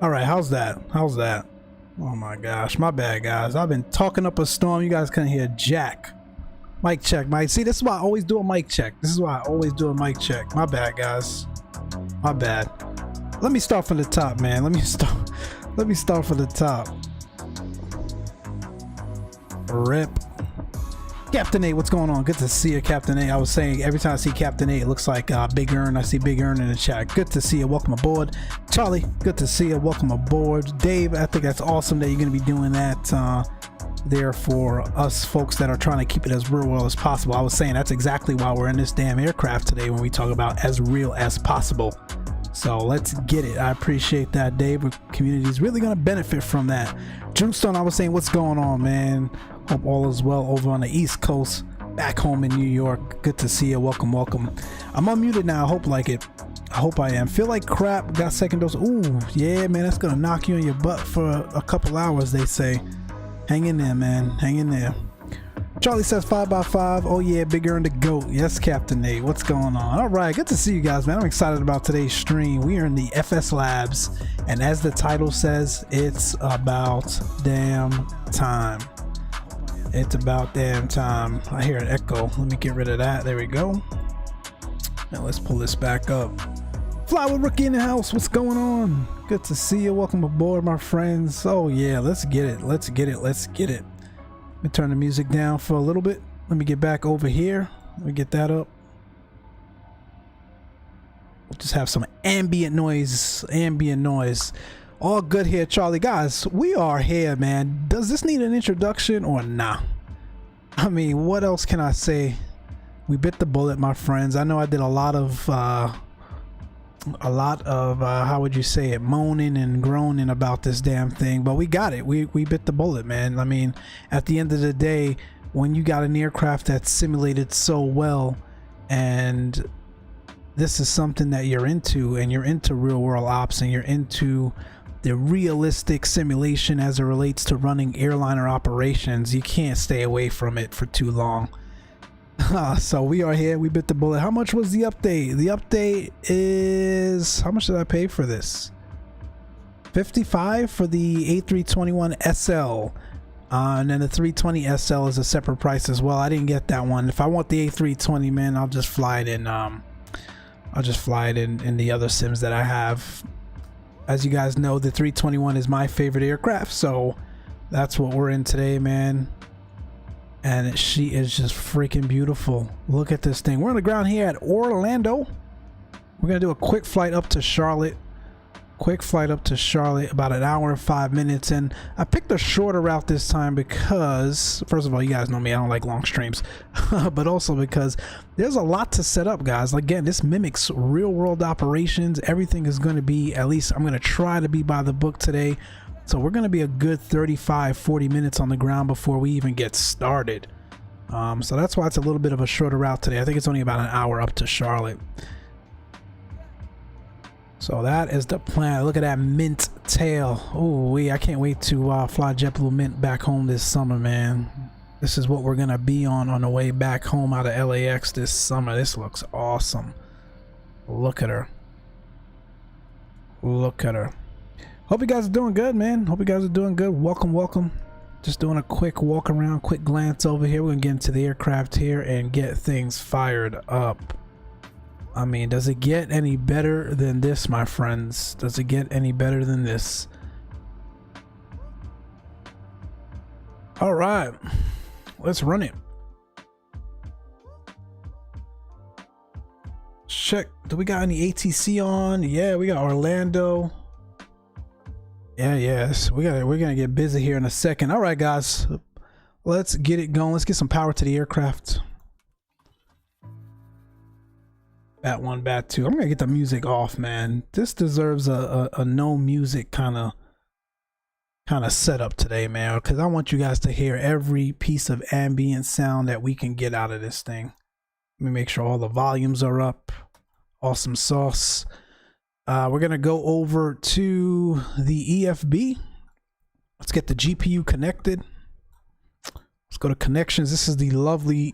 All right, how's that? How's that? Oh my gosh, my bad, guys. I've been talking up a storm. You guys couldn't hear jack. Mic check, Mike. See, this is why I always do a mic check. This is why I always do a mic check. My bad, guys. My bad. Let me start from the top, man. Let me start from the top. Rip. Captain A, what's going on? Good to see you, Captain A. I was saying every time I see Captain A, it looks like Big Earn. I see Big Earn in the chat. Good to see you. Welcome aboard. Charlie, good to see you. Welcome aboard. Dave, I think that's awesome that you're going to be doing that there for us folks that are trying to keep it as real world as possible. I was saying that's exactly why we're in this damn aircraft today when we talk about as real as possible. So let's get it. I appreciate that, Dave. The community is really going to benefit from that. Jimstone, I was saying, what's going on, man? Hope all is well over on the East Coast, back home in New York. Good to see you. Welcome, welcome. I'm unmuted now. I hope like it. I hope I am. Feel like crap. Got second dose. Ooh, yeah, man. That's gonna knock you on your butt for a couple hours, they say. Hang in there, man. Hang in there. Charlie says 5x5. Oh yeah, bigger than the GOAT. Yes, Captain Nate. What's going on? All right, good to see you guys, man. I'm excited about today's stream. We are in the FSLabs, and as the title says, it's about damn time. It's about damn time. I hear an echo. Let me get rid of that. There we go. Now let's pull this back up. Fly with Rookie in the house. What's going on? Good to see you. Welcome aboard, my friends. Oh yeah, let's get it. Let's get it. Let's get it. Let me turn the music down for a little bit. Let me get back over here. Let me get that up. We'll just have some ambient noise. Ambient noise. All good here, Charlie. Guys, we are here, man. Does this need an introduction or nah? I mean, what else can I say? We bit the bullet, my friends. I know I did a lot of a lot of how would you say it, moaning and groaning about this damn thing, but we got it. We bit the bullet, man. I mean, at the end of the day, when you got an aircraft that's simulated so well, and this is something that you're into, and you're into real world ops, and you're into the realistic simulation as it relates to running airliner operations, you can't stay away from it for too long. So we are here, we bit the bullet. How much was the update? The update is, how much did I pay for this? $55 for the A321-SL. And then the 320-SL is a separate price as well. I didn't get that one. If I want the A320, man, I'll just fly it in in the other sims that I have. As you guys know, the 321 is my favorite aircraft, so that's what we're in today, man. And she is just freaking beautiful. Look at this thing. We're on the ground here at Orlando. We're gonna do a quick flight up to Charlotte. About an hour and 5 minutes. And I picked a shorter route this time because, first of all, you guys know me, I don't like long streams. But also because there's a lot to set up, guys. Again, this mimics real world operations. Everything is going to be, at least I'm going to try to be by the book today. So we're going to be a good 35-40 minutes on the ground before we even get started. So that's why it's a little bit of a shorter route today. I think it's only about an hour up to Charlotte. So that is the plan. Look at that mint tail. Oh, I can't wait to fly JetBlue Mint back home this summer, man. This is what we're gonna be on the way back home out of LAX this summer. This looks awesome. Look at her. Look at her. Hope you guys are doing good, man. Hope you guys are doing good. Welcome. Just doing a quick walk around, quick glance over here. We're gonna get into the aircraft here and get things fired up. I mean, does it get any better than this, my friends? Does it get any better than this? All right, let's run it. Check. Do we got any ATC on? Yeah, we got Orlando. Yes, we're gonna get busy here in a second. All right, guys, let's get it going. Let's get some power to the aircraft. Bat 1, Bat 2. I'm gonna get the music off, man. This deserves a no music kind of setup today, man, because I want you guys to hear every piece of ambient sound that we can get out of this thing. Let me make sure all the volumes are up. Awesome sauce. We're gonna go over to the EFB. Let's get the GPU connected. Let's go to connections. This is the lovely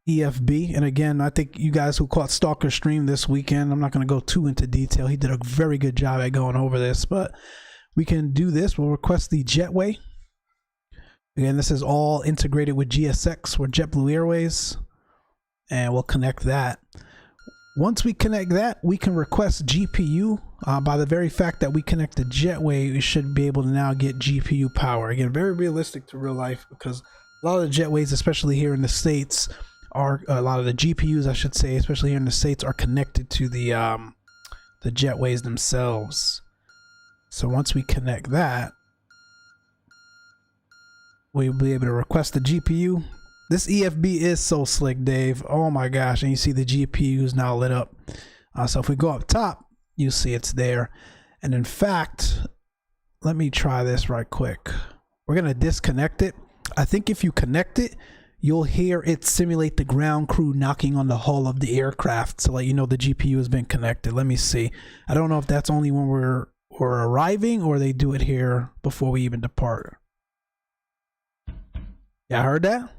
EFB, and again, I think you guys who caught Stalker's stream this weekend, I'm not going to go too into detail. He did a very good job at going over this, but we can do this. We'll request the Jetway. Again, this is all integrated with GSX or JetBlue Airways, and we'll connect that. Once we connect that, we can request GPU. By the very fact that we connect the Jetway, we should be able to now get GPU power. Again, very realistic to real life, because a lot of the Jetways, especially here in the States, a lot of the GPUs, I should say, especially here in the States, are connected to the Jetways themselves. So once we connect that, we'll be able to request the GPU. This EFB is so slick, Dave. Oh my gosh. And you see the GPU is now lit up. So if we go up top, you see it's there. And in fact, let me try this right quick. We're going to disconnect it. I think if you connect it, you'll hear it simulate the ground crew knocking on the hull of the aircraft to let you know the GPU has been connected. Let me see. I don't know if that's only when we're arriving or they do it here before we even depart. Yeah, I heard that?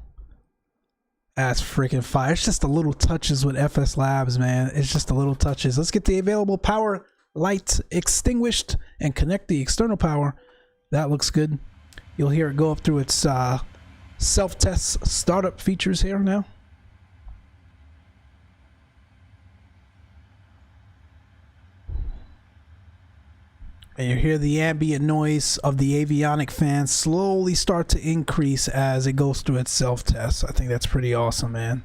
That's freaking fire. It's just the little touches with FSLabs, man. It's just the little touches. Let's get the available power light extinguished and connect the external power. That looks good. You'll hear it go up through its self-test startup features here now. And you hear the ambient noise of the avionic fan slowly start to increase as it goes through its self-test. I think that's pretty awesome, man.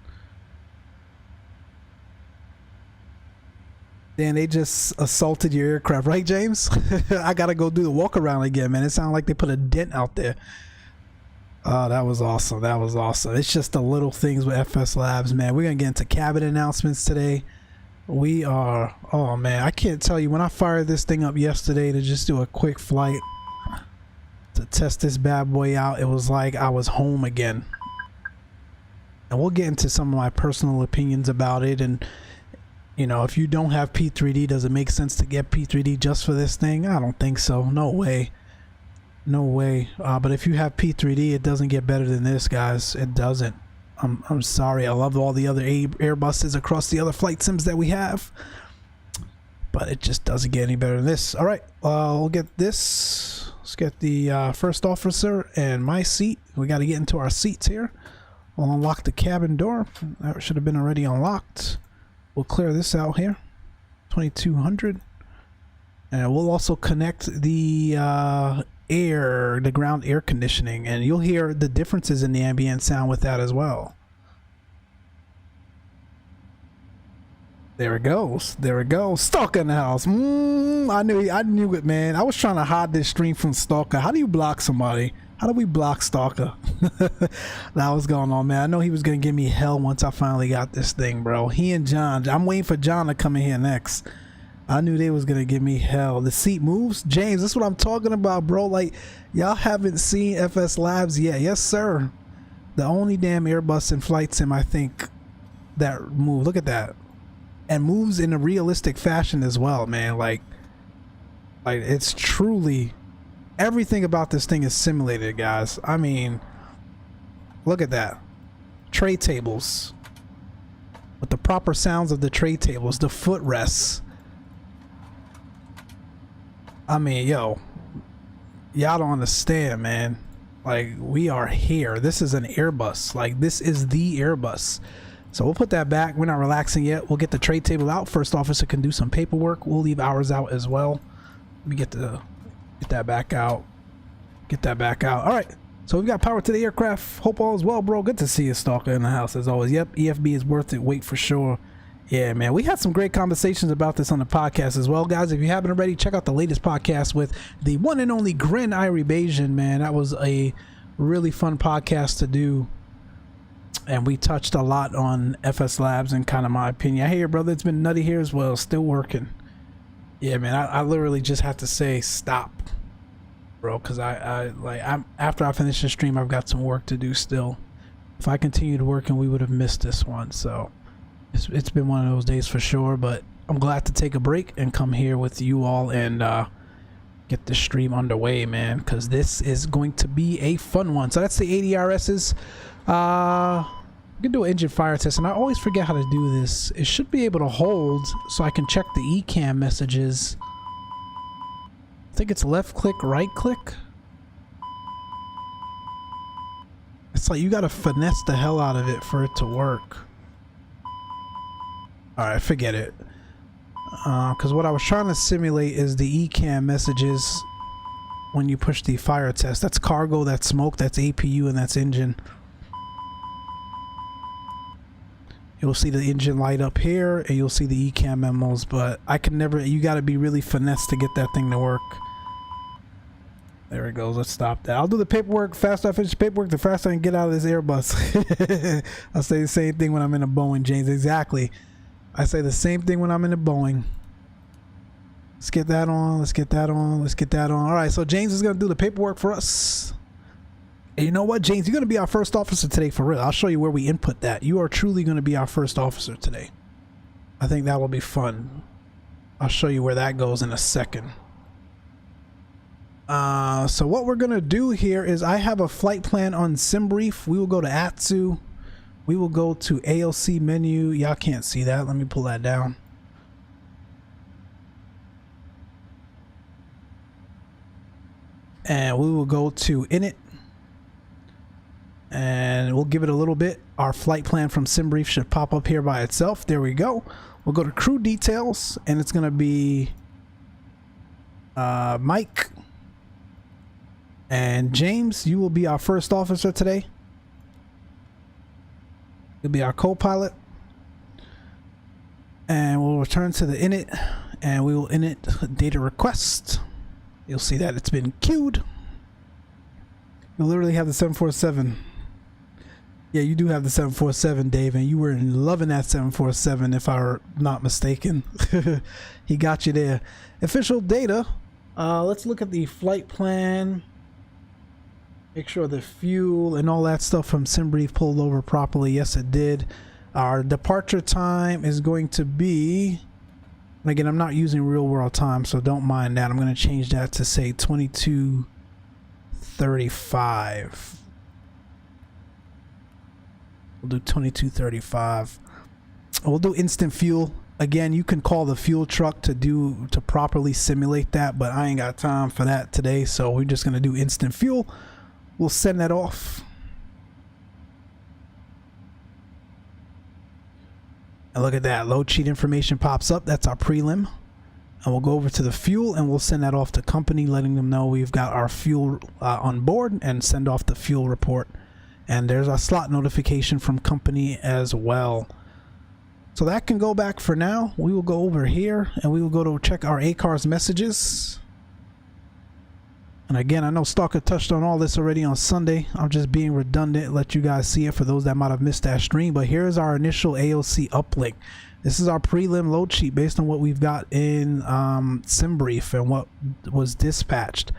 Dan, they just assaulted your aircraft, right, James? I gotta go do the walk around again, man. It sounded like they put a dent out there. Oh, that was awesome. That was awesome. It's just the little things with FSLabs, man. We're gonna get into cabin announcements today. We are, oh man, I can't tell you, when I fired this thing up yesterday to just do a quick flight to test this bad boy out, it was like I was home again. And we'll get into some of my personal opinions about it. And you know, if you don't have P3D, does it make sense to get P3D just for this thing? I don't think so. No way. No way. But if you have P3D, it doesn't get better than this, guys. It doesn't. I'm sorry. I love all the other Airbuses across the other flight sims that we have, but it just doesn't get any better than this. All right, we'll get this. Let's get the first officer and my seat. We got to get into our seats here. We'll unlock the cabin door. That should have been already unlocked. We'll clear this out here. 2200, and we'll also connect the ground air conditioning, and you'll hear the differences in the ambient sound with that as well. There it goes. There it goes. Stalker in the house. I knew it, man. I was trying to hide this stream from Stalker. How do you block somebody? How do we block Stalker? That was going on, man. I know he was gonna give me hell once I finally got this thing, bro. He and John. I'm waiting for John to come in here next. I knew they was gonna give me hell. The seat moves, James. That's what I'm talking about, bro. Like, y'all haven't seen FSLabs yet. Yes, sir. The only damn Airbus in flight sim, I think, that move. Look at that, and moves in a realistic fashion as well, man. Like it's truly, everything about this thing is simulated, guys. I mean, look at that. Tray tables with the proper sounds of the tray tables, the footrests. I mean, yo, y'all don't understand, man. Like, we are here. This is an Airbus. Like, this is the Airbus. So we'll put that back. We're not relaxing yet. We'll get the tray table out. First officer can do some paperwork. We'll leave ours out as well. Let me get that back out. Get that back out. All right. So we've got power to the aircraft. Hope all is well, bro. Good to see you, Stalker, in the house as always. Yep, EFB is worth it. Wait for sure. Yeah, man, we had some great conversations about this on the podcast as well, guys. If you haven't already, check out the latest podcast with the one and only Gren Iribajan, man. That was a really fun podcast to do, and we touched a lot on FSLabs and kind of my opinion. I hear, brother, it's been nutty here as well, still working. Yeah, man, I literally just have to say stop, bro, because I'm after I finish the stream, I've got some work to do still. If I continued working, we would have missed this one, so it's been one of those days for sure, but I'm glad to take a break and come here with you all and get the stream underway, man, because this is going to be a fun one. So that's the ADRSs. We can do an engine fire test, and I always forget how to do this. It should be able to hold so I can check the ECAM messages. I think it's left click, right click. It's like you gotta finesse the hell out of it for it to work. Alright, forget it. Because what I was trying to simulate is the ECAM messages when you push the fire test. That's cargo, that's smoke, that's APU, and that's engine. You'll see the engine light up here, and you'll see the ECAM memos, but I can never, you gotta be really finesse to get that thing to work. There it goes. Let's stop that. I'll do the paperwork. Faster I finish the paperwork, the faster I can get out of this Airbus. I'll say the same thing when I'm in a Boeing, James. Exactly. I say the same thing when I'm in a Boeing. Let's get that on. Let's get that on. Let's get that on. All right. So James is going to do the paperwork for us. And you know what, James? You're going to be our first officer today for real. I'll show you where we input that. You are truly going to be our first officer today. I think that will be fun. I'll show you where that goes in a second. So what we're going to do here is I have a flight plan on SimBrief. We will go to ATSU. We will go to ALC menu. Y'all can't see that. Let me pull that down. And we will go to Init. And we'll give it a little bit. Our flight plan from SimBrief should pop up here by itself. There we go. We'll go to crew details, and it's going to be Mike. And James, you will be our first officer today. You'll be our co-pilot. And we'll return to the init, and we will init data request. You'll see that it's been queued. You'll literally have the 747 Yeah, you do have the 747, Dave, and you were loving that 747 if I'm not mistaken. He got you there. Official data. Let's look at the flight plan. Make sure the fuel and all that stuff from SimBrief pulled over properly. Yes, it did. Our departure time is going to be, and again, I'm not using real world time, so don't mind that. I'm going to change that to say 22:35. We'll do 22:35. We'll do instant fuel. Again, you can call the fuel truck to properly simulate that, but I ain't got time for that today, so we're just gonna do instant fuel. We'll send that off. And look at that, load sheet information pops up. That's our prelim. And we'll go over to the fuel and we'll send that off to company, letting them know we've got our fuel on board, and send off the fuel report. And there's a slot notification from company as well. So that can go back for now. We will go over here and we will go to check our ACARS messages. And again, I know Stalker touched on all this already on Sunday. I'm just being redundant, let you guys see it for those that might have missed that stream. But here's our initial AOC uplink. This is our prelim load sheet based on what we've got in SimBrief and what was dispatched.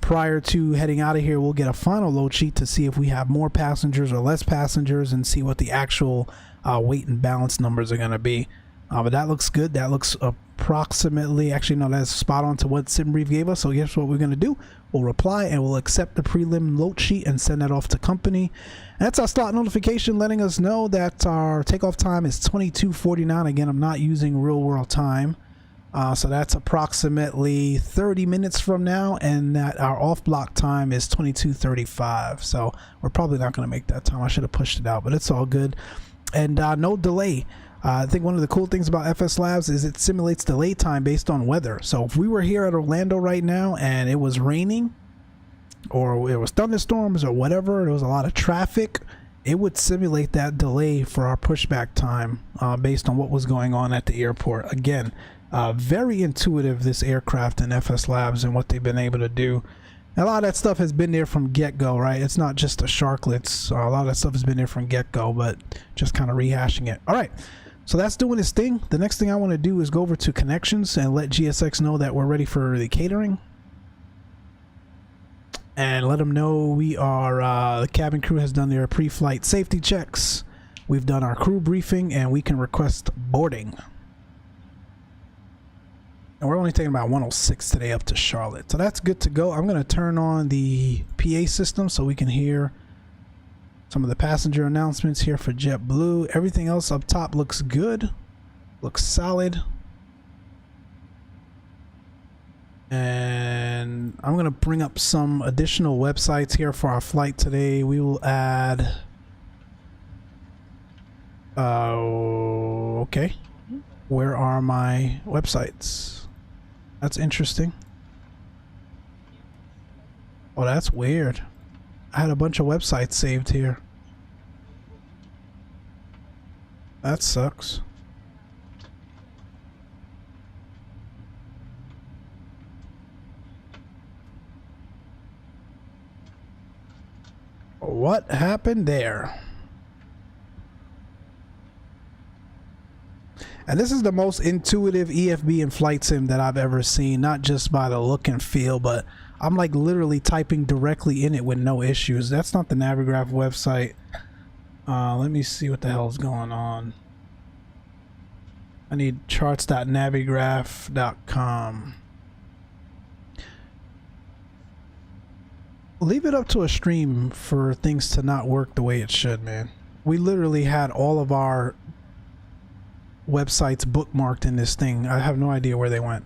Prior to heading out of here, we'll get a final load sheet to see if we have more passengers or less passengers and see what the actual weight and balance numbers are going to be. But that looks good. That looks approximately, actually no, that's spot on to what SimBrief gave us. So guess what we're going to do? We'll reply and we'll accept the prelim load sheet and send that off to company. And that's our slot notification letting us know that our takeoff time is 22:49. Again, I'm not using real world time. So that's approximately 30 minutes from now, and that our off block time is 22:35. So we're probably not going to make that time. I should have pushed it out, but it's all good. And no delay. I think one of the cool things about FSLabs is it simulates delay time based on weather. So if we were here at Orlando right now and it was raining, or it was thunderstorms or whatever, there was a lot of traffic, it would simulate that delay for our pushback time based on what was going on at the airport. Again, very intuitive, this aircraft and FSLabs and what they've been able to do. A lot of that stuff has been there from get-go, right? It's not just the sharklets. A lot of that stuff has been there from get-go, but just kind of rehashing it. All right, so that's doing its thing. The next thing I want to do is go over to connections and let GSX know that we're ready for the catering. And let them know we are, the cabin crew has done their pre-flight safety checks. We've done our crew briefing and we can request boarding. And we're only taking about 106 today up to Charlotte. So that's good to go. I'm going to turn on the PA system so we can hear some of the passenger announcements here for JetBlue. Everything else up top looks good. Looks solid. And I'm going to bring up some additional websites here for our flight today. We will add... okay. Where are my websites? That's interesting. Oh, that's weird. I had a bunch of websites saved here. That sucks. What happened there? And this is the most intuitive EFB and flight sim that I've ever seen, not just by the look and feel, but I'm like literally typing directly in it with no issues. That's not the Navigraph website. Let me see what the hell's going on. I need charts.navigraph.com. Leave it up to a stream for things to not work the way it should, man. We literally had all of our websites bookmarked in this thing. I have no idea where they went.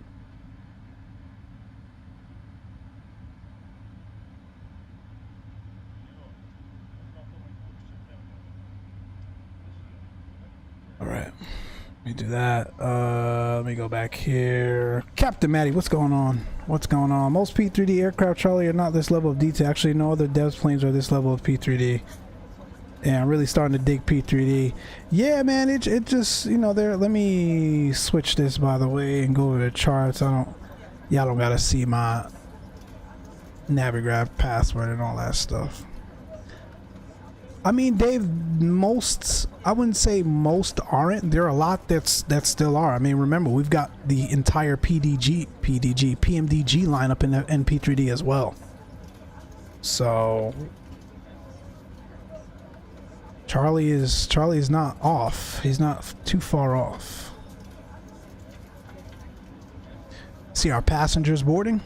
All right, let me do that. Let me go back here. Captain Matty, what's going on? What's going on? Most P3D aircraft, Charlie, are not this level of detail. Actually, no other devs planes are this level of P3D. Yeah, I'm really starting to dig P3D. Yeah, man, it just, you know, there. Let me switch this, by the way, and go over to charts. Y'all don't gotta see my Navigraph password and all that stuff. I mean, Dave, most, I wouldn't say most aren't. There are a lot that still are. I mean, remember, we've got the entire PMDG lineup in the NP3D as well. So Charlie is not off. He's not too far off. See our passengers boarding.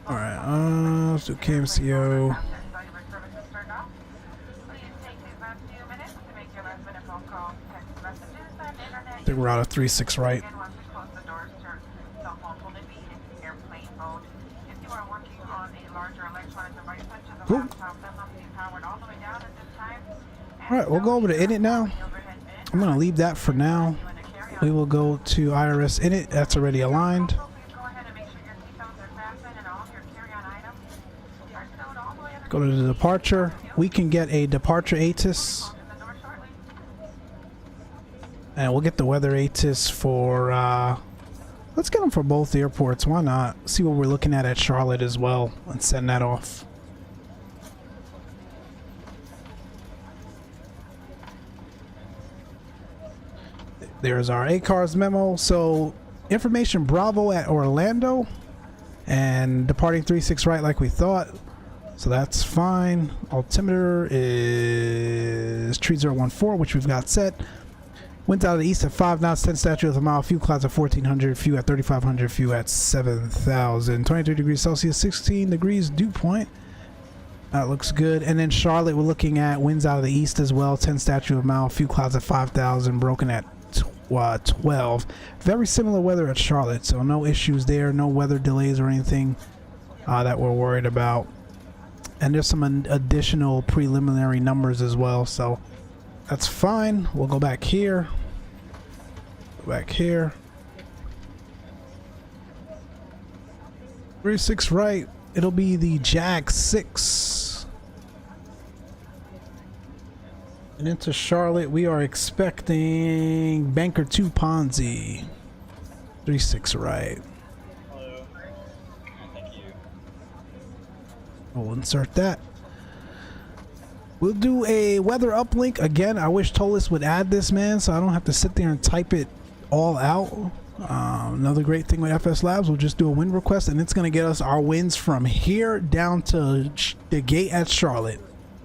All right, let's do KMCO. I think we're out of 36 right. Cool. All right, we'll go over to init now. I'm gonna leave that for now. We will go to IRS init. That's already aligned. Go to the departure. We can get a departure ATIS. And we'll get the weather ATIS for, let's get them for both airports. Why not? See what we're looking at Charlotte as well and send that off. There's our ACARS memo. So, information Bravo at Orlando and departing 36 right like we thought. So that's fine. Altimeter is 3014, which we've got set. Winds out of the east at 5 knots, 10 statute of a mile, few clouds at 1400, few at 3500, few at 7000. 23 degrees Celsius, 16 degrees dew point. That looks good. And then Charlotte, we're looking at winds out of the east as well, 10 statute of a mile, few clouds at 5000, broken at 12. Very similar weather at Charlotte, so no issues there, no weather delays or anything that we're worried about. And there's some additional preliminary numbers as well, so that's fine. We'll go back here. Go back here. 36 right. It'll be the Jag 6. And into Charlotte, we are expecting Banker 2 Ponzi. 36 right. We'll insert that. We'll do a weather uplink again. I wish Toliss would add this, man, so I don't have to sit there and type it all out. Another great thing with FSLabs, we'll just do a wind request, and it's going to get us our winds from here down to the gate at Charlotte.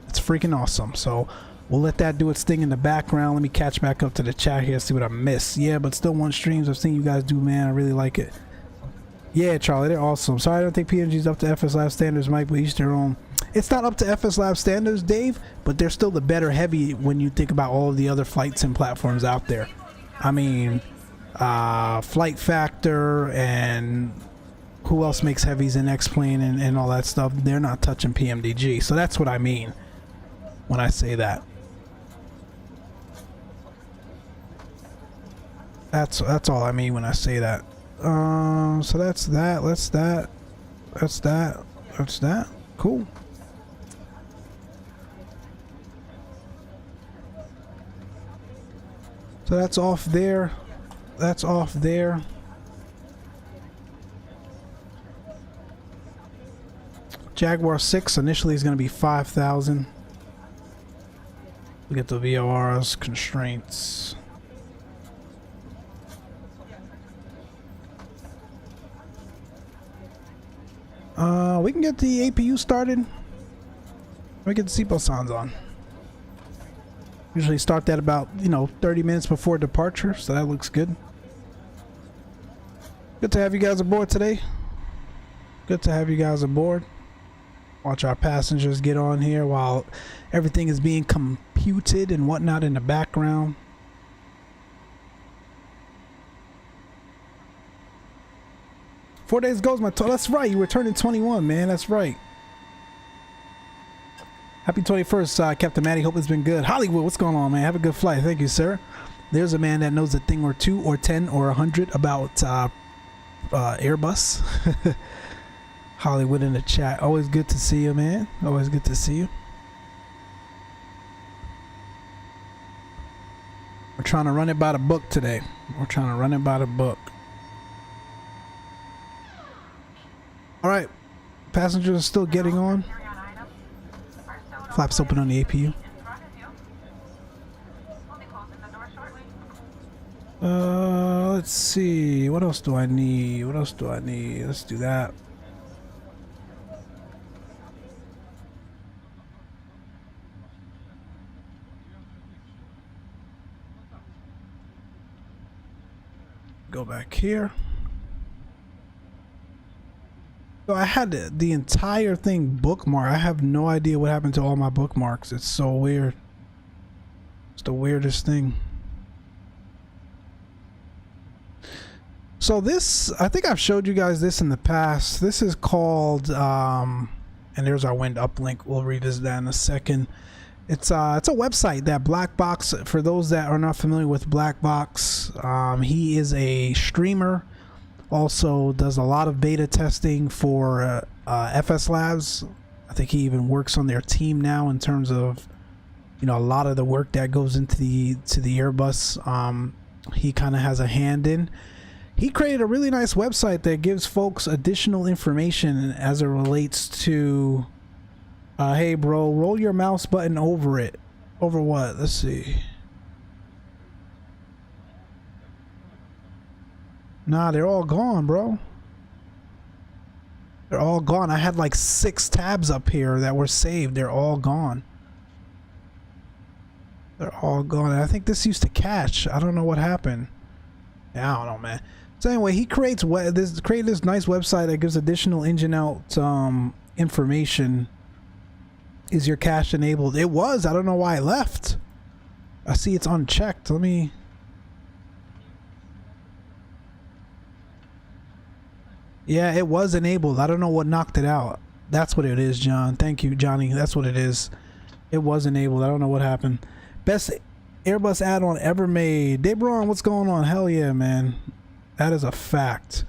It's freaking awesome. So we'll let that do its thing in the background. Let me catch back up to the chat here, see what I missed. Yeah, but still one streams. I've seen you guys do, man. I really like it. Yeah, Charlie, they're awesome. Sorry, I don't think PMDG's up to FSLabs standards, Mike, but each their own. It's not up to FSLabs standards, Dave, but they're still the better heavy when you think about all of the other flight sim platforms out there. I mean, Flight Factor and who else makes heavies in Xplane and all that stuff. They're not touching PMDG, so that's what I mean when I say that. That's all I mean when I say that. So that's that. That's that. That's that. That's that. Cool. So that's off there. That's off there. Jaguar 6 initially is going to be 5,000. We get the VOR's constraints. We can get the APU started. Let me get the seatbelt sounds on. Usually start that about, 30 minutes before departure, so that looks good. Good to have you guys aboard today. Good to have you guys aboard. Watch our passengers get on here while everything is being computed and whatnot in the background. Four days goes, that's right. You were turning 21, man. That's right. Happy 21st, Captain Matty. Hope it's been good. Hollywood, what's going on, man? Have a good flight. Thank you, sir. There's a man that knows a thing or two or 10 or 100 about Airbus. Hollywood in the chat. Always good to see you, man. Always good to see you. We're trying to run it by the book today. We're trying to run it by the book. All right, passengers are still getting on. Flaps open on the APU. Let's see. What else do I need? What else do I need? Let's do that. Go back here. So I had the entire thing bookmarked. I have no idea what happened to all my bookmarks. It's so weird. It's the weirdest thing. So this, I think I've showed you guys this in the past. This is called, and there's our wind uplink. We'll revisit that in a second. It's a website that Black Box, for those that are not familiar with Black Box, he is a streamer, also does a lot of beta testing for FSLabs. I think he even works on their team now in terms of, you know, a lot of the work that goes into the Airbus. He kind of has a hand in. He created a really nice website that gives folks additional information as it relates to hey bro, roll your mouse button over it. Over what? Let's see. Nah, they're all gone, bro. They're all gone. I had like 6 tabs up here that were saved. They're all gone. They're all gone. I think this used to catch. I don't know what happened. Yeah, I don't know, man. So anyway, he created this nice website that gives additional engine out information. Is your cache enabled? It was. I don't know why it left. I see it's unchecked. Let me. Yeah, it was enabled. I don't know what knocked it out. That's what it is, John. Thank you, Johnny. That's what it is. It was enabled. I don't know what happened. Best Airbus add-on ever made. Debron, what's going on? Hell yeah, man. That is a fact.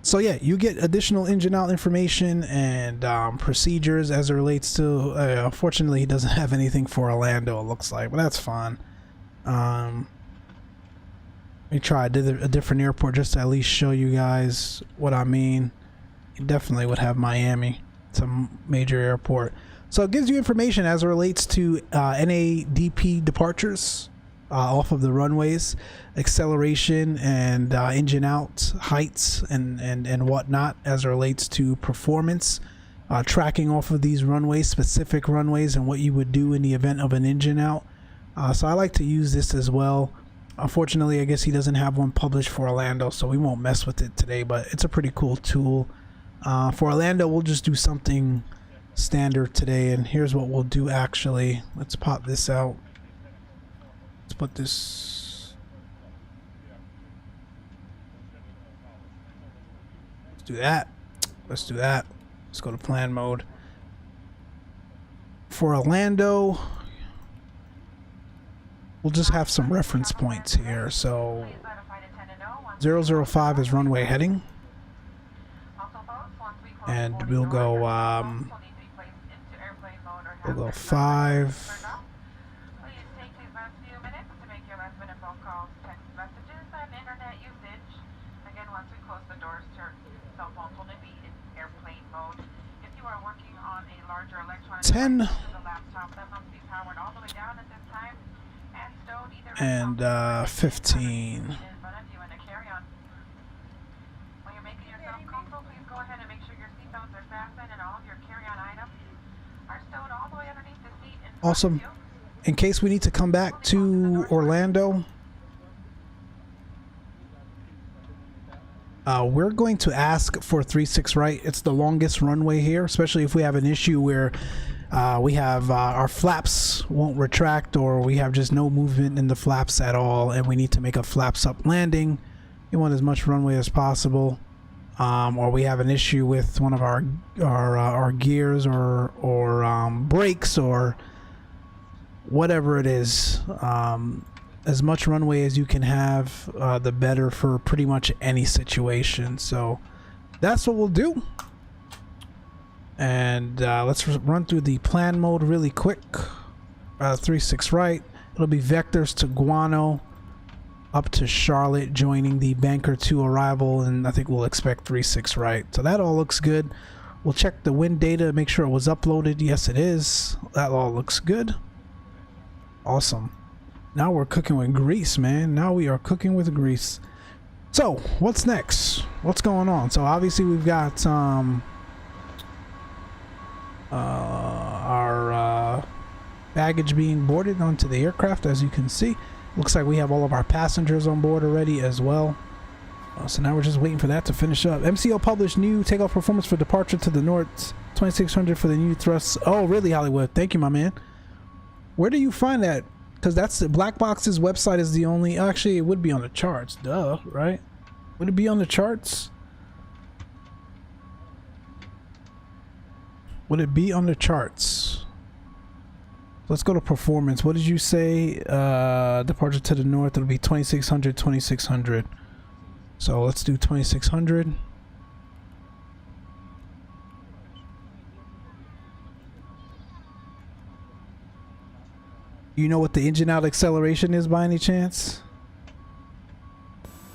So yeah, you get additional engine out information and procedures as it relates to. Unfortunately, he doesn't have anything for Orlando. It looks like, but that's fine. Let me try a different airport just to at least show you guys what I mean. You definitely would have Miami. It's a major airport. So it gives you information as it relates to NADP departures off of the runways, acceleration and engine out heights and whatnot as it relates to performance, tracking off of these runways, specific runways, and what you would do in the event of an engine out. So I like to use this as well. Unfortunately, I guess he doesn't have one published for Orlando, so we won't mess with it today, but it's a pretty cool tool. For Orlando, we'll just do something standard today, and here's what we'll do actually. Let's pop this out. Let's put this. Let's do that. Let's do that. Let's go to plan mode. For Orlando, we'll just have some reference points here. So 005 is runway heading, and we'll go 5. the doors to cell phones will be in airplane mode. If you are working on a larger electronic 10 device, the laptop that must be powered all the way down at this time and stowed either and 15. When you're making yourself comfortable, please go ahead and make sure your seatbelts are fastened and all of your carry-on items are stowed all the way underneath the seat in front Awesome. of you. In case we need to come back to Orlando, we're going to ask for 36 right. It's the longest runway here, especially if we have an issue where we have our flaps won't retract, or we have just no movement in the flaps at all, and we need to make a flaps up landing. We want as much runway as possible, or we have an issue with one of our gears or brakes or whatever it is. As much runway as you can have, the better for pretty much any situation. So that's what we'll do. And let's run through the plan mode really quick. 36 right. It'll be vectors to Guano, up to Charlotte, joining the Banker 2 arrival, and I think we'll expect 3-6 right. So that all looks good. We'll check the wind data, make sure it was uploaded. Yes, it is. That all looks good. Awesome. Now we're cooking with grease, man. Now we are cooking with grease. So, what's next? What's going on? So obviously we've got our baggage being boarded onto the aircraft, as you can see. Looks like we have all of our passengers on board already as well. So now we're just waiting for that to finish up. MCO published new takeoff performance for departure to the north. 2600 for the new thrusts. Oh, really, Hollywood? Thank you, my man. Where do you find that? Because that's the Black Box's website is the only... Actually, it would be on the charts. Duh, right? Would it be on the charts? Would it be on the charts? Let's go to performance. What did you say? Departure to the north. It'll be 2600, 2600. So let's do 2600. You know what the engine out acceleration is by any chance?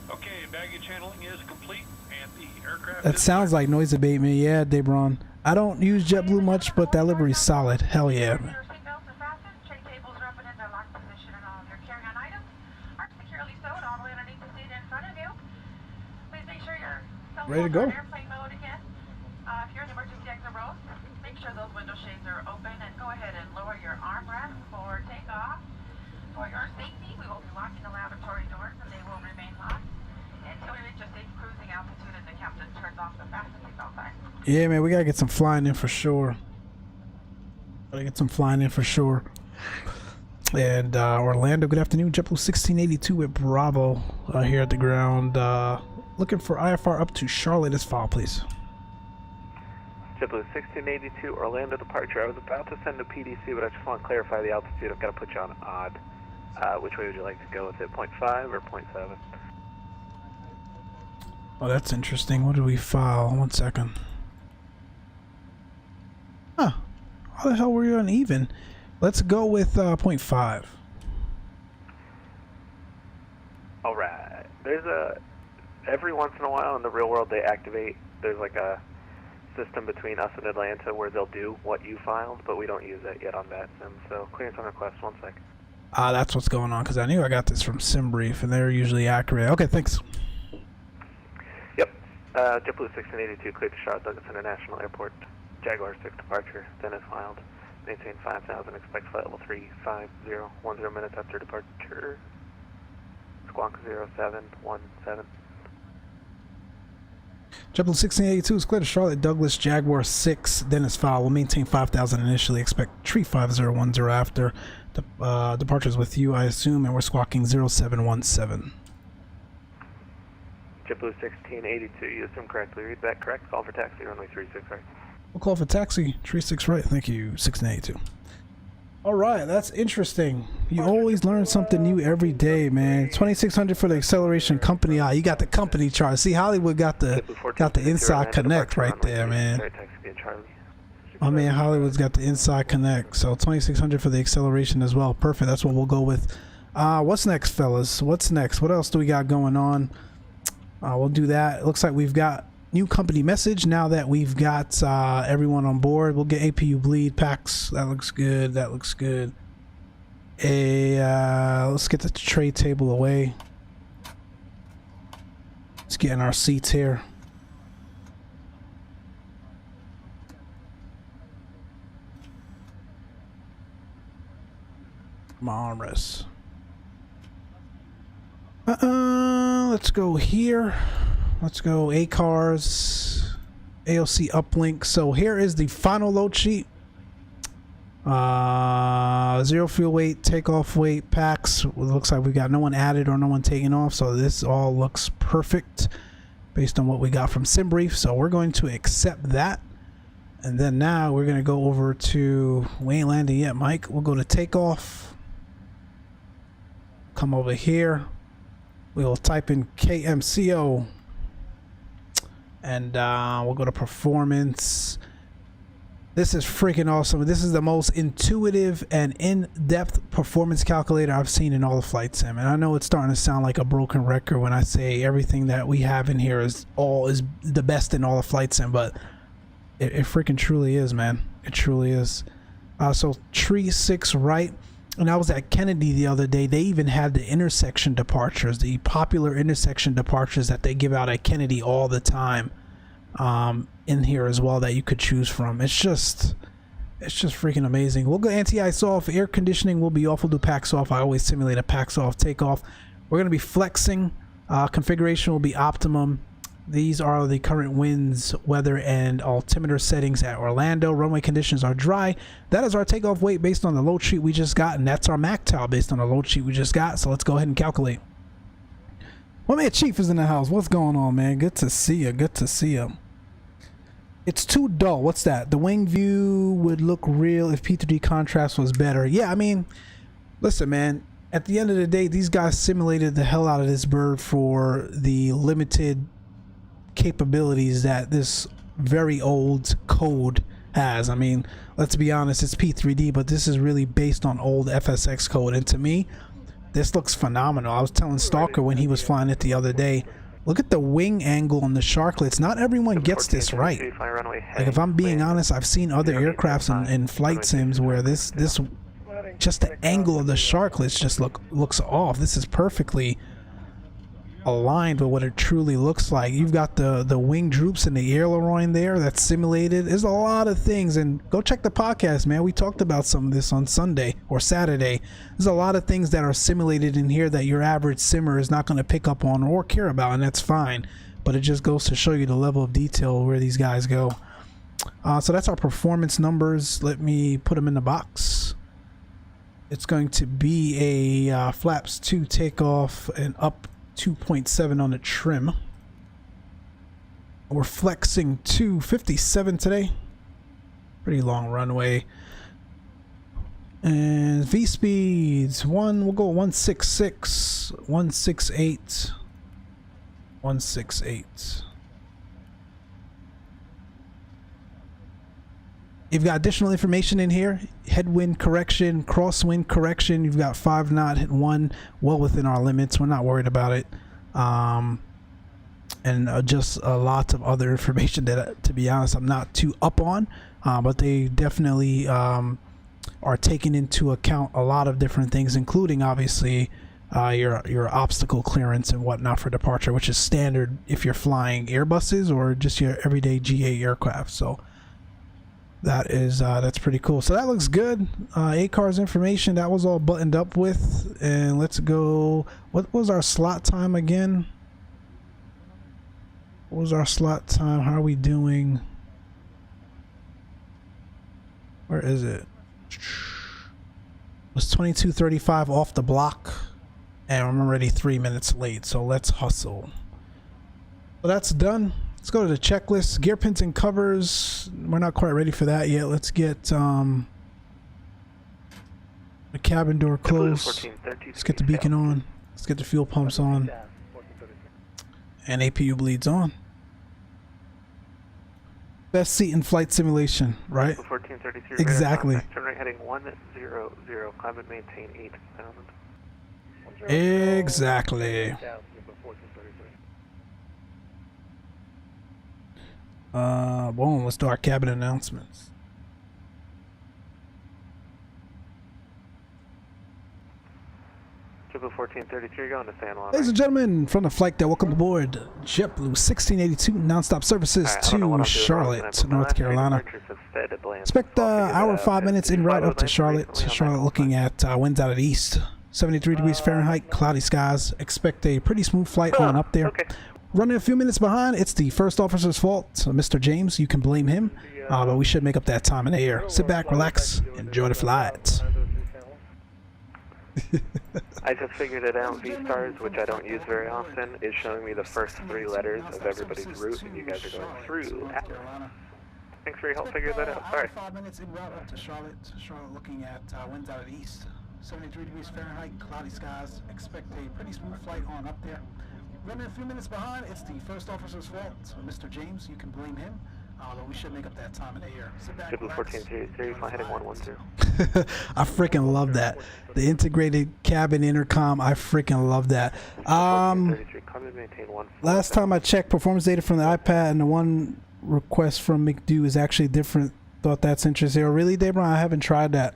Okay, baggage handling is complete and the aircraft That sounds like noise abatement. Yeah, Debron. I don't use JetBlue much, but that livery's solid. Hell yeah. Your seatbelts are fastened, tray tables are up and in their locked position, and all of your carry-on items are securely stowed all the way underneath the seat in front of you. Please make sure your cell Ready to phones go. are in airplane mode again. If you're in emergency exit rows, make sure those window shades are open and go ahead and lower your armrest for takeoff. For your safety, we will be locking the lavatory doors and they will remain locked until we reach a safe cruising altitude and the captain turns off the fasten seatbelt sign. Yeah, man, we gotta get some flying in for sure. Gotta get some flying in for sure. And Orlando, good afternoon. JetBlue 1682 with Bravo here at the ground. Looking for IFR up to Charlotte as file, please. JetBlue 1682 Orlando departure. I was about to send a PDC, but I just want to clarify the altitude. I've got to put you on odd. Which way would you like to go with it? 0.5 or 0.7? Oh, that's interesting. What did we file? 1 second. Huh. How the hell were you on even? Let's go with 0.5. Alright. There's a... Every once in a while in the real world they activate... There's like a system between us and Atlanta where they'll do what you filed, but we don't use that yet on VATSIM. So clearance on request, 1 sec. That's what's going on, because I knew I got this from SimBrief, and they're usually accurate. Okay, thanks. Yep. JetBlue 1682 cleared to Charlotte Douglas International Airport. Jaguar 6 departure, then is filed. Maintain 5000, expect flight level 350, 10 minutes after departure. Squawk 0717. JetBlue 1682 is clear to Charlotte Douglas Jaguar 6, then is filed. We'll maintain 5000 initially, expect 35010 after. Departures with you, I assume, and we're squawking 0717. JetBlue 1682, you assume correctly. Read back correct. Call for taxi, runway 36 right. We'll call for taxi, 36 right. Thank you, 1682. Alright, that's interesting. You always learn something new every day, man. 2600 for the acceleration company. You got the company chart. See, Hollywood got the inside connect right there, man. Oh man, Hollywood's got the inside connect. So 2600 for the acceleration as well. Perfect. That's what we'll go with. What's next, fellas? What's next? What else do we got going on? We'll do that. It looks like we've got new company message now that we've got everyone on board. We'll get APU bleed packs. That looks good. That looks good. Let's get the tray table away. Let's get in our seats here. My armrests. Let's go here. Let's go ACARS, AOC uplink. So here is the final load sheet. 0 fuel weight, takeoff weight, packs. It looks like we got no one added or no one taken off. So this all looks perfect based on what we got from SimBrief. So we're going to accept that. And then now we're going to go over to, we ain't landing yet, Mike. We'll go to takeoff. Come over here. We will type in KMCO. And we'll go to performance. This is freaking awesome. This is the most intuitive and in-depth performance calculator I've seen in all of flight sim. And I know it's starting to sound like a broken record when I say everything that we have in here is the best in all of flight sim, but it freaking truly is, man. It truly is. So tree 6 right. And I was at Kennedy the other day. They even had the intersection departures, the popular intersection departures that they give out at Kennedy all the time. In here as well that you could choose from. It's just freaking amazing. We'll go anti-ice off, air conditioning will be off, we'll do PAX off. I always simulate a PAX off takeoff. We're going to be flexing, configuration will be optimum. These are the current winds, weather, and altimeter settings at Orlando. Runway conditions are dry. That is our takeoff weight based on the load sheet we just got, and that's our MACTOW based on the load sheet we just got. So let's go ahead and calculate. My man Chief is in the house. What's going on, man? Good to see you. Good to see you. It's too dull. What's that? The wing view would look real if P3D contrast was better. Yeah, I mean, listen, man. At the end of the day, these guys simulated the hell out of this bird for the limited capabilities that this very old code has. I mean, let's be honest, it's P3D, but this is really based on old FSX code. And to me, this looks phenomenal. I was telling Stalker when he was flying it the other day, look at the wing angle on the Sharklets. Not everyone gets this right. Like, if I'm being honest, I've seen other aircrafts in flight sims where this just the angle of the Sharklets just looks off. This is perfectly aligned with what it truly looks like. You've got the wing droops and the aileron there that's simulated. There's a lot of things, and go check the podcast, man. We talked about some of this on Sunday or Saturday. There's a lot of things that are simulated in here that your average simmer is not going to pick up on or care about, and that's fine, but it just goes to show you the level of detail where these guys go. So that's our performance numbers. Let me put them in the box. It's going to be a flaps 2 takeoff and up 2.7 on the trim. We're flexing to 57 today. Pretty long runway. And V speeds, we'll go 166, 168, 168. You've got additional information in here. Headwind correction, crosswind correction. You've got 5 knot, hit 1, well within our limits. We're not worried about it. And just a lot of other information that, to be honest, I'm not too up on. But they definitely are taking into account a lot of different things, including obviously your obstacle clearance and whatnot for departure, which is standard if you're flying Airbuses or just your everyday GA aircraft. So that is that's pretty cool. So that looks good. ACAR's information, that was all buttoned up with. And let's go. What was our slot time again? What was our slot time? How are we doing? Where is it? It was 22:35 off the block, and I'm already 3 minutes late, so let's hustle. So that's done. Let's go to the checklist. Gear pins and covers. We're not quite ready for that yet. Let's get the cabin door closed. Let's get the beacon on. Let's get the fuel pumps on. And APU bleeds on. Best seat in flight simulation, right? 1433. Exactly. Turn right heading 100. Climb and maintain 8,000. Exactly. Boom, let's do our cabin announcements. JetBlue 1433, going to San Juan. Ladies and gentlemen, from the flight deck, welcome aboard JetBlue 1682 nonstop services to Charlotte, North Carolina. Expect hour and 5 minutes en route up to Charlotte. Charlotte looking at winds out of the east. 73 degrees Fahrenheit, cloudy skies. Expect a pretty smooth flight on up there. Okay. Running a few minutes behind, it's the first officer's fault. Mr. James, you can blame him, but we should make up that time in the air. Sit back, relax, enjoy the flight. I just figured it out. V-stars, which I don't use very often, is showing me the first 3 letters of everybody's route, and you guys are going through. Thanks for your help figuring that out. Sorry. 5 minutes en route up to Charlotte. Charlotte looking at winds out of the east. 73 degrees Fahrenheit, cloudy skies. Expect a pretty smooth flight on up there. Running a few minutes behind, it's the first officer's fault. Mr. James, you can blame him, Although we should make up that time in the air. Sit back, JetBlue relax. 1403, fly heading 110. I freaking love that. The integrated cabin intercom. I freaking love that. 1433, come and maintain 1. Last time I checked performance data from the iPad, and the one request from McDo is actually different. Thought that's interesting. Oh, really, Debra? I haven't tried that.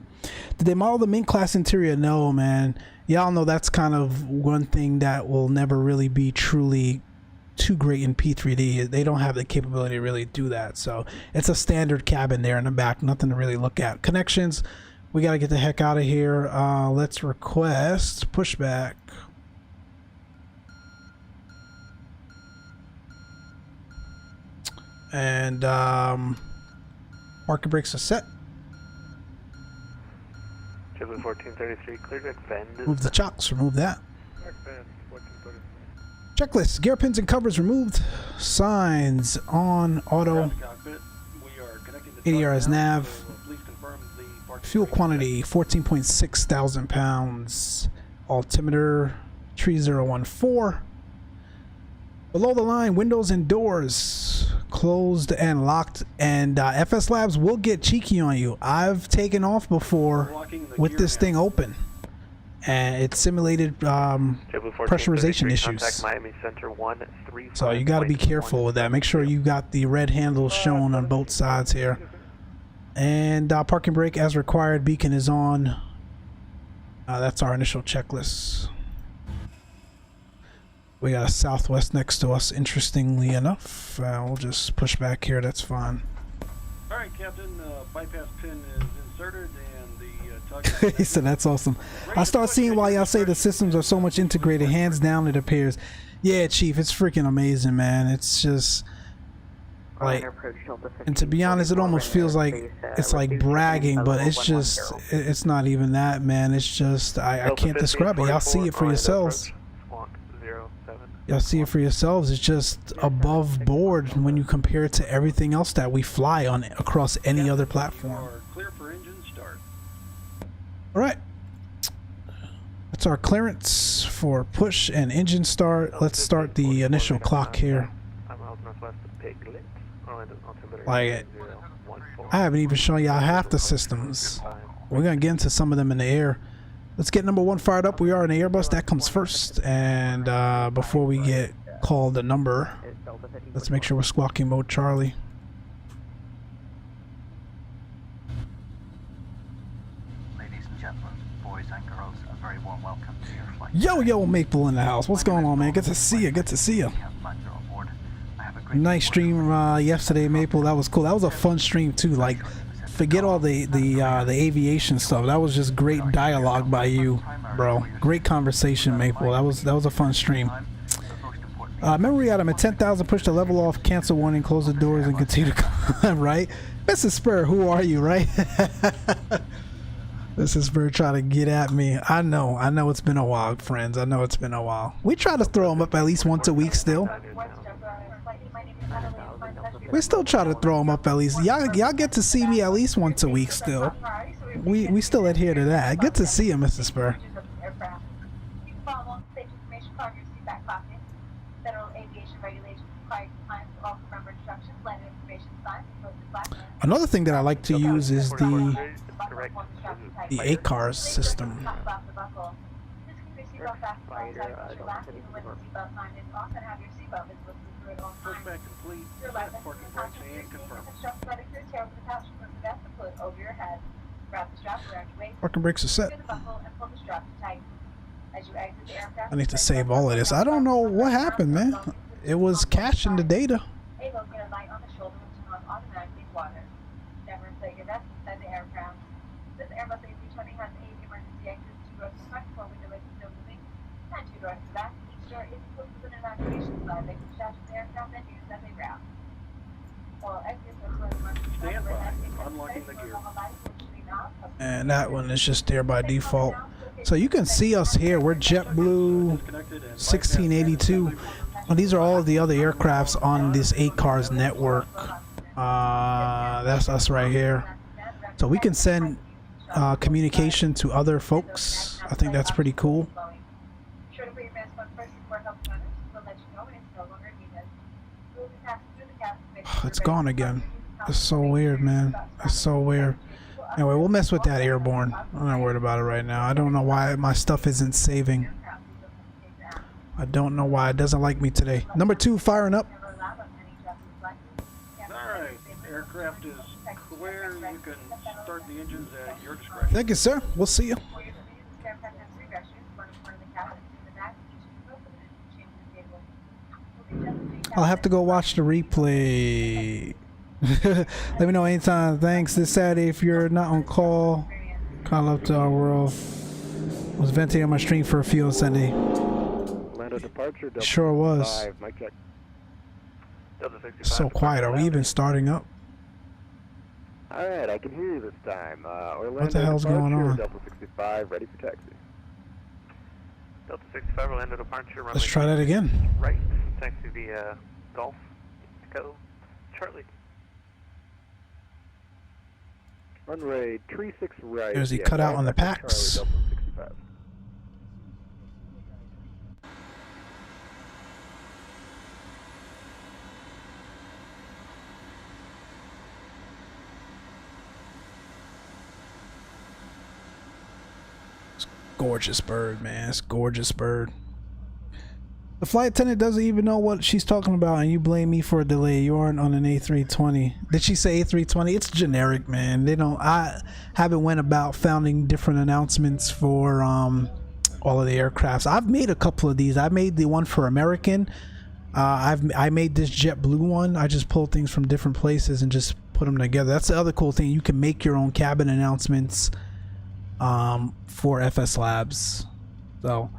Did they model the Mint class interior? No, man. Y'all know that's kind of one thing that will never really be truly too great in P3D. They don't have the capability to really do that. So it's a standard cabin there in the back. Nothing to really look at. Connections. We got to get the heck out of here. Let's request pushback. And market brakes are set. JetBlue 1433, cleared deck vend. Move the chocks. Remove that. Deck vend, 1433. Checklist. Gear pins and covers removed. Signs on auto. ADR as nav. Fuel quantity 14.6 thousand pounds. Altimeter 3014. Below the line, windows and doors closed and locked. And FSLabs will get cheeky on you. I've taken off before with this thing open, and it simulated pressurization issues. Miami Center 135. So you got to be careful with that. Make sure you got the red handles shown on both sides here. And parking brake as required. Beacon is on. That's our initial checklist. We got a Southwest next to us, interestingly enough. We'll just push back here, that's fine. Alright, Captain, bypass pin is inserted and the tug... He said that's awesome. I start seeing why y'all say the systems are so much integrated. Hands down, it appears. Yeah, Chief, it's freaking amazing, man. It's just... like, and to be honest, it almost feels like it's like bragging, but it's just, it's not even that, man. It's just, I can't describe it. Y'all see it for yourselves. Y'all see it for yourselves. It's just above board when you compare it to everything else that we fly on across any other platform. Clear for engine start. All right. That's our clearance for push and engine start. Let's start the initial clock here. Like, I haven't even shown y'all half the systems. We're gonna get into some of them in the air. Let's get number 1 fired up. We are in the Airbus. That comes first. And before we get called a number, let's make sure we're squawking mode Charlie. Ladies and gentlemen, boys and girls, a very warm welcome to your flight. Yo, Maple in the house. What's going on, man? Good to see you. Good to see you. Nice stream yesterday, Maple. That was cool. That was a fun stream too. Like, forget all the aviation stuff. That was just great dialogue by you, bro. Great conversation, Maple. That was a fun stream. Memory item at 10,000. Push the level off. Cancel warning. Close the doors and continue to climb. Right, Mrs. Spur. Who are you? Right. Mrs. Spur trying to get at me. I know. It's been a while, friends. I know it's been a while. We try to throw them up at least once a week still. We still try to throw them up at least. Y'all get to see me at least once a week still. We still adhere to that. Good to see you, Mr. Spur. Another thing that I like to use is the ACARS system. Pushback complete. Parking brakes and confirmed. Parking brakes are set. I need to save all of this. I don't know what happened, man. It was caching the data. And that one is just there by default. So you can see us here. We're JetBlue 1682. Well, these are all of the other aircrafts on this ACARS network. That's us right here. So we can send communication to other folks. I think that's pretty cool. It's gone again. It's so weird, man. It's so weird. Anyway, we'll mess with that airborne. I'm not worried about it right now. I don't know why my stuff isn't saving. I don't know why it doesn't like me today. Number 2 firing up. Alright, aircraft is clear. You can start the engines at your discretion. Thank you, sir. We'll see you. I'll have to go watch the replay. Let me know anytime. Thanks. This Saturday, if you're not on call, call up to our world. Was venting on my stream for a few on Sunday. Orlando departure. Sure was. Mic check. So quiet. Are we even starting up? All right, I can hear you this time. Orlando What the hell's going on? Delta 65, ready for taxi. Delta 65, Orlando departure. Let's try that again. Right, taxi via Golf, Echo, Charlie. Runway 36 right. There's the cutout on the packs. Charlie, Delta 65. Gorgeous bird, man. It's gorgeous bird. The flight attendant doesn't even know what she's talking about, and you blame me for a delay. You aren't on an A320. Did she say A320? It's generic, man. They don't. I haven't went about founding different announcements for all of the aircrafts. I've made a couple of these. I made the one for American. I made this JetBlue one. I just pulled things from different places and just put them together. That's the other cool thing. You can make your own cabin announcements for FSLabs. So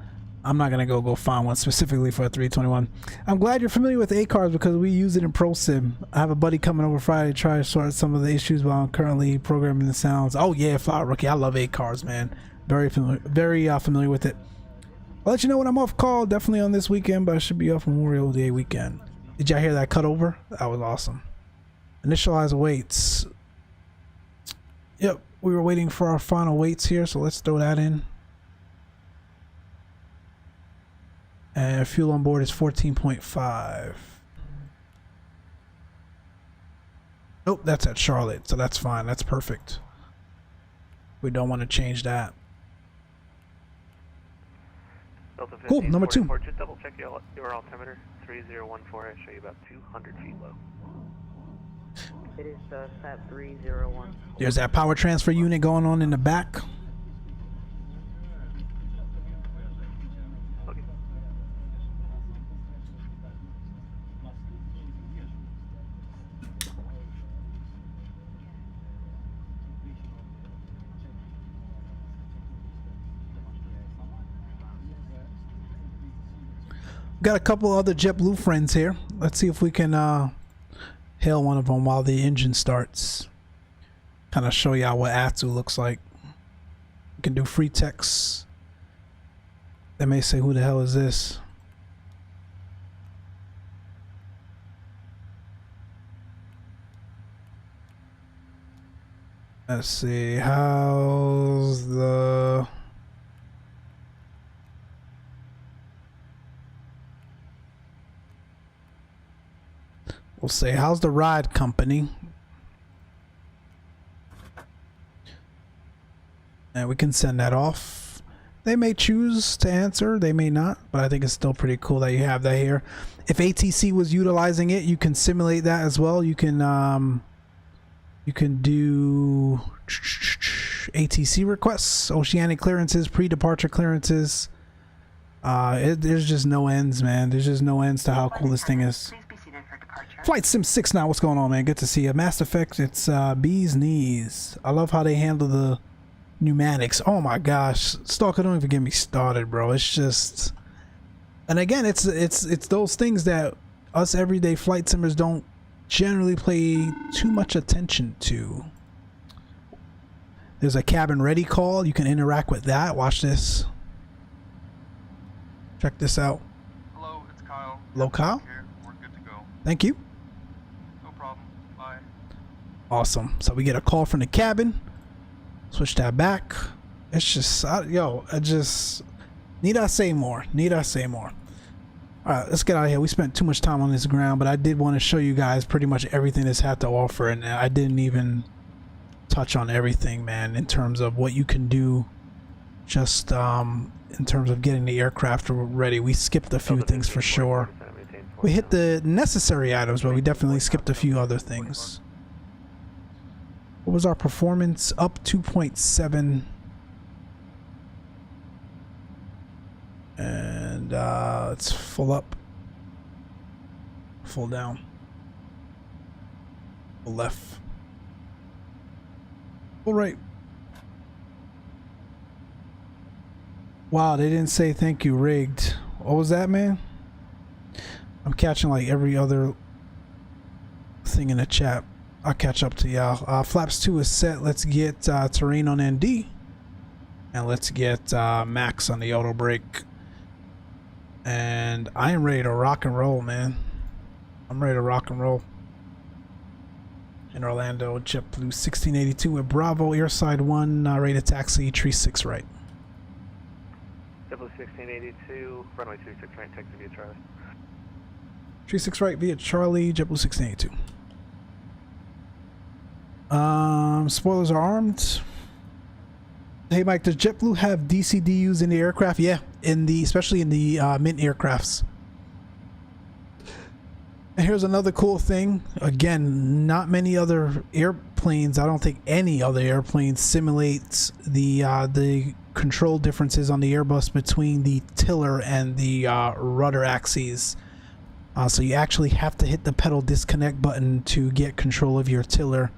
I'm not gonna go find one specifically for a 321. I'm glad you're familiar with ACARS because we use it in ProSim. I have a buddy coming over Friday to try to sort some of the issues while I'm currently programming the sounds. Oh yeah, Fly Rookie, I love ACARS, man. Very familiar with it. I'll let you know when I'm off call. Definitely on this weekend, but I should be off Memorial Day weekend. Did y'all hear that cut over? That was awesome. Initialize weights. Yep, we were waiting for our final weights here, so let's throw that in. And fuel on board is 14.5. Nope, that's at Charlotte, so that's fine. That's perfect. We don't want to change that. Cool, number 2. Just double check your altimeter. 3014. I show you about 200 feet low. It is SAT 301. There's that power transfer unit going on in the back. Okay. Got a couple other JetBlue friends here. Let's see if we can hail one of them while the engine starts. Kind of show y'all what ATSU looks like. You can do free text. They may say, who the hell is this? Let's see, how's the... We'll say, how's the ride company? And we can send that off. They may choose to answer, they may not, but I think it's still pretty cool that you have that here. If ATC was utilizing it, you can simulate that as well. You can do ATC requests, oceanic clearances, pre-departure clearances. There's just no ends, man. There's just no ends to how cool this thing is. Flight Sim 6 now, what's going on, man? Good to see you. Mass Effect, it's bee's knees. I love how they handle the pneumatics. Oh my gosh, Stalker, don't even get me started, bro. It's just, and again, it's those things that us everyday flight simmers don't generally pay too much attention to. There's a cabin ready call. You can interact with that. Watch this. Check this out. Hello, it's Kyle. Hello, Kyle. Here. We're good to go. Thank you. No problem. Bye. Awesome. So we get a call from the cabin. Switch that back. It's just, yo, I just, need I say more? Need I say more? All right, let's get out of here. We spent too much time on this ground, but I did want to show you guys pretty much everything this had to offer, and I didn't even touch on everything, man, in terms of what you can do just in terms of getting the aircraft ready. We skipped a few things for sure. We hit the necessary items, but we definitely skipped a few other things. What was our performance? Up 2.7. And it's full up, full down, full left, full right. Wow, they didn't say thank you, rigged. What was that, man? I'm catching like every other thing in the chat. I'll catch up to y'all. Flaps 2 is set. Let's get terrain on ND, and let's get max on the auto brake. And I am ready to rock and roll, man. I'm ready to rock and roll. In Orlando, JetBlue 1682 with Bravo, airside 1, ready to taxi, tree 6 right. JetBlue 1682, runway 26 right, taxi via Charlie. Tree 6 right via Charlie, JetBlue 1682. Spoilers are armed. Hey Mike, does JetBlue have DCDUs in the aircraft? Yeah, especially in the mint aircrafts. And here's another cool thing. Again, not many other airplanes, I don't think any other airplane simulates the control differences on the Airbus between the tiller and the rudder axes. So you actually have to hit the pedal disconnect button to get control of your tiller.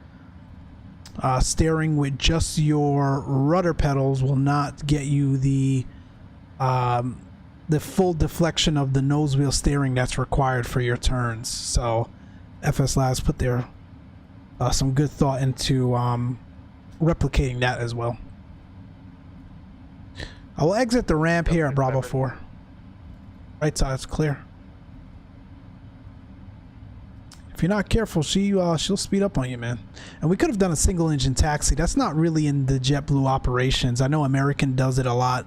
Steering with just your rudder pedals will not get you the full deflection of the nose wheel steering that's required for your turns. So FSLabs put their some good thought into replicating that as well. I will exit the ramp here at Bravo 4. Right side's clear. If you're not careful, she'll speed up on you, man. And we could have done a single engine taxi. That's not really in the JetBlue operations. I know American does it a lot.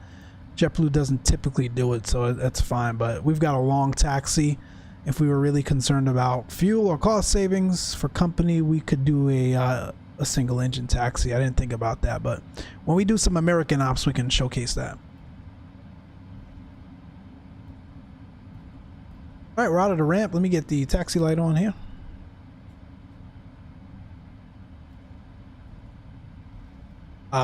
JetBlue doesn't typically do it, so that's fine. But we've got a long taxi. If we were really concerned about fuel or cost savings for company, we could do a single engine taxi. I didn't think about that, but when we do some American ops, we can showcase that. All right, we're out of the ramp. Let me get the taxi light on here.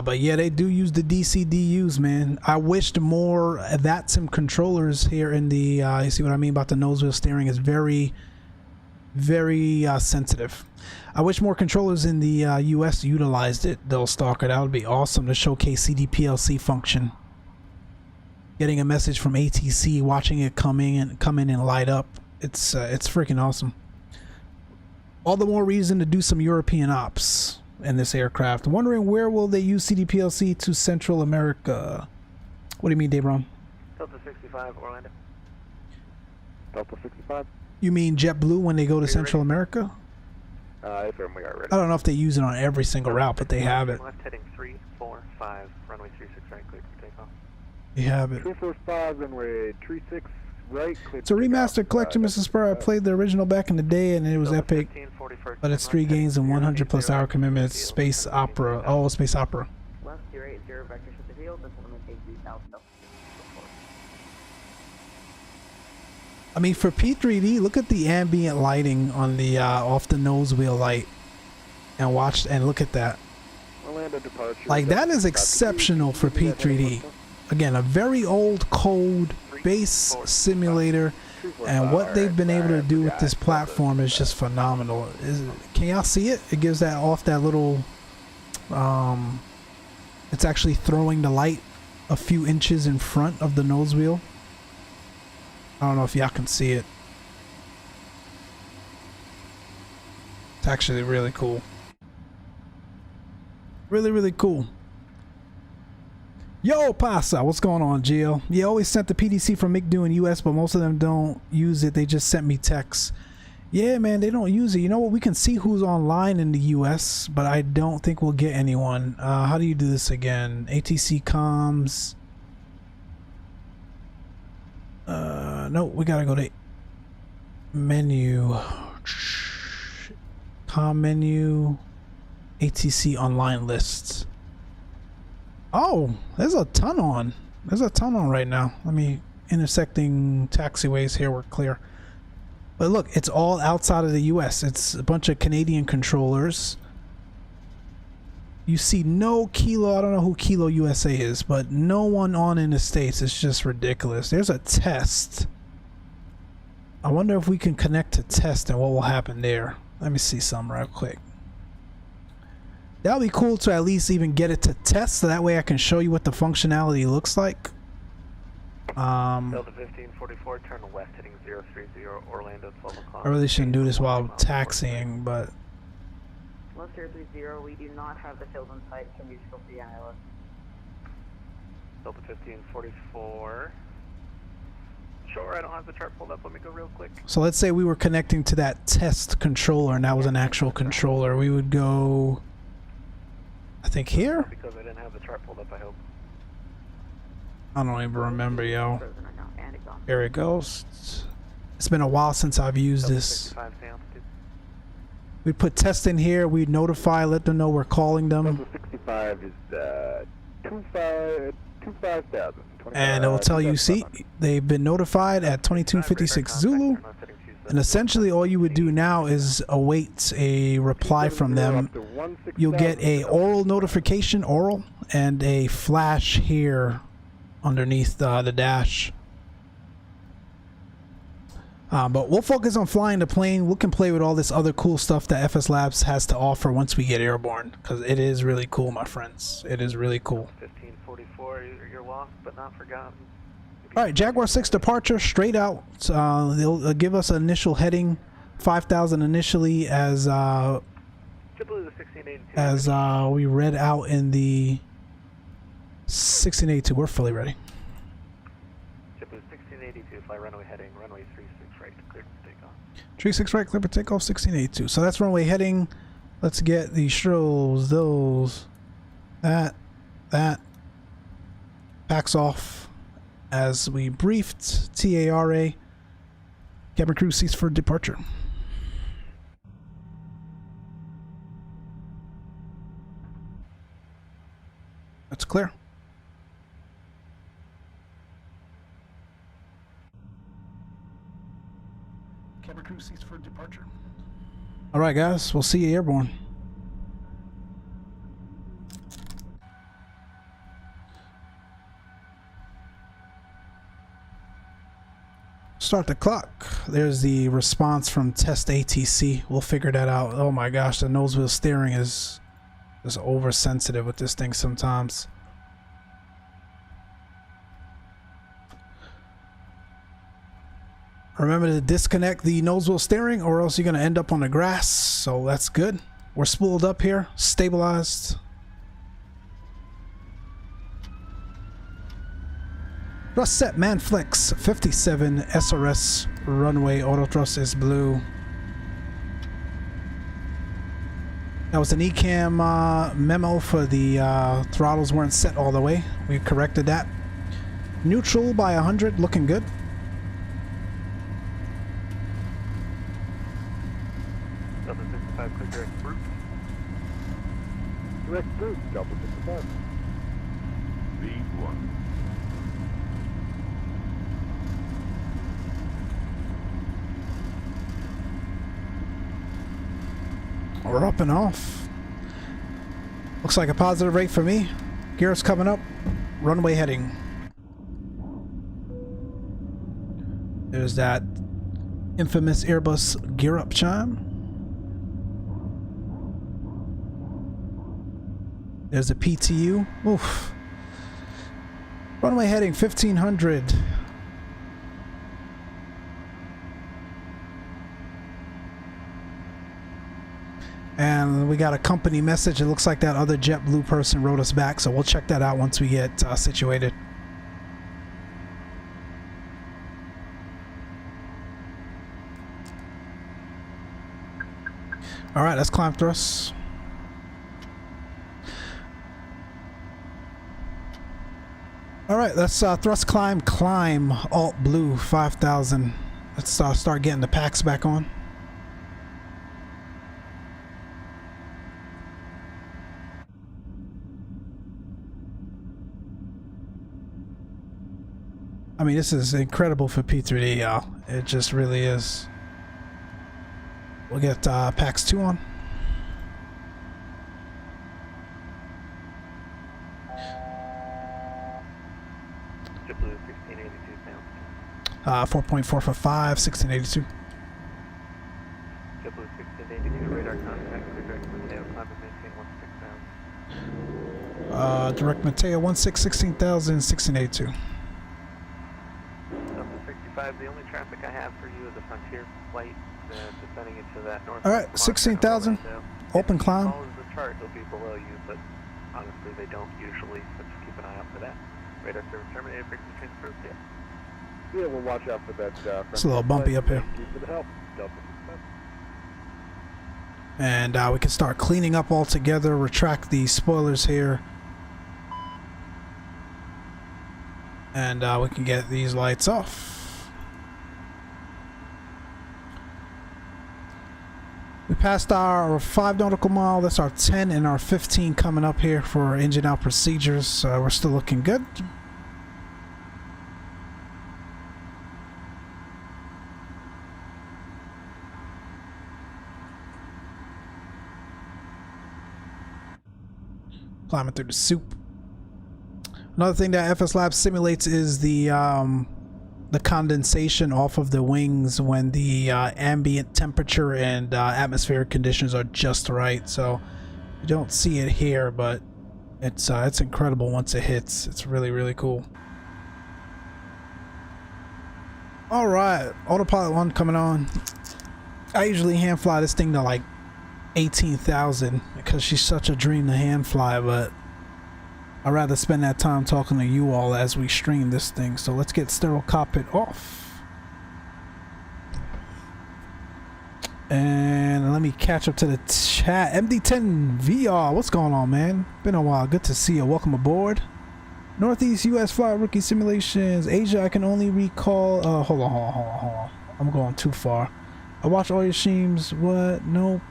But yeah, they do use the DCDUs, man. I wished more VATSIM controllers here in the, you see what I mean about the nose wheel steering is very, very sensitive. I wish more controllers in the US utilized it, though, Stalker. That would be awesome to showcase CDPLC function. Getting a message from ATC, watching it come in and light up. It's freaking awesome. All the more reason to do some European ops in this aircraft. Wondering where will they use CDPLC to Central America? What do you mean, Debron? Delta 65, Orlando. Delta 65. You mean JetBlue when they go to Central America? If we are ready. I don't know if they use it on every single route, but they have it. Left heading 345, runway 36 right, clear for takeoff. They have it. 345, runway 36 right. It's a remastered collection, Mrs. Spur. I played the original back in the day, and it was epic. But it's 3 games and 100+ hour commitments. Space opera. Oh, space opera. Left 080 vector shift to field. This will take 3,000. I mean, for P3D, look at the ambient lighting on the off the nose wheel light, and watch and look at that. Orlando departure. Like that is exceptional for P3D. Again, a very old, cold base simulator, and what they've been able to do with this platform is just phenomenal. Can y'all see it? It gives that off that little. It's actually throwing the light a few inches in front of the nose wheel. I don't know if y'all can see it. It's actually really cool. Really, really cool. Yo, Pasa, what's going on, Gio? Yeah, always sent the PDC from McDo in US, but most of them don't use it. They just sent me texts. Yeah, man, they don't use it. You know what? We can see who's online in the US, but I don't think we'll get anyone. How do you do this again? ATC comms. No, we gotta go to menu, com menu, ATC online lists. Oh, there's a ton on. There's a ton on right now. Let me, intersecting taxiways here, we're clear. But look, it's all outside of the US. It's a bunch of Canadian controllers. You see no Kilo, I don't know who Kilo USA is, but no one on in the States. It's just ridiculous. There's a test. I wonder if we can connect to test and what will happen there. Let me see some real quick. That would be cool to at least even get it to test, so that way I can show you what the functionality looks like. Delta 1544, turn west heading 030, Orlando 12 o'clock. I really shouldn't do this while taxiing, but... Left 030, we do not have the field on site. Can we still see ILS? Delta 1544. Sure, I don't have the chart pulled up. Let me go real quick. So let's say we were connecting to that test controller and that was an actual controller. We would go... I think here? Because I didn't have the chart pulled up, I hope. I don't even remember, yo. Here it goes. It's been a while since I've used this. We'd put test in here, we'd notify, let them know we're calling them. 65 is 25,000. And it will tell you, see, they've been notified at 2256 Zulu. And essentially all you would do now is await a reply from them. You'll get a oral notification, oral, and a flash here underneath the dash. But we'll focus on flying the plane. We can play with all this other cool stuff that FSLabs has to offer once we get airborne, because it is really cool, my friends. It is really cool. 1544, you're lost but not forgotten. Alright, Jaguar 6 departure, straight out. They'll give us an initial heading, 5,000 initially, as we read out in the 1682. We're fully ready. JetBlue 1682, fly runway heading, runway 36 right, clear for takeoff. 36 right, clear for takeoff, 1682. So that's runway heading. Let's get the shows, those, that, backs off. As we briefed, TARA, cabin crew cease for departure. That's clear. Cabin crew cease for departure. All right, guys, we'll see you airborne. Start the clock. There's the response from test ATC. We'll figure that out. Oh my gosh, the nose wheel steering is oversensitive with this thing sometimes. Remember to disconnect the nose wheel steering or else you're going to end up on the grass. So that's good. We're spooled up here, stabilized. Thrust set, man flex, 57 SRS runway, auto thrust is blue. That was an ECAM memo for the throttles weren't set all the way. We corrected that. Neutral by 100, looking good. Delta 65, clear direct route. Direct route, Delta 65. V1. We're up and off. Looks like a positive rate for me. Gears coming up. Runway heading. There's that infamous Airbus gear up chime. There's a PTU. Oof. Runway heading 1500. And we got a company message. It looks like that other JetBlue person wrote us back, so we'll check that out once we get situated. All right, let's climb thrust. All All right, let's thrust climb alt blue 5000. Let's start getting the packs back on. I mean, this is incredible for P3D, y'all. It just really is. We'll get packs 2 on. JetBlue 1682 sounds. 4.4 for 5, 1682. JetBlue 1682 radar contact. Direct Mateo, climb and maintain 16,000. Direct Mateo 16,000, 1682. Number 65. The only traffic I have for you is a Frontier flight descending into that north. All right, 16,000. Open climb. Follows the chart, they'll be below you, but honestly they don't usually, so just keep an eye out for that. Radar service terminated, frequency transfer, yeah. Yeah, we'll watch out for that. It's a little bumpy up here. Thank you for the help. Delta 6. And we can start cleaning up all together, retract the spoilers here. And we can get these lights off. We passed our 5 nautical mile. That's our 10 and our 15 coming up here for our engine out procedures. We're still looking good. Climbing through the soup. Another thing that FSLabs simulates is the condensation off of the wings when the ambient temperature and atmospheric conditions are just right. So you don't see it here, but it's incredible once it hits. It's really, really cool. All right, autopilot 1 coming on. I usually hand fly this thing to like 18,000 because she's such a dream to hand fly, but I'd rather spend that time talking to you all as we stream this thing. So let's get sterile cockpit off. And let me catch up to the chat. MD10 VR, what's going on, man? Been a while. Good to see you. Welcome aboard. Northeast US Flight Rookie Simulations. Asia, I can only recall. Hold on. I'm going too far. I watch all your streams. What? Nope.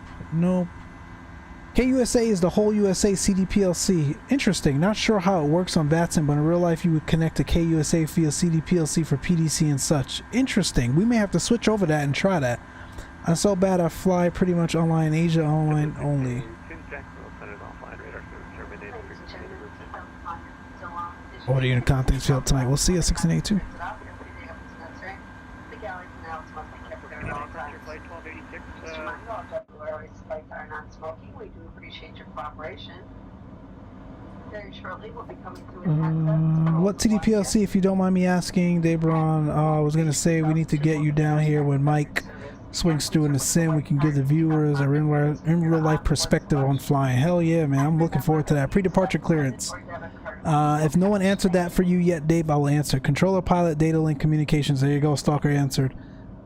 KUSA is the whole USA CDPLC. Interesting. Not sure how it works on VATSIM, but in real life you would connect to KUSA via CDPLC for PDC and such. Interesting. We may have to switch over that and try that. I'm so bad I fly pretty much online Asia, online only. Order unit contents field tonight. We'll see you at 1682. We do appreciate your cooperation. Very shortly, we'll be coming to what TDPLC, if you don't mind me asking, Debron? I was gonna say we need to get you down here when Mike swings through in the sim. We can give the viewers a in real life perspective on flying. Hell yeah, man! I'm looking forward to that. Pre-departure clearance. If no one answered that for you yet, Dave, I will answer. Controller, pilot, data link, communications. There you go. Stalker answered.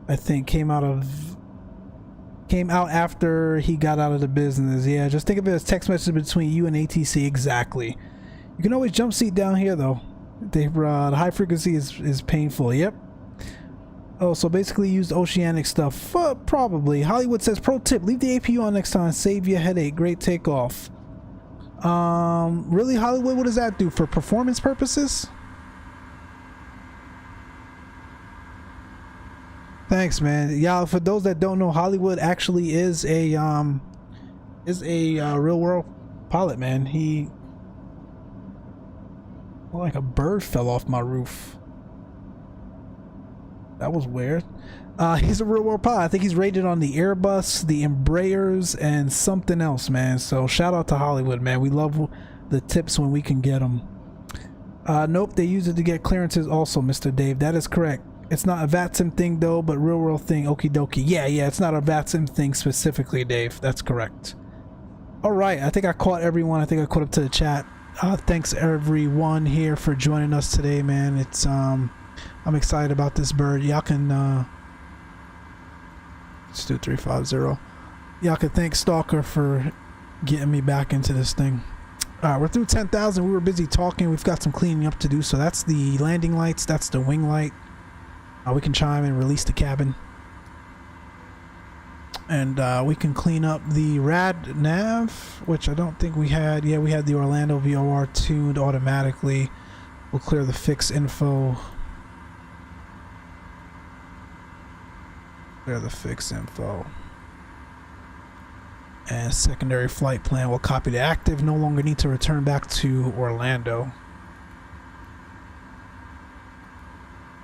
I think came out after he got out of the business. Yeah, just think of it as text message between you and ATC. Exactly. You can always jump seat down here though. The high frequency is painful. Yep. Oh, so basically use the oceanic stuff. Probably. Hollywood says, pro tip, leave the APU on next time. Save you a headache. Great takeoff. Really, Hollywood? What does that do? For performance purposes? Thanks, man. Yeah, for those that don't know, Hollywood actually is a real world pilot, man. He, like a bird fell off my roof. That was weird. He's a real world pilot. I think he's rated on the Airbus, the Embraers, and something else, man. So shout out to Hollywood, man. We love the tips when we can get them. Nope, they use it to get clearances also, Mr. Dave. That is correct. It's not a VATSIM thing though, but real world thing. Okie dokie. Yeah, it's not a VATSIM thing specifically, Dave. That's correct. All right, I think I caught everyone. I think I caught up to the chat. Thanks everyone here for joining us today, man. It's I'm excited about this bird. Y'all can let's do 350. Y'all can thank Stalker for getting me back into this thing. Alright, we're through 10,000. We were busy talking. We've got some cleaning up to do. So that's the landing lights. That's the wing light. We can chime and release the cabin. And we can clean up the rad nav, which I don't think we had. Yeah, we had the Orlando VOR tuned automatically. We'll clear the fix info. Clear the fix info. And secondary flight plan will copy to active. No longer need to return back to Orlando.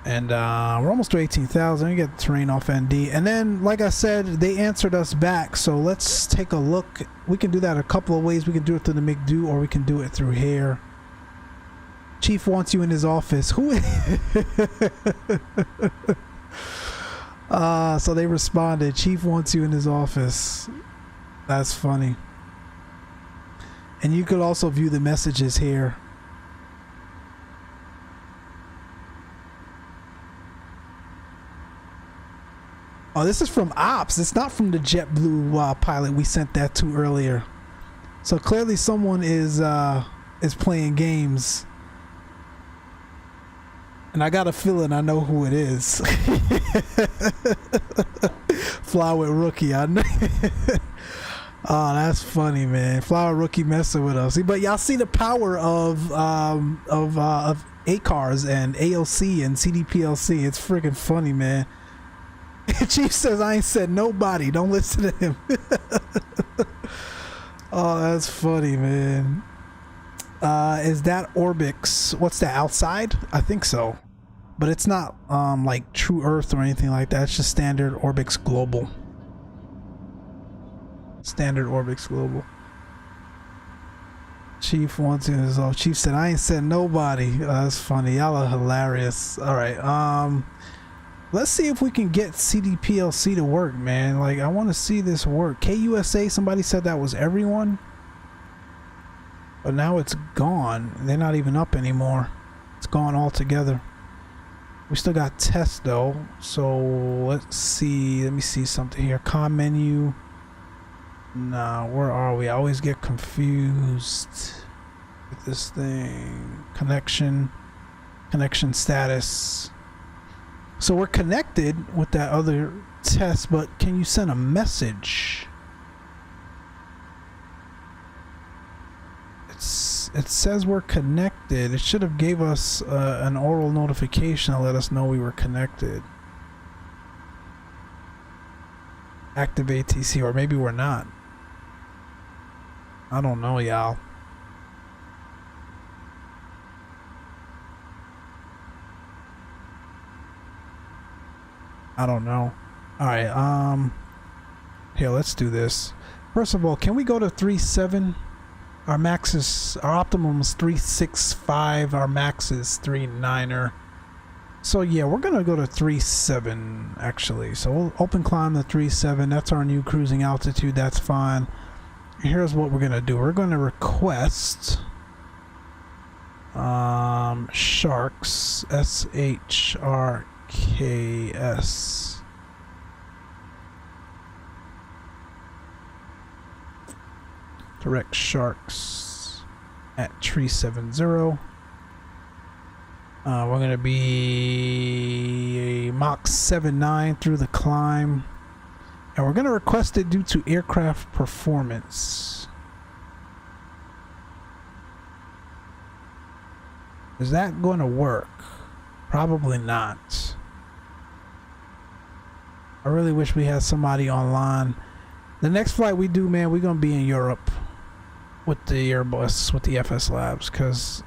And we're almost to 18,000. We get the terrain off ND. And then, like I said, they answered us back. So let's take a look. We can do that a couple of ways. We can do it through the McDo, or we can do it through here. Chief wants you in his office. Who? So they responded. Chief wants you in his office. That's funny. And you could also view the messages here. Oh, this is from Ops. It's not from the JetBlue pilot we sent that to earlier. So clearly someone is playing games. And I got a feeling I know who it is. Fly with Rookie. I know. Oh, that's funny, man. Fly with Rookie messing with us. But y'all see the power of ACARS and AOC and CDPLC. It's freaking funny, man. Chief says, I ain't said nobody. Don't listen to him. Oh, that's funny, man. Is that ORBX? What's that, outside? I think so. But it's not like True Earth or anything like that. It's just standard ORBX Global. Standard ORBX Global. Chief wants in his own. Chief said, I ain't said nobody. That's funny. Y'all are hilarious. Alright, let's see if we can get CDPLC to work, man. Like, I want to see this work. KUSA, somebody said that was everyone. But now it's gone. They're not even up anymore. It's gone altogether. We still got tests, though. So, let's see. Let me see something here. Com menu. Nah, where are we? I always get confused with this thing. Connection status. So we're connected with that other test, but can you send a message? It says we're connected. It should have gave us an oral notification to let us know we were connected. Active ATC, or maybe we're not. I don't know, y'all. I don't know. Alright, here, let's do this. First of all, can we go to 3.7? Our max is, our optimum is 3.65. Our max is 3.9er. So yeah, we're gonna go to 3.7 actually. So we'll open climb the 3.7. That's our new cruising altitude. That's fine. Here's what we're gonna do. We're gonna request Sharks, SHRKS. Direct Sharks at 370. We're gonna be Mach 7.9 through the climb, and we're gonna request it due to aircraft performance. Is that going to work? Probably not. I really wish we had somebody online. The next flight we do, man, we're gonna be in Europe with the Airbus, with the FSLabs, because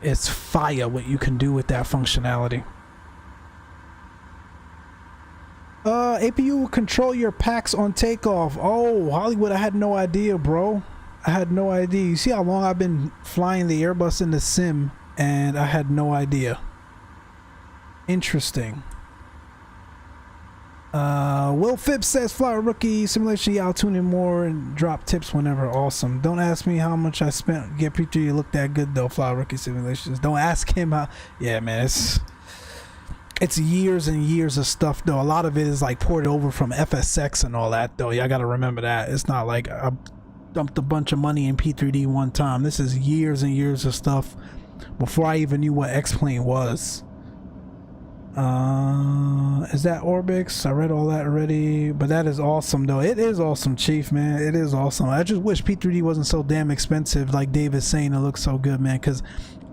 it's fire what you can do with that functionality. APU will control your packs on takeoff. Oh, Hollywood, I had no idea, bro. I had no idea. You see how long I've been flying the Airbus in the sim, and I had no idea. Interesting. Will Phipps says, Fly Rookie Simulation, y'all tune in more and drop tips whenever. Awesome. Don't ask me how much I spent. Get picture you look that good though, Fly Rookie Simulations. Don't ask him how. Yeah, man, it's years and years of stuff though. A lot of it is like ported over from FSX and all that though. Y'all gotta remember that. It's not like dumped a bunch of money in P3D one time. This is years and years of stuff before I even knew what Xplane was. Is that ORBX? I read all that already, but that is awesome though. It is awesome, Chief, man. It is awesome. I just wish P3D wasn't so damn expensive, like Dave is saying. It looks so good, man, because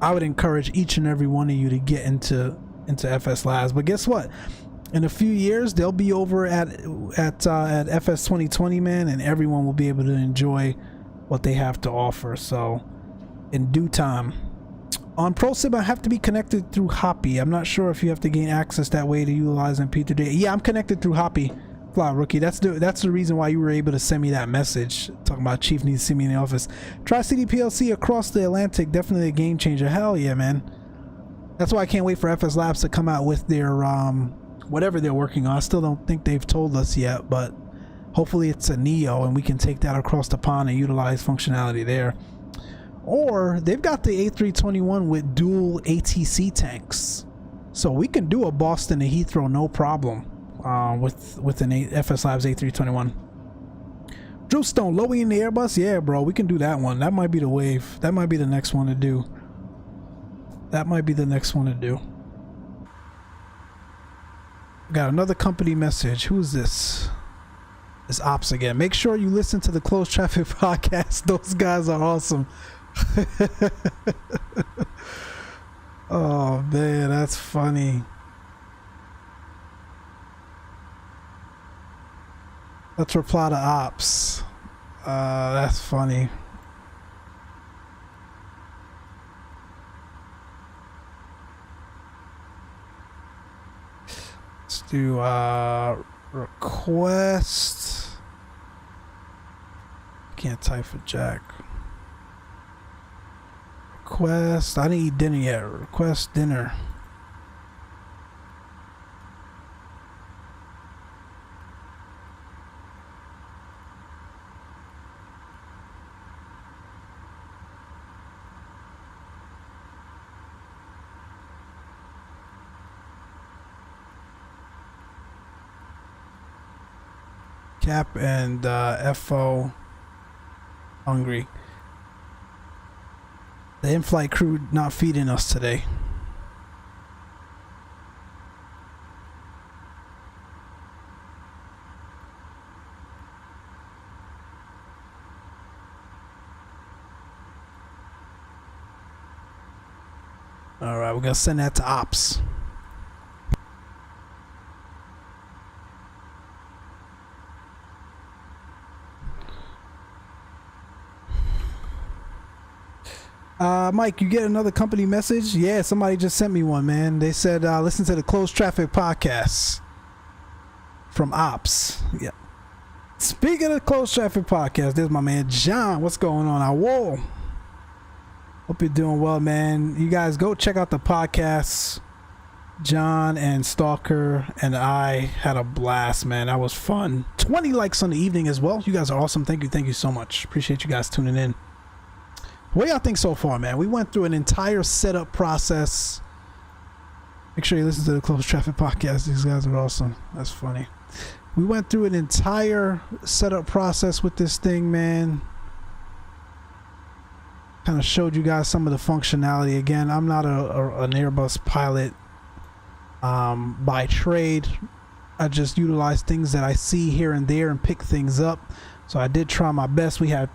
I would encourage each and every one of you to get into FSLabs. But guess what? In a few years, they'll be over at FS 2020, man, and everyone will be able to enjoy what they have to offer. So, in due time. On ProSim, I have to be connected through Hoppy. I'm not sure if you have to gain access that way to utilize MP3. Yeah, I'm connected through Hoppy. Fly Rookie. That's the reason why you were able to send me that message talking about Chief needs to see me in the office. Tri-City PLC across the Atlantic, definitely a game changer. Hell yeah, man. That's why I can't wait for FSLabs to come out with their whatever they're working on. I still don't think they've told us yet, but hopefully it's a Neo and we can take that across the pond and utilize functionality there. Or they've got the A321 with dual ATC tanks, so we can do a Boston to Heathrow no problem with an FSLabs A321. Drew Stone, lowing in the Airbus, yeah, bro, we can do that one. That might be the wave. That might be the next one to do. That might be the next one to do. Got another company message. Who's this? It's Ops again. Make sure you listen to the Closed Traffic podcast. Those guys are awesome. Oh man, that's funny. Let's reply to Ops. That's funny. Let's do request. Can't type for Jack. Request. I didn't eat dinner yet. Request dinner. Cap and FO hungry. The in-flight crew not feeding us today. All right, we're gonna send that to Ops. Mike, you get another company message? Yeah, somebody just sent me one, man. They said, listen to the Closed Traffic podcast from Ops. Yeah. Speaking of the Closed Traffic podcast, there's my man John. What's going on? Whoa. Hope you're doing well, man. You guys go check out the podcasts. John and Stalker and I had a blast, man. That was fun. 20 likes on the evening as well. You guys are awesome. Thank you so much. Appreciate you guys tuning in. What do y'all think so far, man? We went through an entire setup process. Make sure you listen to the Closed Traffic podcast. These guys are awesome. That's funny. We went through an entire setup process with this thing, man. Kind of showed you guys some of the functionality. Again, I'm not an Airbus pilot by trade. I just utilize things that I see here and there and pick things up. So I did try my best. We had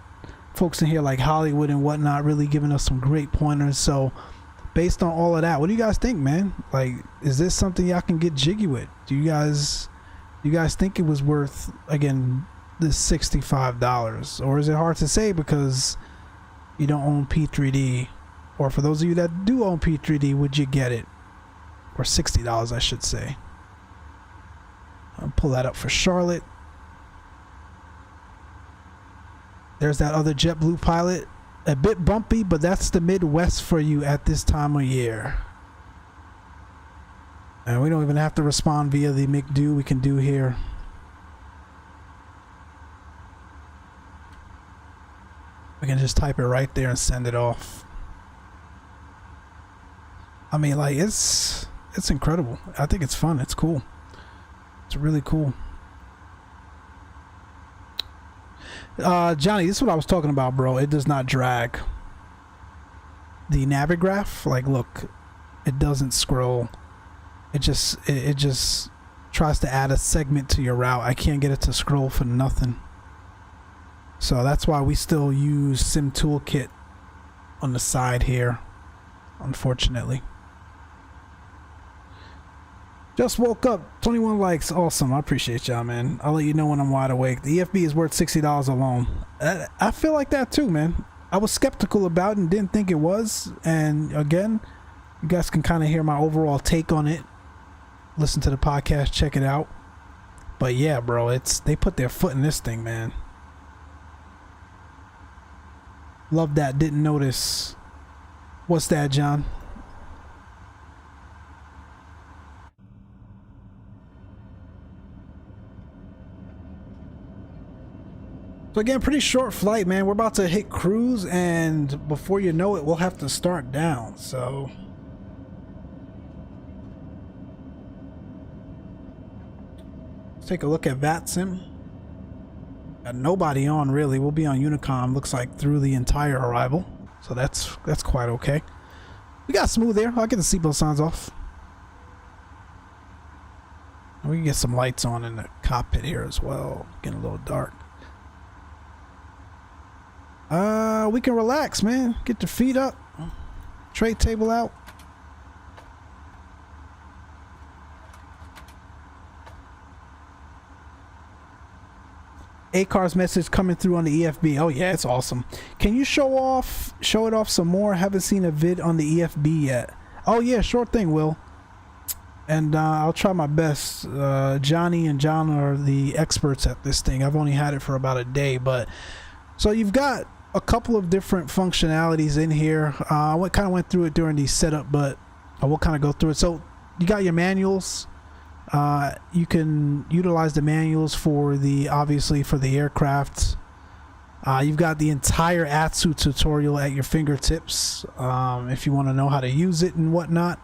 folks in here like Hollywood and whatnot really giving us some great pointers. So based on all of that, what do you guys think, man? Like, is this something y'all can get jiggy with? Do you guys think it was worth, again, this $65, or is it hard to say because you don't own P3D? Or for those of you that do own P3D, would you get it? Or $60, I should say. I'll pull that up for Charlotte. There's that other JetBlue pilot. A bit bumpy, but that's the Midwest for you at this time of year. And we don't even have to respond via the McDo. We can do here. We can just type it right there and send it off. I mean, like, it's incredible. I think it's fun. It's cool. It's really cool. Johnny, this is what I was talking about, bro. It does not drag. The Navigraph, like, look, it doesn't scroll. It just tries to add a segment to your route. I can't get it to scroll for nothing. So that's why we still use Sim Toolkit on the side here, unfortunately. Just woke up, 21 likes, awesome. I appreciate y'all, man. I'll let you know when I'm wide awake. The EFB is worth $60 alone. I feel like that too, man. I was skeptical about it and didn't think it was. And again, you guys can kind of hear my overall take on it. Listen to the podcast, check it out. But yeah, bro, they put their foot in this thing, man. Love that. Didn't notice. What's that, John? So again, pretty short flight, man. We're about to hit cruise, and before you know it, we'll have to start down. So let's take a look at VATSIM. Got nobody on really. We'll be on Unicom, looks like, through the entire arrival. So that's quite okay. We got smooth air. I'll get the seatbelt signs off. And we can get some lights on in the cockpit here as well. Getting a little dark. We can relax, man. Get your feet up. Tray table out. ACAR's message coming through on the EFB. Oh yeah, it's awesome. Can you show it off some more? Haven't seen a vid on the EFB yet. Oh yeah, sure thing, Will. And I'll try my best. Johnny and John are the experts at this thing. I've only had it for about a day, but so you've got a couple of different functionalities in here. I kind of went through it during the setup, but I will kind of go through it. So you got your manuals. You can utilize the manuals for obviously for the aircraft. You've got the entire Asus tutorial at your fingertips if you want to know how to use it and whatnot.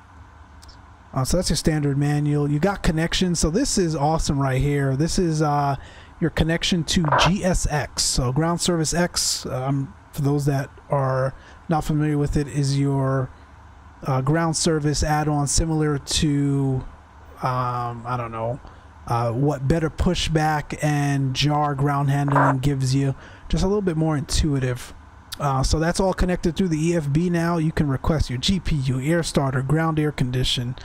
So that's your standard manual. You got connections. So this is awesome right here. This is your connection to GSX. So Ground Service X, for those that are not familiar with it, is your ground service add-on similar to I don't know what better pushback and jar ground handling gives you. Just a little bit more intuitive. So that's all connected through the EFB now. You can request your GPU, air starter, ground air condition,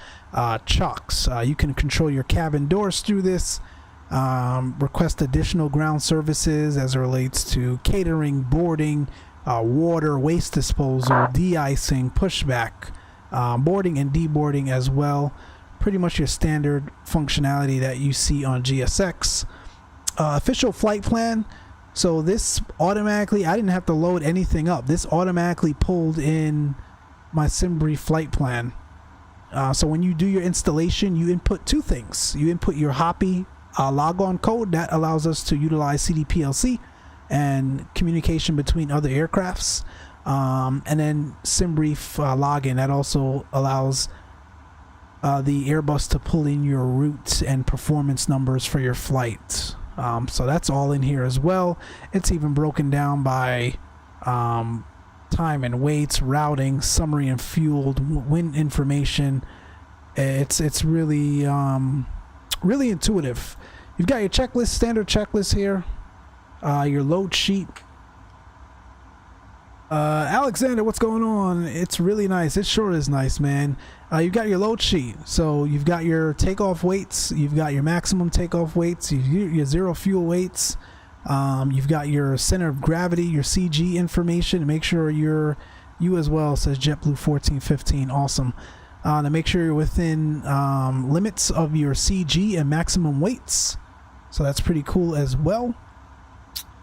chocks. You can control your cabin doors through this. Request additional ground services as it relates to catering, boarding, water, waste disposal, de-icing, pushback, boarding and deboarding as well. Pretty much your standard functionality that you see on GSX. Official flight plan. So this automatically, I didn't have to load anything up. This automatically pulled in my SimBrief flight plan. So when you do your installation, you input two things. You input your Hoppy logon code that allows us to utilize CDPLC and communication between other aircrafts. And then SimBrief login that also allows the Airbus to pull in your route and performance numbers for your flight. So that's all in here as well. It's even broken down by time and weights, routing, summary and fueled, wind information. It's really really intuitive. You've got your checklist, standard checklist here, your load sheet. Alexander, what's going on? It's really nice. It sure is nice, man. You've got your load sheet. So you've got your takeoff weights. You've got your maximum takeoff weights. Your zero fuel weights. You've got your center of gravity, your CG information. Make sure you as well, says JetBlue 1415. Awesome. To make sure you're within limits of your CG and maximum weights. So that's pretty cool as well.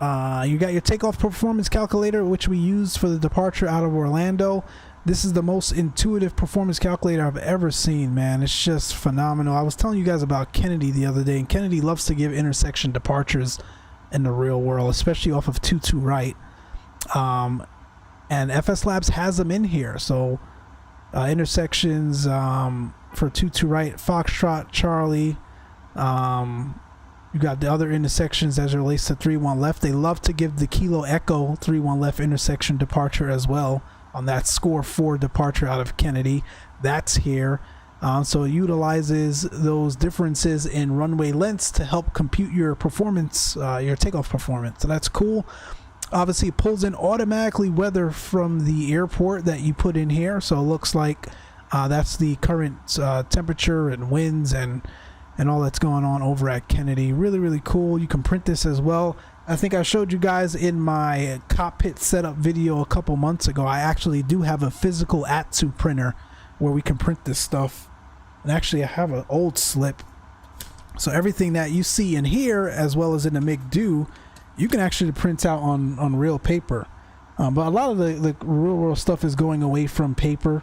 You got your takeoff performance calculator, which we used for the departure out of Orlando. This is the most intuitive performance calculator I've ever seen, man. It's just phenomenal. I was telling you guys about Kennedy the other day, and Kennedy loves to give intersection departures in the real world, especially off of 22 right. And FSLabs has them in here. So intersections for 22 right, Foxtrot, Charlie, You got the other intersections as it relates to 31 left. They love to give the Kilo Echo 31 left intersection departure as well on that score 4 departure out of Kennedy. That's here. So it utilizes those differences in runway lengths to help compute your performance, your takeoff performance. So that's cool. Obviously it pulls in automatically weather from the airport that you put in here. So it looks like that's the current temperature and winds and all that's going on over at Kennedy. Really, really cool. You can print this as well. I think I showed you guys in my cockpit setup video a couple months ago. I actually do have a physical Asus printer where we can print this stuff. And actually I have an old slip. So everything that you see in here as well as in the MiG-Do, you can actually print out on real paper. But a lot of the real world stuff is going away from paper,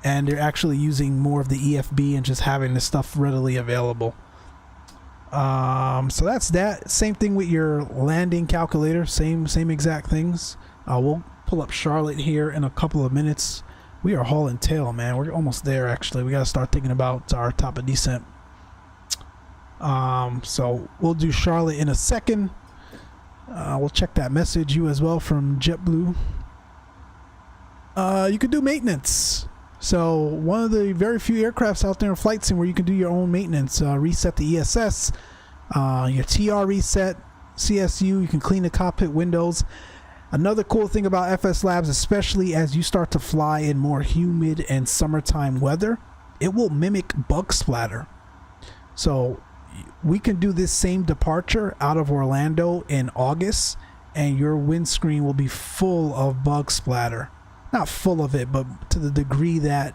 and they're actually using more of the EFB and just having the stuff readily available. So that's that. Same thing with your landing calculator, same exact things. We'll pull up Charlotte here in a couple of minutes. We are hauling tail, man. We're almost there. Actually, we got to start thinking about our top of descent. So we'll do Charlotte in a second. We'll check that message, you as well, from JetBlue. You could do maintenance. So one of the very few aircrafts out there in flight sim where you can do your own maintenance. Reset the ESS, your TR reset, CSU. You can clean the cockpit windows. Another cool thing about FSLabs, especially as you start to fly in more humid and summertime weather, it will mimic bug splatter. So we can do this same departure out of Orlando in August, and your windscreen will be full of bug splatter. Not full of it, but to the degree that,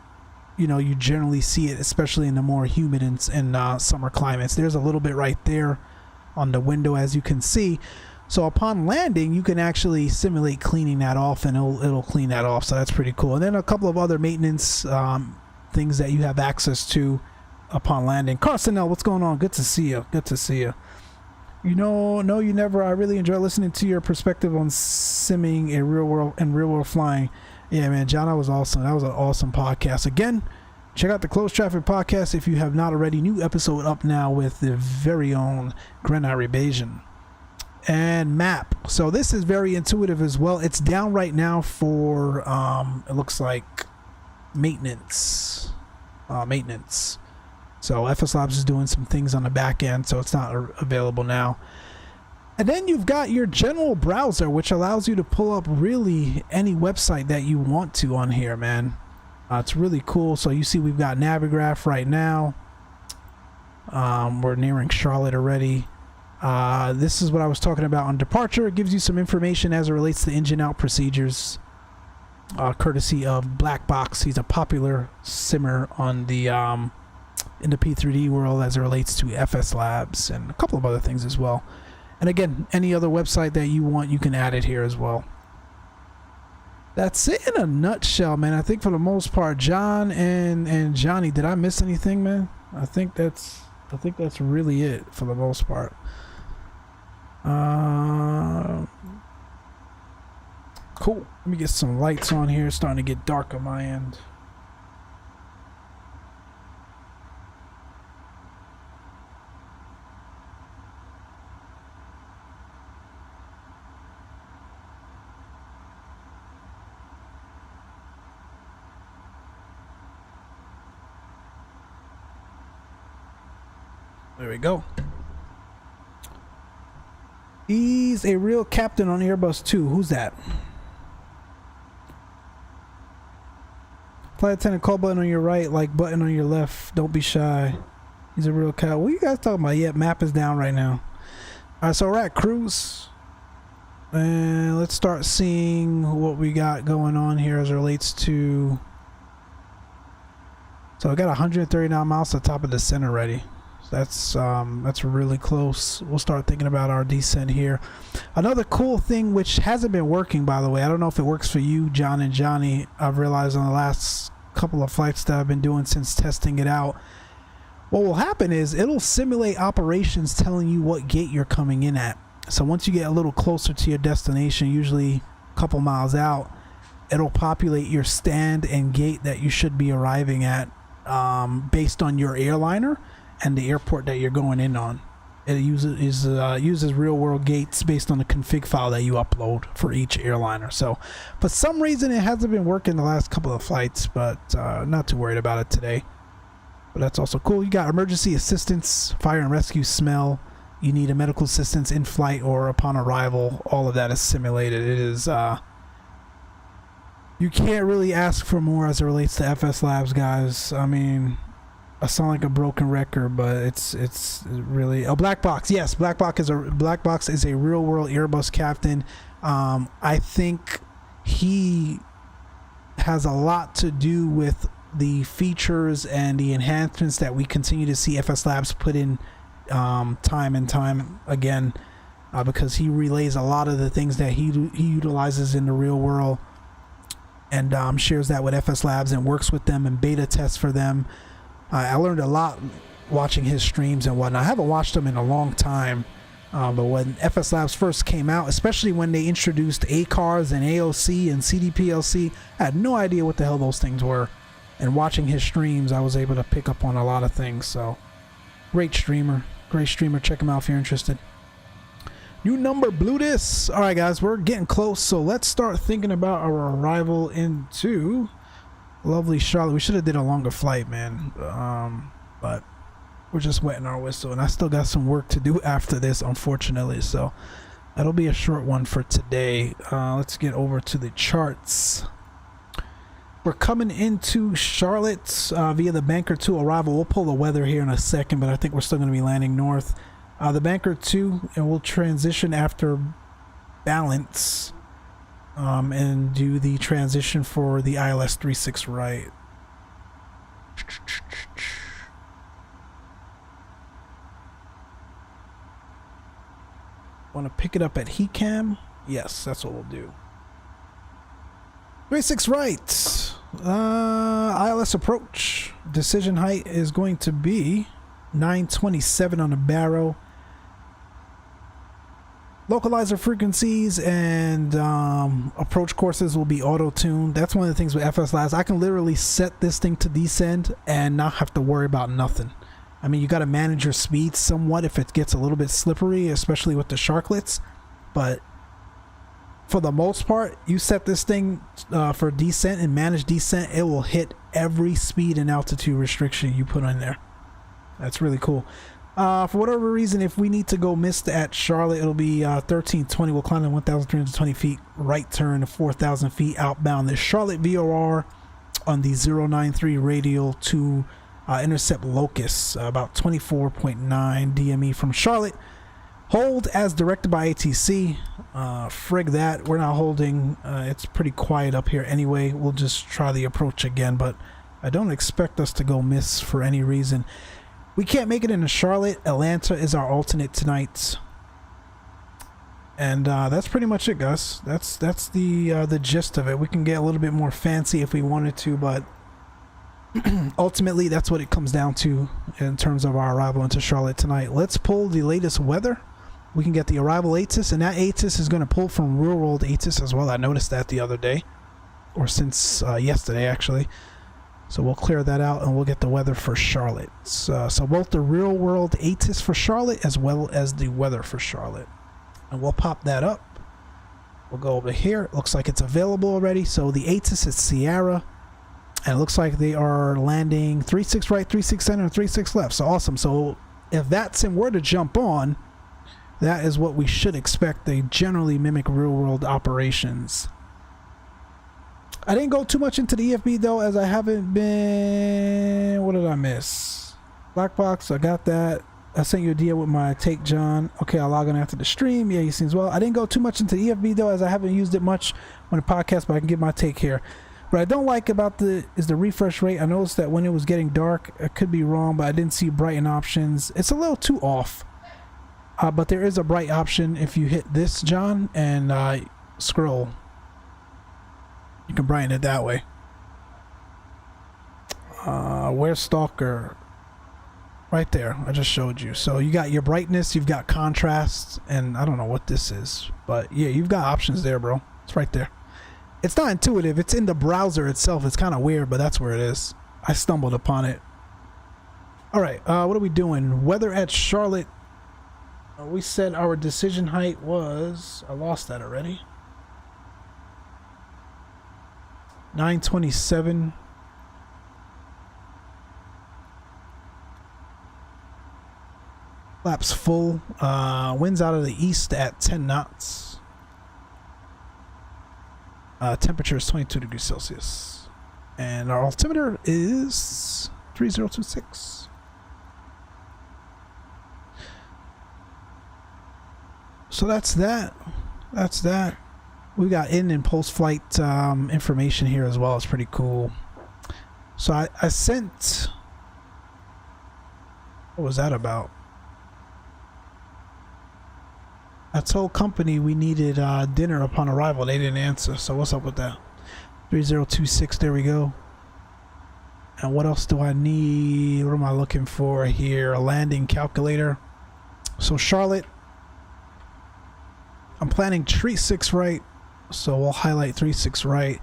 you know, you generally see it, especially in the more humid and summer climates. There's a little bit right there on the window, as you can see. So upon landing, you can actually simulate cleaning that off, and it'll clean that off. So that's pretty cool. And then a couple of other maintenance things that you have access to upon landing. Carson L, what's going on? Good to see you. Good to see you. You know, no, you never. I really enjoy listening to your perspective on simming in real world flying. Yeah, man, John, that was awesome. That was an awesome podcast. Again, check out the Closed Traffic podcast if you have not already. New episode up now with the very own Grenari Bayesian. And map. So this is very intuitive as well. It's down right now for, it looks like maintenance. So FSLabs is doing some things on the back end, so it's not available now. And then you've got your general browser, which allows you to pull up really any website that you want to on here, man. It's really cool. So you see we've got Navigraph right now. We're nearing Charlotte already. This is what I was talking about on departure. It gives you some information as it relates to engine out procedures, courtesy of Black Box. He's a popular simmer on the in the P3D world as it relates to FSLabs and a couple of other things as well. And again, any other website that you want, you can add it here as well. That's it in a nutshell, man. I think for the most part, John and Johnny, did I miss anything, man? I think that's really it for the most part. Cool. Let me get some lights on here. It's starting to get dark on my end. There we go. He's a real captain on Airbus 2. Who's that? Flight attendant, call button on your right, like button on your left. Don't be shy. He's a real cat. What are you guys talking about? Yeah, map is down right now. Alright, so we're at cruise. And let's start seeing what we got going on here as it relates to... So I got 139 miles to the top of the descent already. That's really close. We'll start thinking about our descent here. Another cool thing, which hasn't been working, by the way, I don't know if it works for you, John and Johnny. I've realized on the last couple of flights that I've been doing since testing it out, what will happen is it'll simulate operations telling you what gate you're coming in at. So once you get a little closer to your destination, usually a couple miles out, it'll populate your stand and gate that you should be arriving at based on your airliner and the airport that you're going in on. It uses real world gates based on the config file that you upload for each airliner. So for some reason it hasn't been working the last couple of flights, but not too worried about it today. But that's also cool. You got emergency assistance, fire and rescue, smell. You need a medical assistance in flight or upon arrival. All of that is simulated. It is you can't really ask for more as it relates to FSLabs, guys. I mean, I sound like a broken record, but it's really a black box. Yes, black box is a real world Airbus captain. I think he has a lot to do with the features and the enhancements that we continue to see FSLabs put in time and time again, because he relays a lot of the things that he utilizes in the real world, and shares that with FSLabs and works with them and beta tests for them. I learned a lot watching his streams and whatnot. I haven't watched them in a long time, but when FSLabs first came out, especially when they introduced ACARS and AOC and CDPLC, I had no idea what the hell those things were. And watching his streams, I was able to pick up on a lot of things. So, great streamer. Check him out if you're interested. New number, Blutus. All right, guys, we're getting close. So let's start thinking about our arrival into lovely Charlotte. We should have did a longer flight, man. But we're just wetting our whistle, and I still got some work to do after this, unfortunately. So that'll be a short one for today. Let's get over to the charts. We're coming into Charlotte via the Banker 2 arrival. We'll pull the weather here in a second, but I think we're still going to be landing north. The Banker 2, and we'll transition after balance and do the transition for the ILS 36 right. Want to pick it up at heat cam? Yes, that's what we'll do. 36 right. ILS approach. Decision height is going to be 927 on the barrow. Localizer frequencies and approach courses will be auto-tuned. That's one of the things with FSLabs. I can literally set this thing to descend and not have to worry about nothing. I mean, you got to manage your speed somewhat if it gets a little bit slippery, especially with the sharklets. But for the most part, you set this thing for descent and manage descent, it will hit every speed and altitude restriction you put in there. That's really cool. For whatever reason, if we need to go missed at Charlotte, it'll be 1320. We'll climb to 1,320 feet, right turn to 4,000 feet outbound. The Charlotte VOR on the 093 radial to intercept Locust, about 24.9 DME from Charlotte. Hold as directed by ATC. Frig that. We're not holding. It's pretty quiet up here anyway. We'll just try the approach again, but I don't expect us to go miss for any reason. We can't make it into Charlotte. Atlanta is our alternate tonight. And that's pretty much it, guys. That's the gist of it. We can get a little bit more fancy if we wanted to, but ultimately that's what it comes down to in terms of our arrival into Charlotte tonight. Let's pull the latest weather. We can get the arrival ATIS, and that ATIS is going to pull from real world ATIS as well. I noticed that the other day, or since yesterday actually. So we'll clear that out and we'll get the weather for Charlotte. So both the real world ATIS for Charlotte as well as the weather for Charlotte. And we'll pop that up. We'll go over here. It looks like it's available already. So the ATIS is Sierra. And it looks like they are landing 36 right, 36 center, and 36 left. So awesome. So if VATSIM were to jump on, that is what we should expect. They generally mimic real world operations. I didn't go too much into the EFB though, as I haven't been... What did I miss? Black box, I got that. I sent you a deal with my take, John. Okay, I'll log in after the stream. Yeah, you seems well. I didn't go too much into the EFB though, as I haven't used it much on the podcast, but I can get my take here. What I don't like about the refresh rate. I noticed that when it was getting dark, I could be wrong, but I didn't see brighten options. It's a little too off. But there is a bright option if you hit this, John, and scroll. You can brighten it that way. Where's Stalker? Right there. I just showed you. So you got your brightness, you've got contrast, and I don't know what this is. But yeah, you've got options there, bro. It's right there. It's not intuitive. It's in the browser itself. It's kind of weird, but that's where it is. I stumbled upon it. All right. What are we doing? Weather at Charlotte. We said our decision height was, I lost that already. 927. Flaps full. Winds out of the east at 10 knots. Temperature is 22 degrees Celsius. And our altimeter is 3026. So that's that. That's that. We got in and post-flight information here as well. It's pretty cool. So I sent... What was that about? I told company we needed dinner upon arrival. They didn't answer. So what's up with that? 3026. There we go. And what else do I need? What am I looking for here? A landing calculator. So Charlotte. I'm planning 36 right. So we'll highlight 36 right.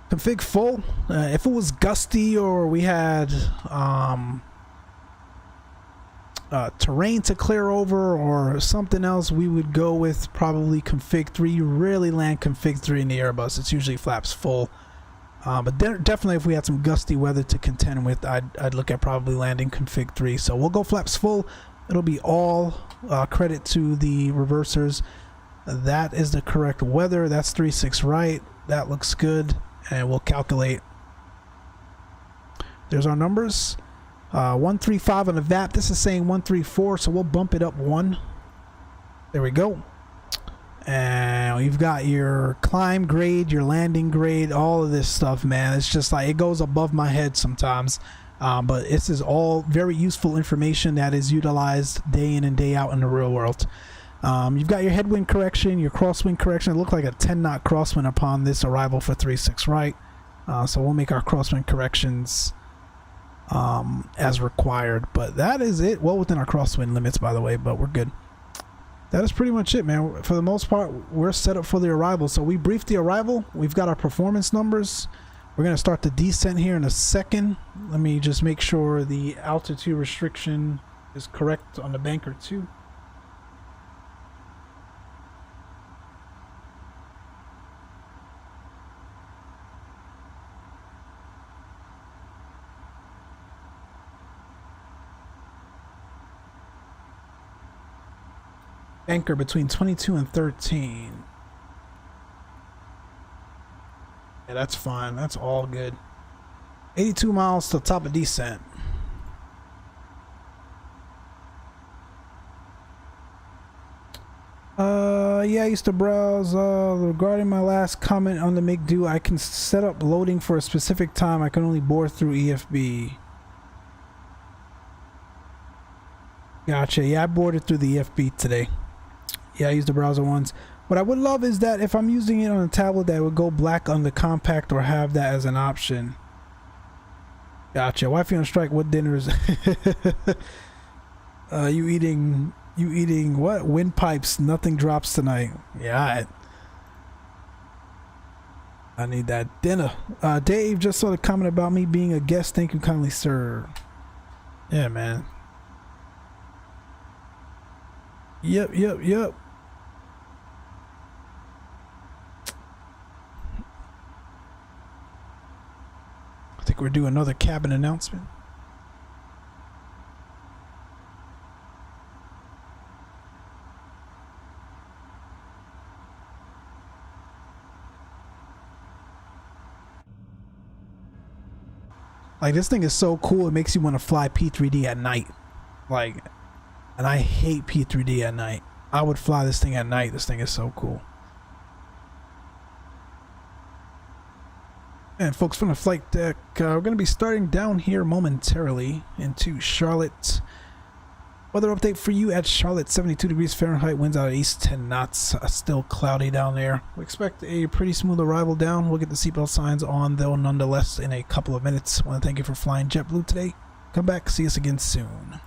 Config full. If it was gusty or we had terrain to clear over or something else, we would go with probably config 3. You rarely land config 3 in the Airbus. It's usually flaps full. But definitely if we had some gusty weather to contend with, I'd look at probably landing config 3. So we'll go flaps full. It'll be all credit to the reversers. That is the correct weather. That's 36 right. That looks good. And we'll calculate. There's our numbers. 135 on the VAP. This is saying 134, so we'll bump it up 1. There we go. And you've got your climb grade, your landing grade, all of this stuff, man. It's just like it goes above my head sometimes. But this is all very useful information that is utilized day in and day out in the real world. You've got your headwind correction, your crosswind correction. It looked like a 10-knot crosswind upon this arrival for 36 right. So we'll make our crosswind corrections as required. But that is it. Well within our crosswind limits, by the way, but we're good. That is pretty much it, man. For the most part, we're set up for the arrival. So we briefed the arrival. We've got our performance numbers. We're going to start the descent here in a second. Let me just make sure the altitude restriction is correct on the banker too. Anchor between 22 and 13. Yeah, that's fine. That's all good. 82 miles to the top of descent. Yeah, I used to browse. Regarding my last comment on the MiG-Do, I can set up loading for a specific time. I can only bore through EFB. Gotcha. Yeah, I boarded through the EFB today. Yeah, I used the browser once. What I would love is that if I'm using it on a tablet, that would go black on the compact or have that as an option. Gotcha. Wifey on strike. What dinners? You eating what? Windpipes. Nothing drops tonight. Yeah, I need that dinner. Dave just saw the comment about me being a guest. Thank you kindly, sir. Yeah, man. Yep. I think we're doing another cabin announcement. Like, this thing is so cool, it makes you want to fly P3D at night. Like, and I hate P3D at night. I would fly this thing at night. This thing is so cool. And folks, from the flight deck, we're going to be starting down here momentarily into Charlotte. Weather update for you at Charlotte, 72 degrees Fahrenheit, winds out of east, 10 knots. Still cloudy down there. We expect a pretty smooth arrival down. We'll get the seatbelt signs on, though, nonetheless, in a couple of minutes. I want to thank you for flying JetBlue today. Come back, see us again soon.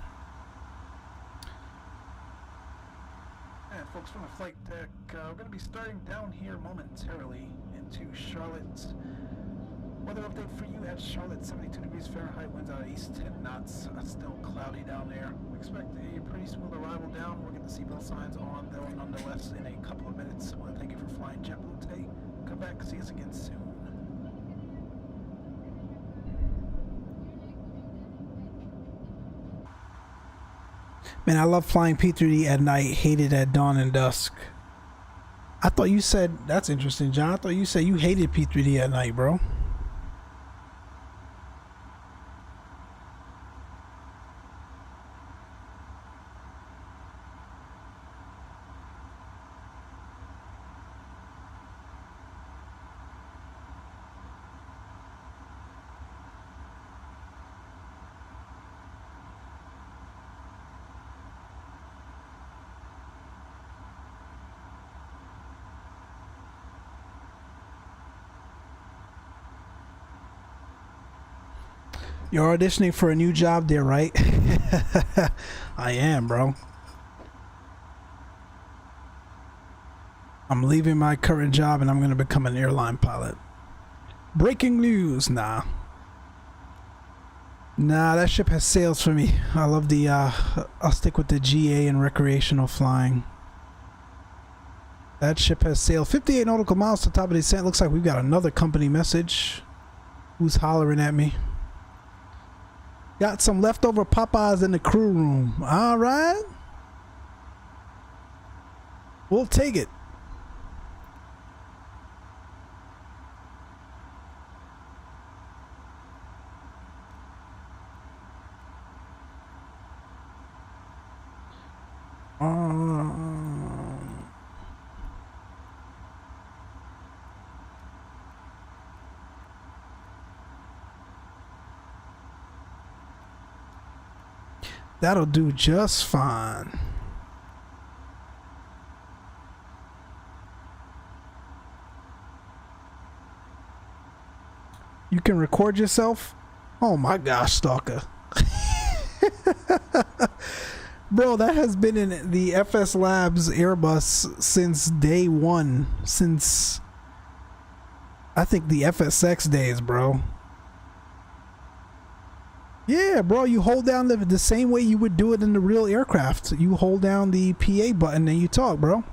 And folks, from the flight deck, we're going to be starting down here momentarily into Charlotte. Weather update for you at Charlotte, 72 degrees Fahrenheit, winds out of east, 10 knots. Still cloudy down there. We expect a pretty smooth arrival down. Seatbelt signs on, though, nonetheless, in a couple of minutes. I want to thank you for flying JetBlue today. Come back, see us again soon. Man, I love flying P3D at night, hate it at dawn and dusk. I thought you said, that's interesting, John. I thought you said you hated P3D at night, bro. You're auditioning for a new job there, right? I am, bro. I'm leaving my current job and I'm going to become an airline pilot. Breaking news. Nah, that ship has sails for me. I love the, I'll stick with the GA and recreational flying. That ship has sailed 58 nautical miles to the top of the descent. Looks like we've got another company message. Who's hollering at me? Got some leftover Popeyes in the crew room. All right. We'll take it. That'll do just fine. You can record yourself? Oh my gosh, Stalker. Bro, that has been in the FSLabs Airbus since day one. Since, I think, the FSX days, bro. Yeah, bro, you hold down the same way you would do it in the real aircraft. You hold down the PA button and you talk, bro.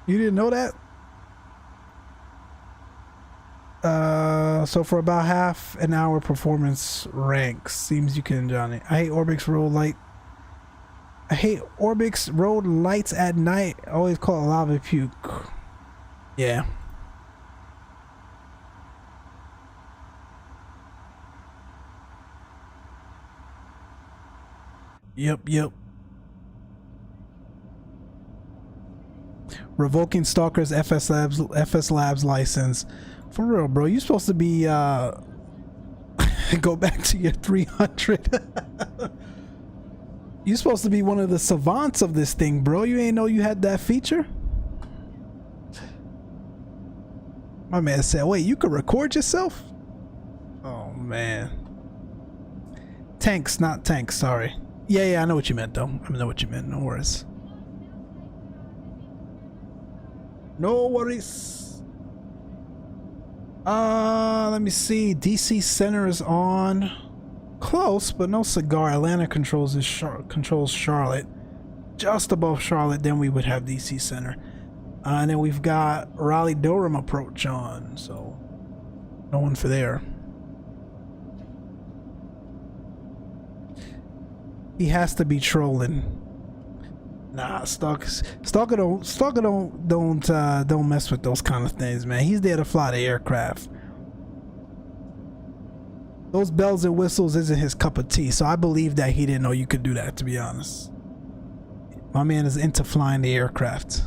You didn't know that? So for about half an hour performance ranks. Seems you can, Johnny. I hate ORBX road light. I hate ORBX road lights at night. I always call it lava puke. Yeah. Yep. Revoking Stalker's FSLabs license. For real, bro. You supposed to be go back to your 300. You supposed to be one of the savants of this thing, bro. You ain't know you had that feature? My man said, wait, you could record yourself? Oh man. Tanks, not tanks, sorry. Yeah, I know what you meant, though. I know what you meant. No worries. No worries. Let me see. DC Center is on. Close, but no cigar. Atlanta controls Charlotte. Just above Charlotte, then we would have DC Center. And then we've got Raleigh-Durham approach on, so no one for there. He has to be trolling. Nah, Stalker don't mess with those kind of things, man. He's there to fly the aircraft. Those bells and whistles isn't his cup of tea, so I believe that he didn't know you could do that, to be honest. My man is into flying the aircraft.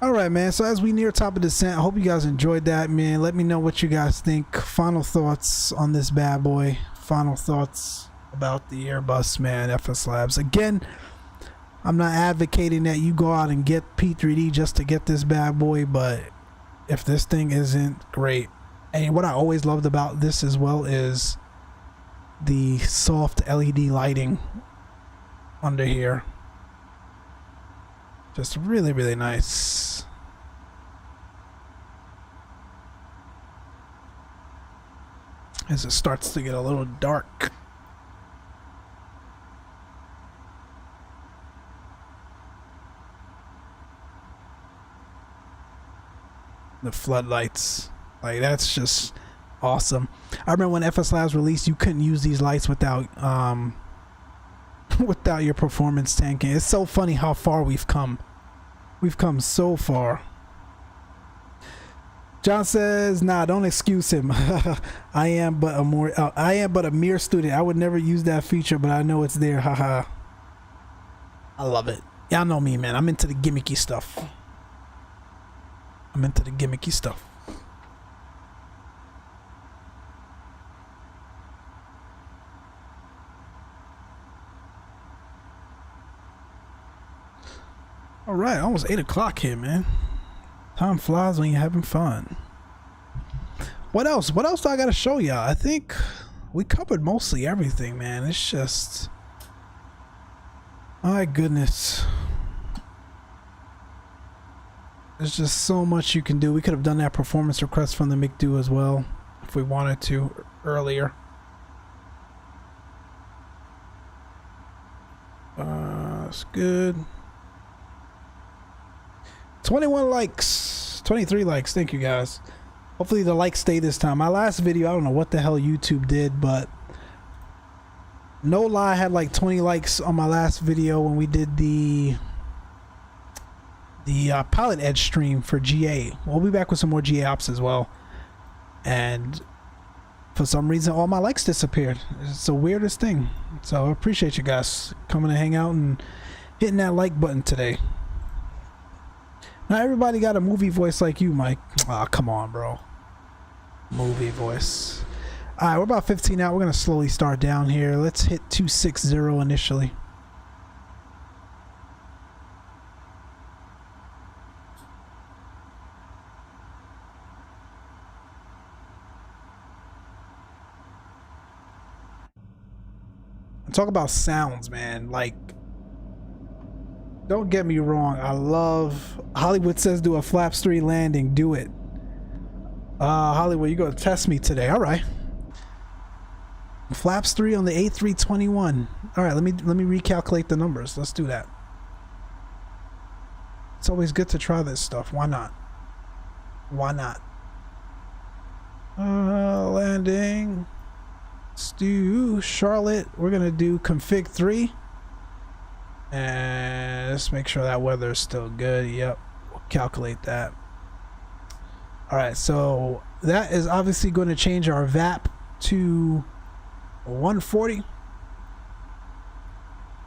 Alright, man, so as we near top of descent, I hope you guys enjoyed that, man. Let me know what you guys think. Final thoughts on this bad boy. Final thoughts about the Airbus, man, FSLabs. Again, I'm not advocating that you go out and get P3D just to get this bad boy, but if this thing isn't great. And what I always loved about this as well is the soft LED lighting under here. Just really, really nice. as it starts to get a little dark. The floodlights, like, that's just awesome. I remember when FSLabs released, you couldn't use these lights without without your performance tanking. It's so funny how far we've come. We've come so far. John says, nah, don't excuse him. I am but a mere student. I would never use that feature, but I know it's there. Haha. I love it. Y'all know me, man. I'm into the gimmicky stuff. I'm into the gimmicky stuff. All right, almost 8 o'clock here, man. Time flies when you're having fun. What else? What else do I got to show y'all? I think we covered mostly everything, man. It's just, my goodness. There's just so much you can do. We could have done that performance request from the McDo as well if we wanted to earlier. That's good. 21 likes, 23 likes. Thank you guys. Hopefully the likes stay this time. My last video, I don't know what the hell YouTube did, but no lie, I had like 20 likes on my last video when we did the Pilot Edge stream for GA. We'll be back with some more GA ops as well. And for some reason, all my likes disappeared. It's the weirdest thing. So I appreciate you guys coming to hang out and hitting that like button today. Not everybody got a movie voice like you, Mike. Aw, come on, bro. Movie voice. Alright, we're about 15 out. We're going to slowly start down here. Let's hit 260 initially. Talk about sounds, man. Like, don't get me wrong, I love Hollywood says do a flaps 3 landing. Do it. Hollywood, you gonna test me today. All right, flaps 3 on the A321. All right, let me recalculate the numbers. Let's do that. It's always good to try this stuff. Why not? Why not? Landing. Let's do Charlotte. We're gonna do config 3. And let's make sure that weather is still good. Yep, we'll calculate that. Alright, so that is obviously going to change our VAP to 140.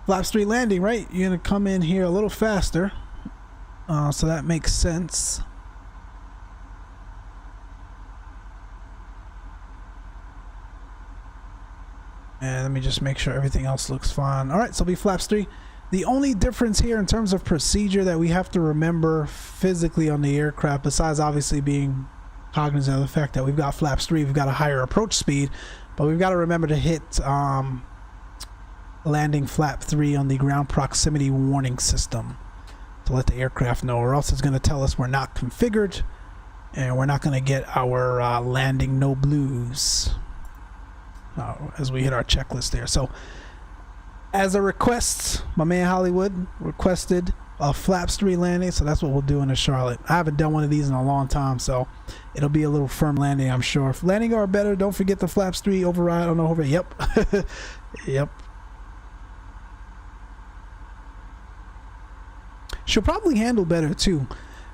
Flaps 3 landing, right? You're going to come in here a little faster. So that makes sense. And let me just make sure everything else looks fine. Alright, so it'll be flaps 3. The only difference here in terms of procedure that we have to remember physically on the aircraft, besides obviously being cognizant of the fact that we've got flaps 3, we've got a higher approach speed, but we've got to remember to hit landing flap 3 on the ground proximity warning system to let the aircraft know, or else it's going to tell us we're not configured and we're not going to get our landing no blues as we hit our checklist there. So as a request, my man Hollywood requested a flaps 3 landing, so that's what we'll do in the Charlotte. I haven't done one of these in a long time, so it'll be a little firm landing, I'm sure. If landing are better, don't forget the flaps 3 override on the override. Yep. Yep. She'll probably handle better too.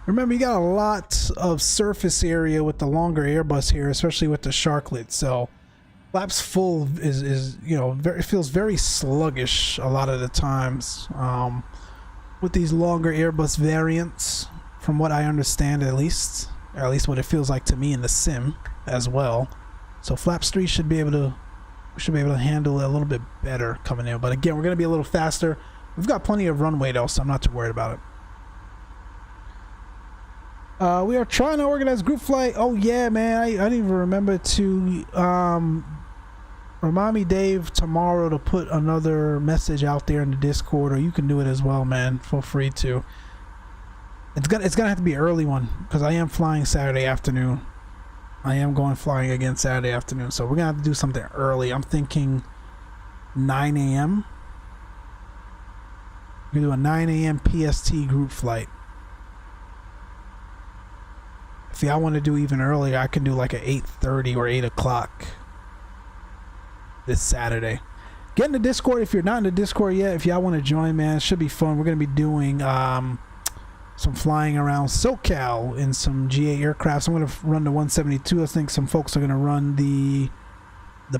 Remember, you got a lot of surface area with the longer Airbus here, especially with the Sharklet, so flaps full is you know, it feels very sluggish a lot of the times with these longer Airbus variants, from what I understand, at least, or at least what it feels like to me in the sim as well. So flaps 3 should be able to handle it a little bit better coming in. But again, we're going to be a little faster. We've got plenty of runway though, so I'm not too worried about it. We are trying to organize group flight. Oh yeah, man, I didn't even remember to remind me, Dave, tomorrow to put another message out there in the Discord, or you can do it as well, man. Feel free to. It's gonna have to be an early one because I am flying Saturday afternoon. I am going flying again Saturday afternoon, so we're gonna have to do something early. I'm thinking 9 a.m. We're gonna do a 9 a.m. PST group flight. If y'all want to do even earlier, I can do like a 8:30 or 8 o'clock this Saturday. Get in the Discord if you're not in the Discord yet. If y'all want to join, man, it should be fun. We're gonna be doing some flying around SoCal in some GA aircrafts. I'm gonna run the 172. I think some folks are gonna run the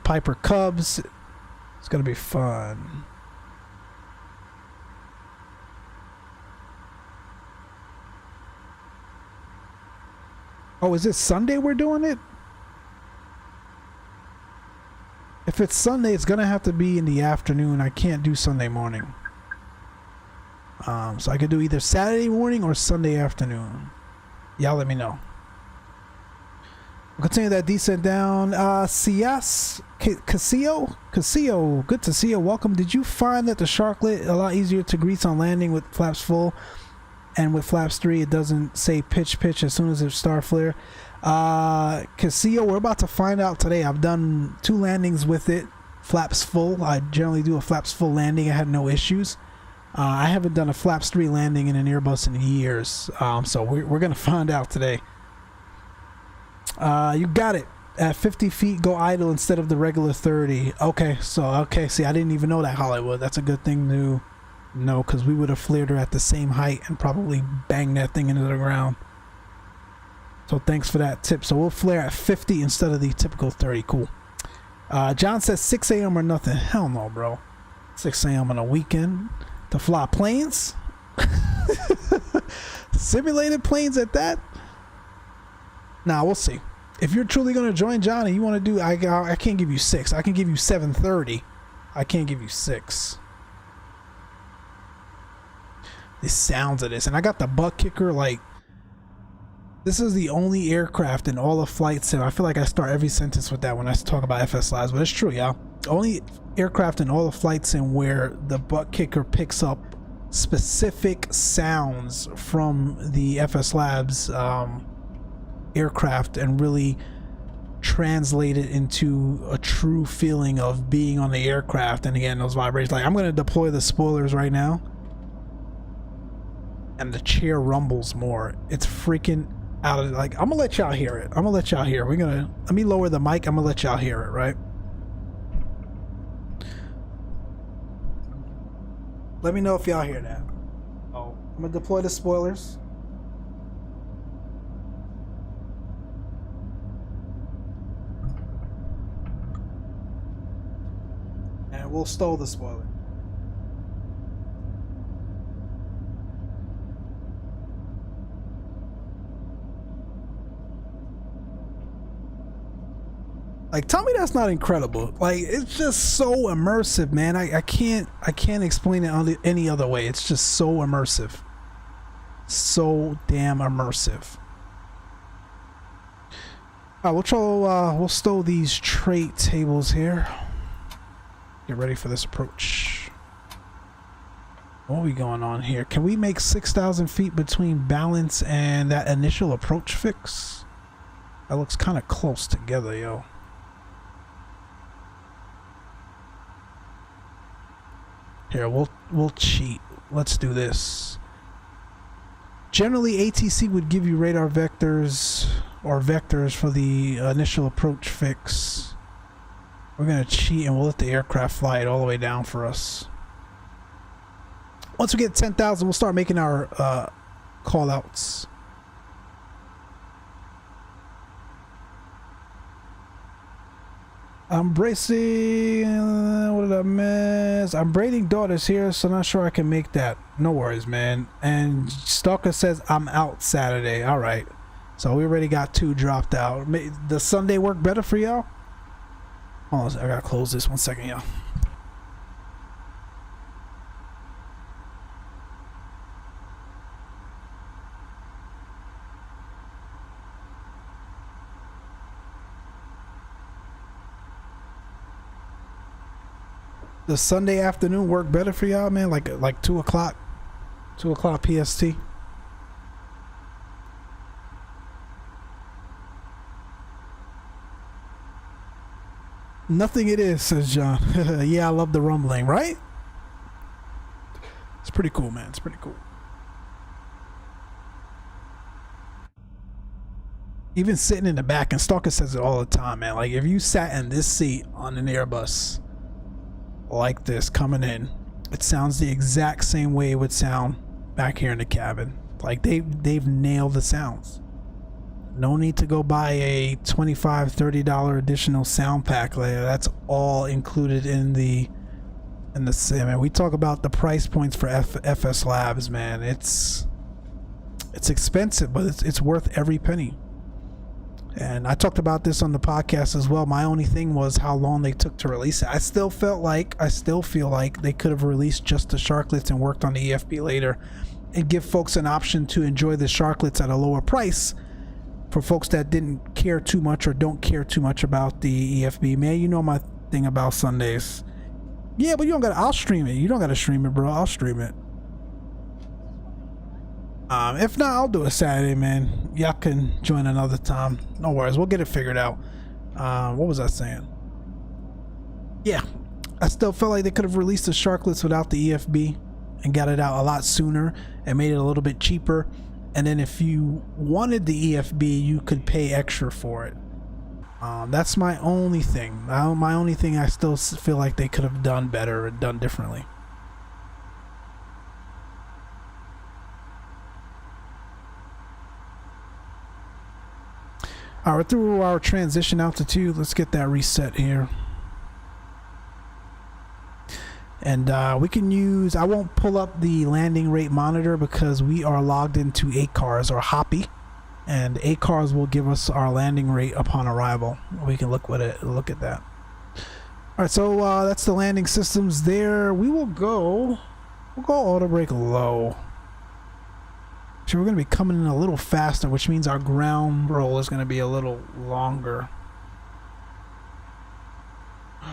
Piper Cubs. It's gonna be fun. Oh, is it Sunday we're doing it? If it's Sunday, it's gonna have to be in the afternoon. I can't do Sunday morning. So I could do either Saturday morning or Sunday afternoon. Y'all let me know. We'll continue that descent down. Casio, good to see you. Welcome. Did you find that the Sharklet a lot easier to grease on landing with flaps full, and with flaps 3 it doesn't say pitch as soon as it start flare? Casio, we're about to find out today. I've done 2 landings with it, flaps full. I generally do a flaps full landing. I had no issues. I haven't done a flaps 3 landing in an Airbus in years, so we're gonna find out today. You got it. At 50 feet, go idle instead of the regular 30. Okay, see, I didn't even know that, Hollywood. That's a good thing to know, because we would have flared her at the same height and probably banged that thing into the ground. So thanks for that tip. So we'll flare at 50 instead of the typical 30. Cool. John says 6 a.m. or nothing. Hell no, bro. 6 a.m. on a weekend to fly planes? Simulated planes at that? Nah, we'll see. If you're truly going to join John and you want to do, I can't give you 6. I can give you 7:30. I can't give you 6. The sounds of this. And I got the butt kicker. Like, this is the only aircraft in all of Flight Sim. I feel like I start every sentence with that when I talk about FSLabs, but it's true, y'all. Only aircraft in all of Flight Sim where the butt kicker picks up specific sounds from the FSLabs aircraft and really translate it into a true feeling of being on the aircraft. And again, those vibrations. Like, I'm going to deploy the spoilers right now, and the chair rumbles more. It's freaking out of, like, I'm gonna let y'all hear it. Let me lower the mic. I'm gonna let y'all hear it, right? Let me know if y'all hear that. Oh, I'm gonna deploy the spoilers. And we'll stow the spoiler. Like, tell me that's not incredible. Like, it's just so immersive, man. I can't explain it any other way. It's just so immersive. So damn immersive. We'll stow these trait tables here. Get ready for this approach. What are we going on here? Can we make 6,000 feet between balance and that initial approach fix? That looks kind of close together, yo. Here, we'll cheat. Let's do this. Generally, ATC would give you radar vectors or vectors for the initial approach fix. We're gonna cheat and we'll let the aircraft fly it all the way down for us. Once we get 10,000, we'll start making our call outs. I'm bracing. What did I miss? I'm braiding daughters here, so not sure I can make that. No worries, man. And Stalker says I'm out Saturday. All right. So we already got 2 dropped out. Does Sunday work better for y'all? Oh, I gotta close this 1 second, y'all. Does Sunday afternoon work better for y'all, man? Like 2 o'clock? 2 o'clock PST? Nothing it is, says John. Yeah, I love the rumbling, right? It's pretty cool, man. It's pretty cool. Even sitting in the back, and Stalker says it all the time, man. Like, if you sat in this seat on an Airbus like this coming in, it sounds the exact same way it would sound back here in the cabin. Like, they've nailed the sounds. No need to go buy a $25-$30 additional sound pack layer. That's all included in the sim. And we talk about the price points for FSLabs, man. It's expensive, but it's worth every penny. And I talked about this on the podcast as well. My only thing was how long they took to release it. I still feel like they could have released just the sharklets and worked on the EFB later, and give folks an option to enjoy the sharklets at a lower price. For folks that didn't care too much or don't care too much about the EFB, man, you know my thing about Sundays. Yeah, but you don't gotta. I'll stream it. You don't gotta stream it, bro. I'll stream it. If not, I'll do a Saturday, man. Y'all can join another time. No worries. We'll get it figured out. What was I saying? Yeah, I still felt like they could have released the sharklets without the EFB and got it out a lot sooner and made it a little bit cheaper. And then if you wanted the EFB, you could pay extra for it. That's my only thing. My only thing I still feel like they could have done better or done differently. All right, we're through our transition altitude. Let's get that reset here. And we can use, I won't pull up the landing rate monitor because we are logged into ACARS or Hoppy, and ACARS will give us our landing rate upon arrival. We can look at that. All right, so that's the landing systems there. We'll go auto brake low. So we're going to be coming in a little faster, which means our ground roll is going to be a little longer.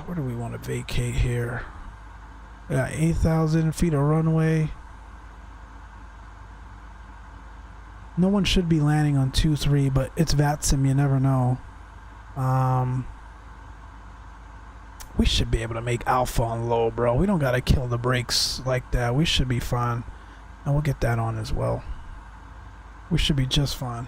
Where do we want to vacate here? We got 8,000 feet of runway. No one should be landing on 2-3, but it's VATSIM, you never know. We should be able to make alpha on low, bro. We don't got to kill the brakes like that. We should be fine. And we'll get that on as well. We should be just fine.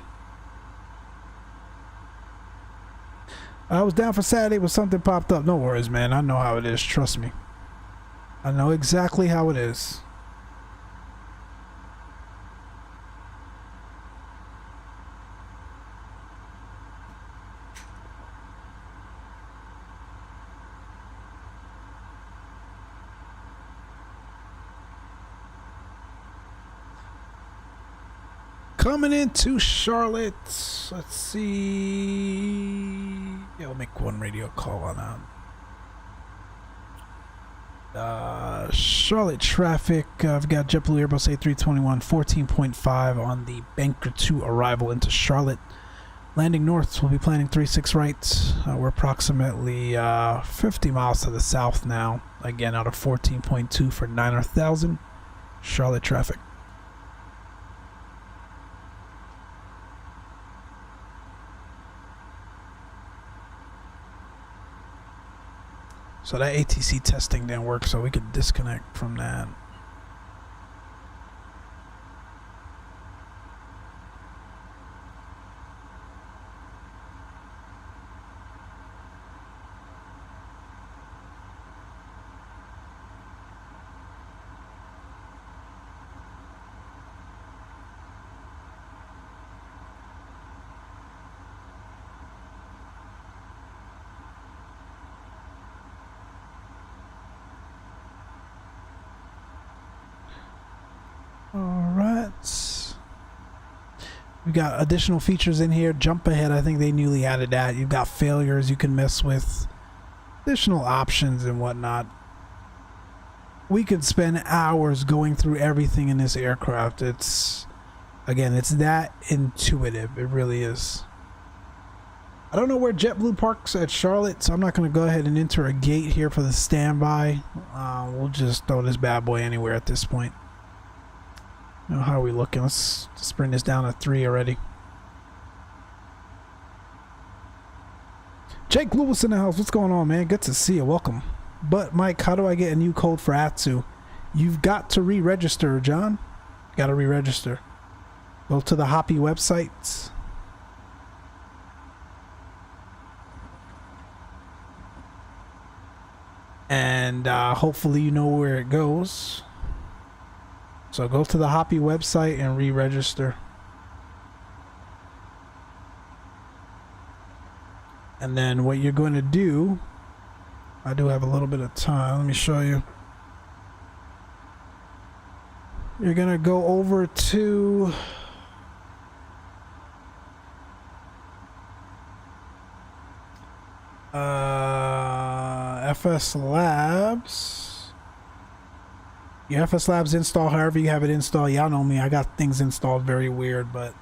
I was down for Saturday, but something popped up. No worries, man. I know how it is. Trust me. I know exactly how it is. Coming into Charlotte. Let's see. Yeah, we'll make one radio call on that. Charlotte traffic. I've got JetBlue Airbus A321 14.5 on the Banker 2 arrival into Charlotte. Landing north, we'll be planning 36 right. We're approximately 50 miles to the south now. Again, out of 14.2 for 9,000. Charlotte traffic. So that ATC testing didn't work, so we could disconnect from that. We've got additional features in here. Jump ahead, I think they newly added that. You've got failures you can mess with. Additional options and whatnot. We could spend hours going through everything in this aircraft. It's that intuitive. It really is. I don't know where JetBlue parks at Charlotte, so I'm not going to go ahead and enter a gate here for the standby. We'll just throw this bad boy anywhere at this point. How are we looking? Let's just bring this down to 3 already. Jake Lewis in the house. What's going on, man? Good to see you. Welcome. But Mike, how do I get a new code for Atsu? You've got to re-register, John. Got to re-register. Go to the Hoppy website. And hopefully you know where it goes. So go to the Hoppy website and re-register. And then what you're going to do, I do have a little bit of time. Let me show you. You're going to go over to FSLabs. Your FSLabs install however you have it installed. Y'all know me. I got things installed very weird, but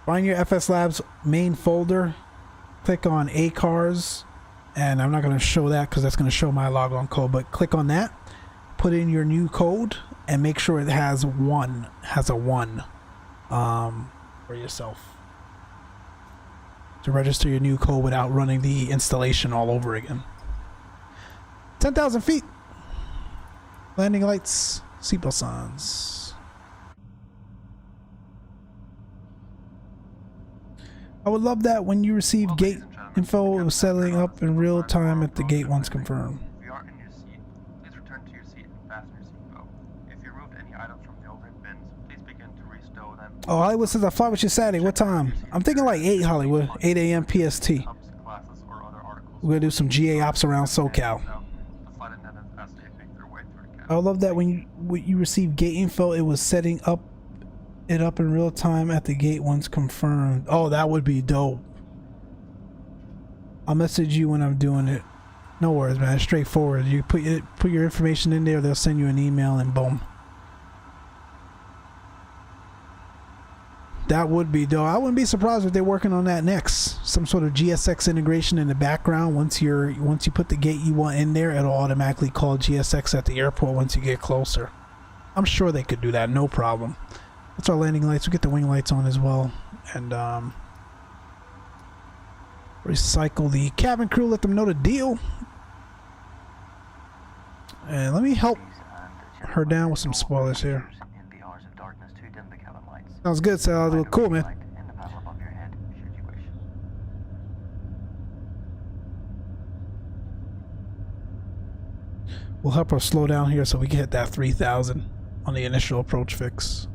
find your FSLabs main folder. Click on ACARS, and I'm not going to show that because that's going to show my logon code, but click on that, put in your new code, and make sure it has a 1 for yourself to register your new code without running the installation all over again. 10,000 feet. Landing lights, seatbelt signs. I would love that when you receive gate info, it was settling up in real time at the gate once confirmed. If you aren't in your seat, please return to your seat and fasten your seatbelt. If you removed any items from the overhead bins, please begin to restow them. Oh, Hollywood says I fly with you Saturday. What time? I'm thinking like 8 Hollywood, 8 a.m. PST. We're gonna do some GA ops around SoCal. I love that when you receive gate info, it was setting up in real time at the gate once confirmed. Oh, that would be dope. I'll message you when I'm doing it. No worries, man. Straightforward. You put your information in there, they'll send you an email, and boom. That would be dope. I wouldn't be surprised if they're working on that next. Some sort of GSX integration in the background. Once you put the gate you want in there, it'll automatically call GSX at the airport once you get closer. I'm sure they could do that, no problem. That's our landing lights. We get the wing lights on as well. And recycle the cabin crew, let them know the deal. And let me help her down with some spoilers here. Sounds good, Sal. Cool, man. We'll help her slow down here so we can hit that 3,000 on the initial approach fix.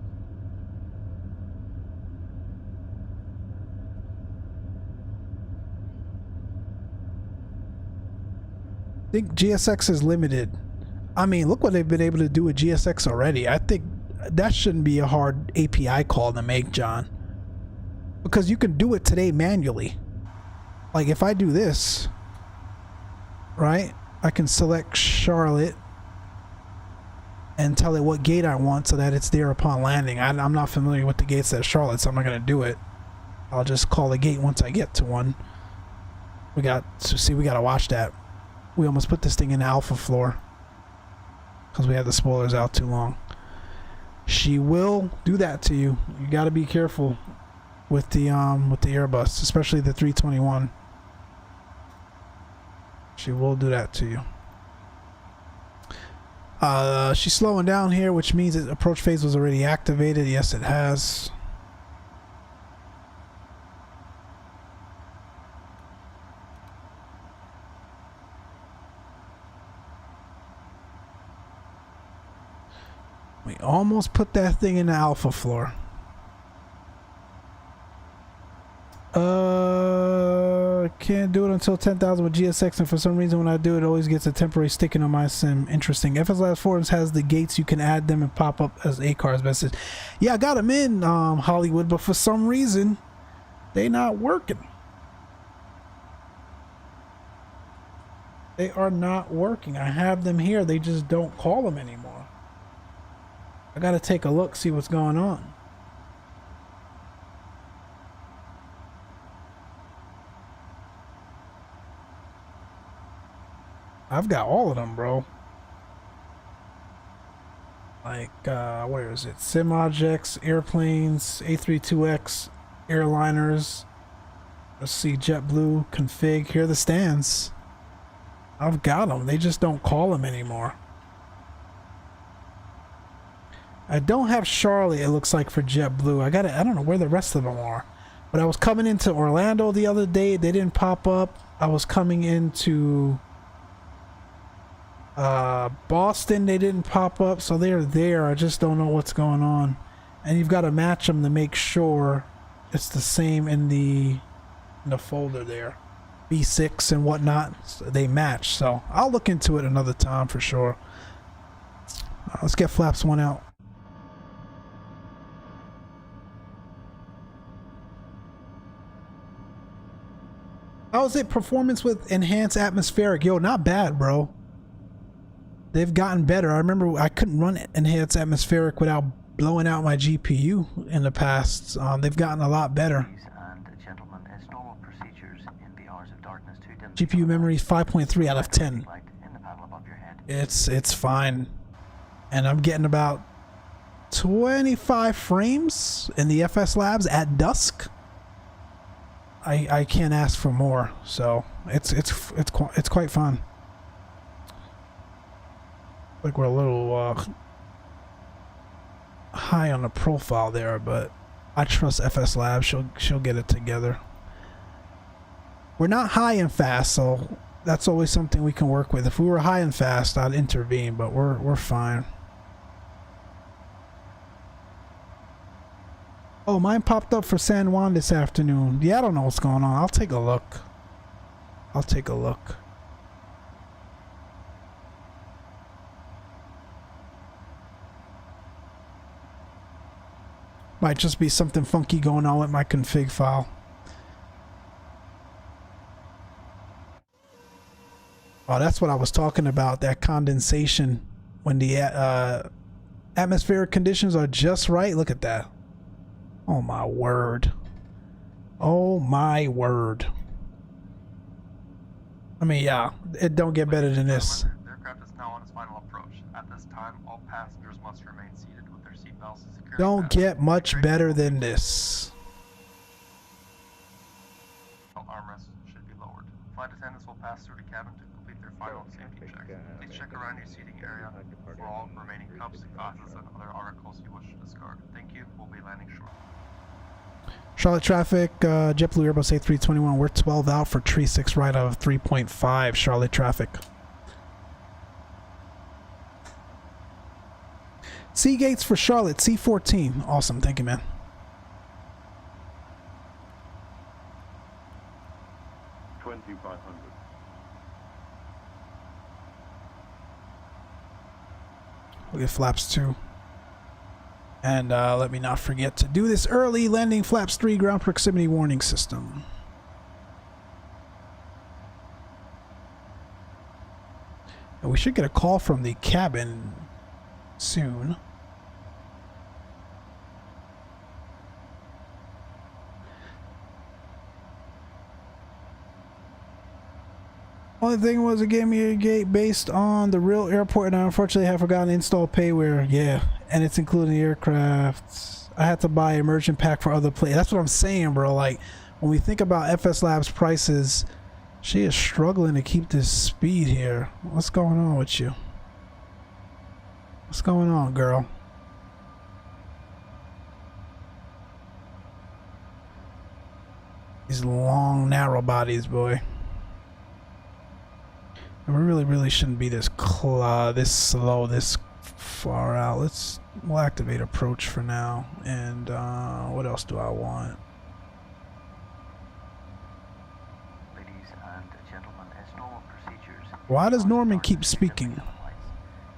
I think GSX is limited. I mean, look what they've been able to do with GSX already. I think that shouldn't be a hard API call to make, John. Because you can do it today manually. Like if I do this, right? I can select Charlotte and tell it what gate I want so that it's there upon landing. I'm not familiar with the gates at Charlotte, so I'm not going to do it. I'll just call the gate once I get to one. We got to watch that. We almost put this thing in the alpha floor because we had the spoilers out too long. She will do that to you. You got to be careful with the Airbus, especially the 321. She will do that to you. She's slowing down here, which means that approach phase was already activated. Yes, it has. We almost put that thing in the alpha floor. Can't do it until 10,000 with GSX, and for some reason when I do it always gets a temporary sticking on my sim. Interesting. FSLabs forums has the gates, you can add them and pop up as ACARS message. Yeah, I got them in Hollywood, but for some reason they not working. They are not working. I have them here, they just don't call them anymore. I gotta take a look, see what's going on. I've got all of them, bro. Like, where is it? Sim objects, airplanes, A32X, airliners, Let's see, JetBlue config. Here are the stands. I've got them. They just don't call them anymore. I don't have Charlie, it looks like, for JetBlue. I don't know where the rest of them are. But I was coming into Orlando the other day. They didn't pop up. I was coming into Boston. They didn't pop up. So they're there. I just don't know what's going on. And you've got to match them to make sure it's the same in the folder there. B6 and whatnot. So they match. So I'll look into it another time for sure. Let's get Flaps 1 out. How's it performance with enhanced atmospheric? Yo, not bad, bro. They've gotten better. I remember I couldn't run enhanced atmospheric without blowing out my GPU in the past. They've gotten a lot better. GPU memory is 5.3 out of 10. It's fine. And I'm getting about 25 frames in the FSLabs at dusk. I can't ask for more, so it's quite fun. Like we're a little high on the profile there, but I trust FSLabs. She'll get it together. We're not high and fast, so that's always something we can work with. If we were high and fast, I'd intervene, but we're fine. Oh, mine popped up for San Juan this afternoon. Yeah, I don't know what's going on. I'll take a look. Might just be something funky going on with my config file. Oh, that's what I was talking about, that condensation. When the atmospheric conditions are just right. Look at that. Oh my word. Oh my word. I mean, yeah, it don't get better than this. The aircraft is now on its final approach. At this time, all passengers must remain seated with their seatbelts securely. Don't get much better than this. Armrests should be lowered. Flight attendants will pass through the cabin to complete their final safety check. Please check around your seating area for all remaining cups, glasses, and other articles you wish to discard. Thank you. We'll be landing shortly. Charlotte traffic, JetBlue Airbus A321. We're 12 out for tree 6 right out of 3.5. Charlotte traffic. Seagates for Charlotte, C14. Awesome, thank you, man. We'll get Flaps 2. And let me not forget to do this early. Landing Flaps 3 ground proximity warning system. And we should get a call from the cabin soon. Only thing was it gave me a gate based on the real airport, and I unfortunately have forgotten to install payware. Yeah, and it's including the aircraft. I had to buy immersion pack for other planes. That's what I'm saying, bro. Like, when we think about FSLabs prices, she is struggling to keep this speed here. What's going on with you? What's going on, girl? These long, narrow bodies, boy. We really shouldn't be this slow, this far out. We'll activate approach for now. And what else do I want? Ladies and gentlemen, as normal procedures. Why does Norman keep speaking?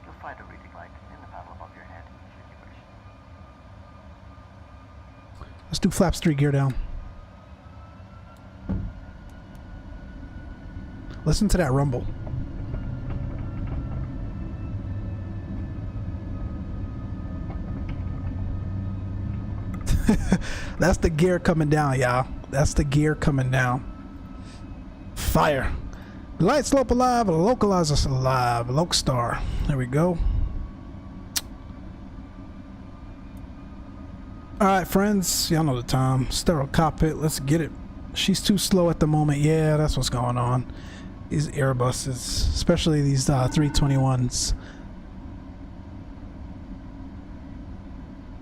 You'll find a reading light in the panel above your head, should you wish. Let's do Flaps 3 gear down. Listen to that rumble. That's the gear coming down, y'all. That's the gear coming down. Fire. Light slope alive, localizer alive, Lokestar. There we go. Alright, friends. Y'all know the time. Sterile cockpit. Let's get it. She's too slow at the moment. Yeah, that's what's going on. These Airbuses, especially these 321s.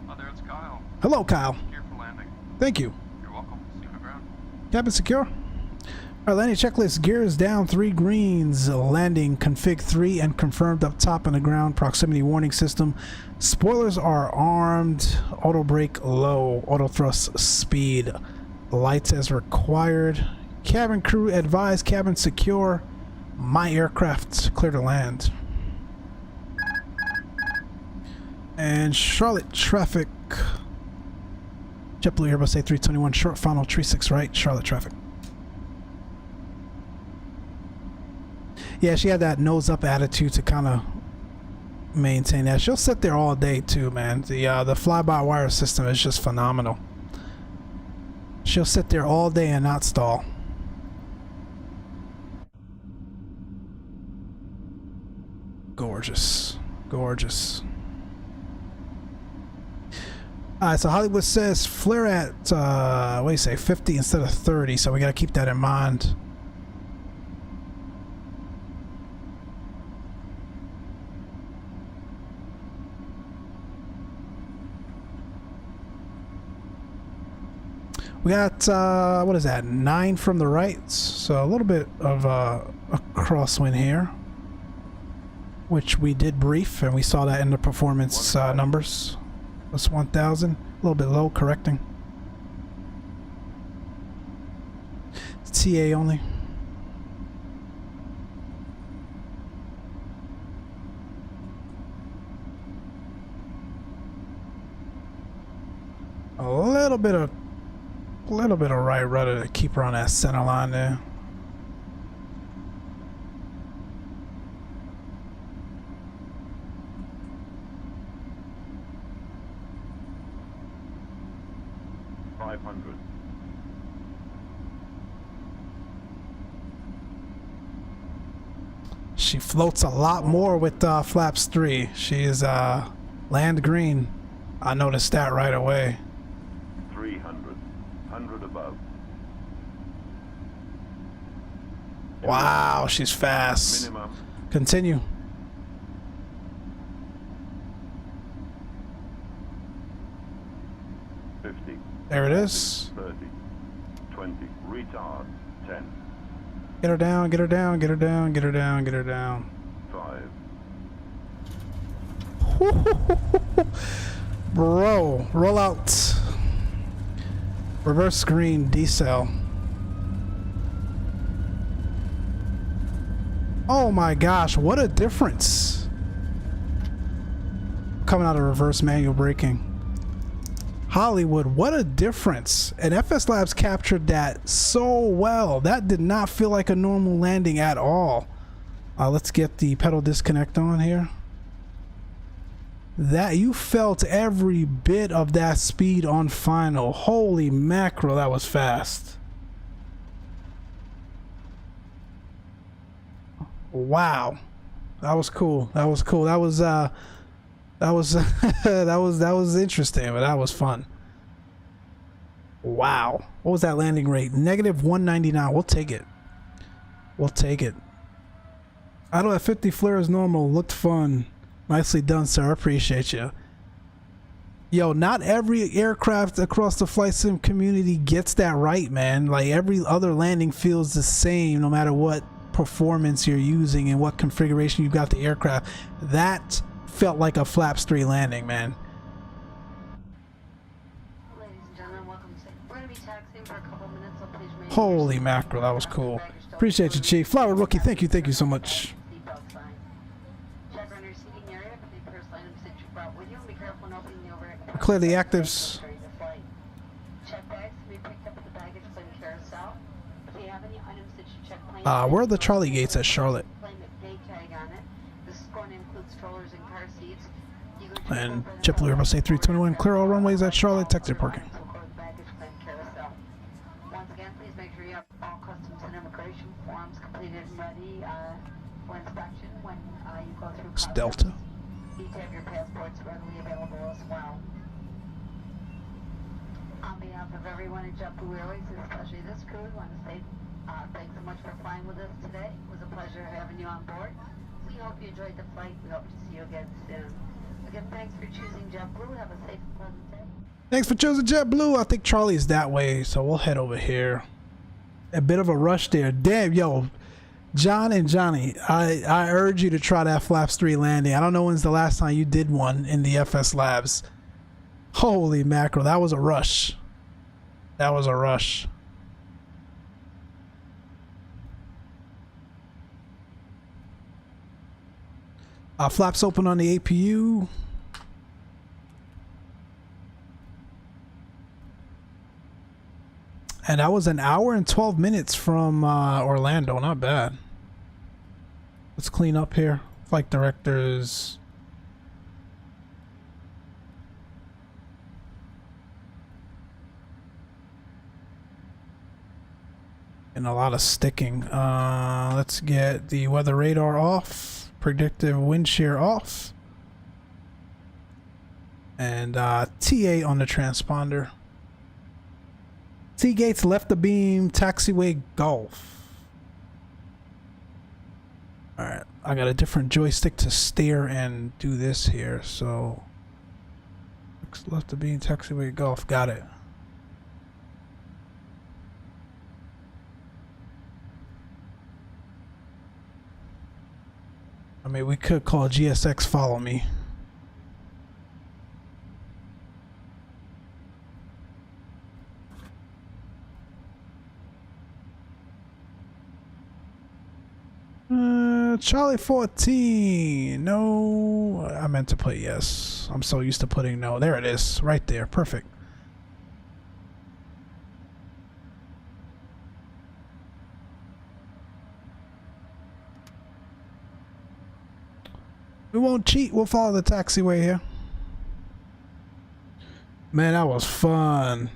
Oh, there it's Kyle. Hello, Kyle. Here for landing. Thank you. You're welcome. See you on the ground. Cabin secure. All right, landing checklist. Gears down, 3 greens. Landing config 3 and confirmed up top on the ground. Proximity warning system. Spoilers are armed. Auto brake low. Auto thrust speed. Lights as required. Cabin crew advised. Cabin secure. My aircraft clear to land. And Charlotte traffic. JetBlue Airbus A321 short final 36 right. Charlotte traffic. Yeah, she had that nose up attitude to kind of maintain that. She'll sit there all day too, man. The fly-by-wire system is just phenomenal. She'll sit there all day and not stall. Gorgeous. Gorgeous. Alright, so Hollywood says flare at, what do you say, 50 instead of 30, so we gotta keep that in mind. We got, what is that, 9 from the right, so a little bit of a crosswind here, which we did brief, and we saw that in the performance numbers. Plus 1,000, a little bit low, correcting. TA only. A little bit of right rudder to keep her on that center line there. She floats a lot more with flaps 3. She is land green. I noticed that right away. 300. 100 above. Wow, she's fast. Minimum. Continue. There it is. 30. 20. Retard. 10. Get her down, get her down, get her down, get her down, get her down. 5. Bro, roll out. Reverse screen decel. Oh my gosh, what a difference. Coming out of reverse manual braking. Hollywood, what a difference. And FSLabs captured that so well. That did not feel like a normal landing at all. Let's get the pedal disconnect on here. That you felt every bit of that speed on final. Holy mackerel, that was fast. Wow. That was cool. That was cool. That was that was interesting, but that was fun. Wow. What was that landing rate? Negative 199. We'll take it. We'll take it. I don't have 50 flares normal. Looked fun. Nicely done, sir. I appreciate you. Yo, not every aircraft across the flight sim community gets that right, man. Like every other landing feels the same no matter what performance you're using and what configuration you've got the aircraft. That felt like a flaps 3 landing, man. Ladies and gentlemen, welcome to. We're going to be taxiing for a couple minutes, so please remain. Holy mackerel, that was cool. Appreciate you, Chief. Flower Rookie, thank you so much. Clear the actives. Where are the Charlie gates at Charlotte? And JetBlue Airbus A321, clear all runways at Charlotte, taxi parking. Once again, please make sure you have all customs and immigration forms completed and ready for inspection when you go through It's customs. Delta. You need to have your passports readily available as well. On behalf of everyone at JetBlue Airways, especially this crew, we want to say thanks so much for flying with us today. It was a pleasure having you on board. We hope you enjoyed the flight. We hope to see you again soon. Again, thanks for choosing JetBlue. Have a safe and pleasant day. Thanks for choosing JetBlue. I think Charlie is that way, so we'll head over here. A bit of a rush there. Damn, yo, John and Johnny, I urge you to try that Flaps 3 landing. I don't know when's the last time you did one in the FSLabs. Holy mackerel, that was a rush. That was a rush. Flaps open on the APU. And that was an hour and 12 minutes from Orlando. Not bad. Let's clean up here. Flight directors. And a lot of sticking. Let's get the weather radar off. Predictive wind shear off. And TA on the transponder. Seagates left the beam, taxiway Golf. Alright, I got a different joystick to steer and do this here, so left the beam, taxiway Golf, got it. I mean, we could call GSX follow me. Charlie 14. No, I meant to put yes. I'm so used to putting no. There it is, right there. Perfect. We won't cheat. We'll follow the taxiway here. Man, that was fun.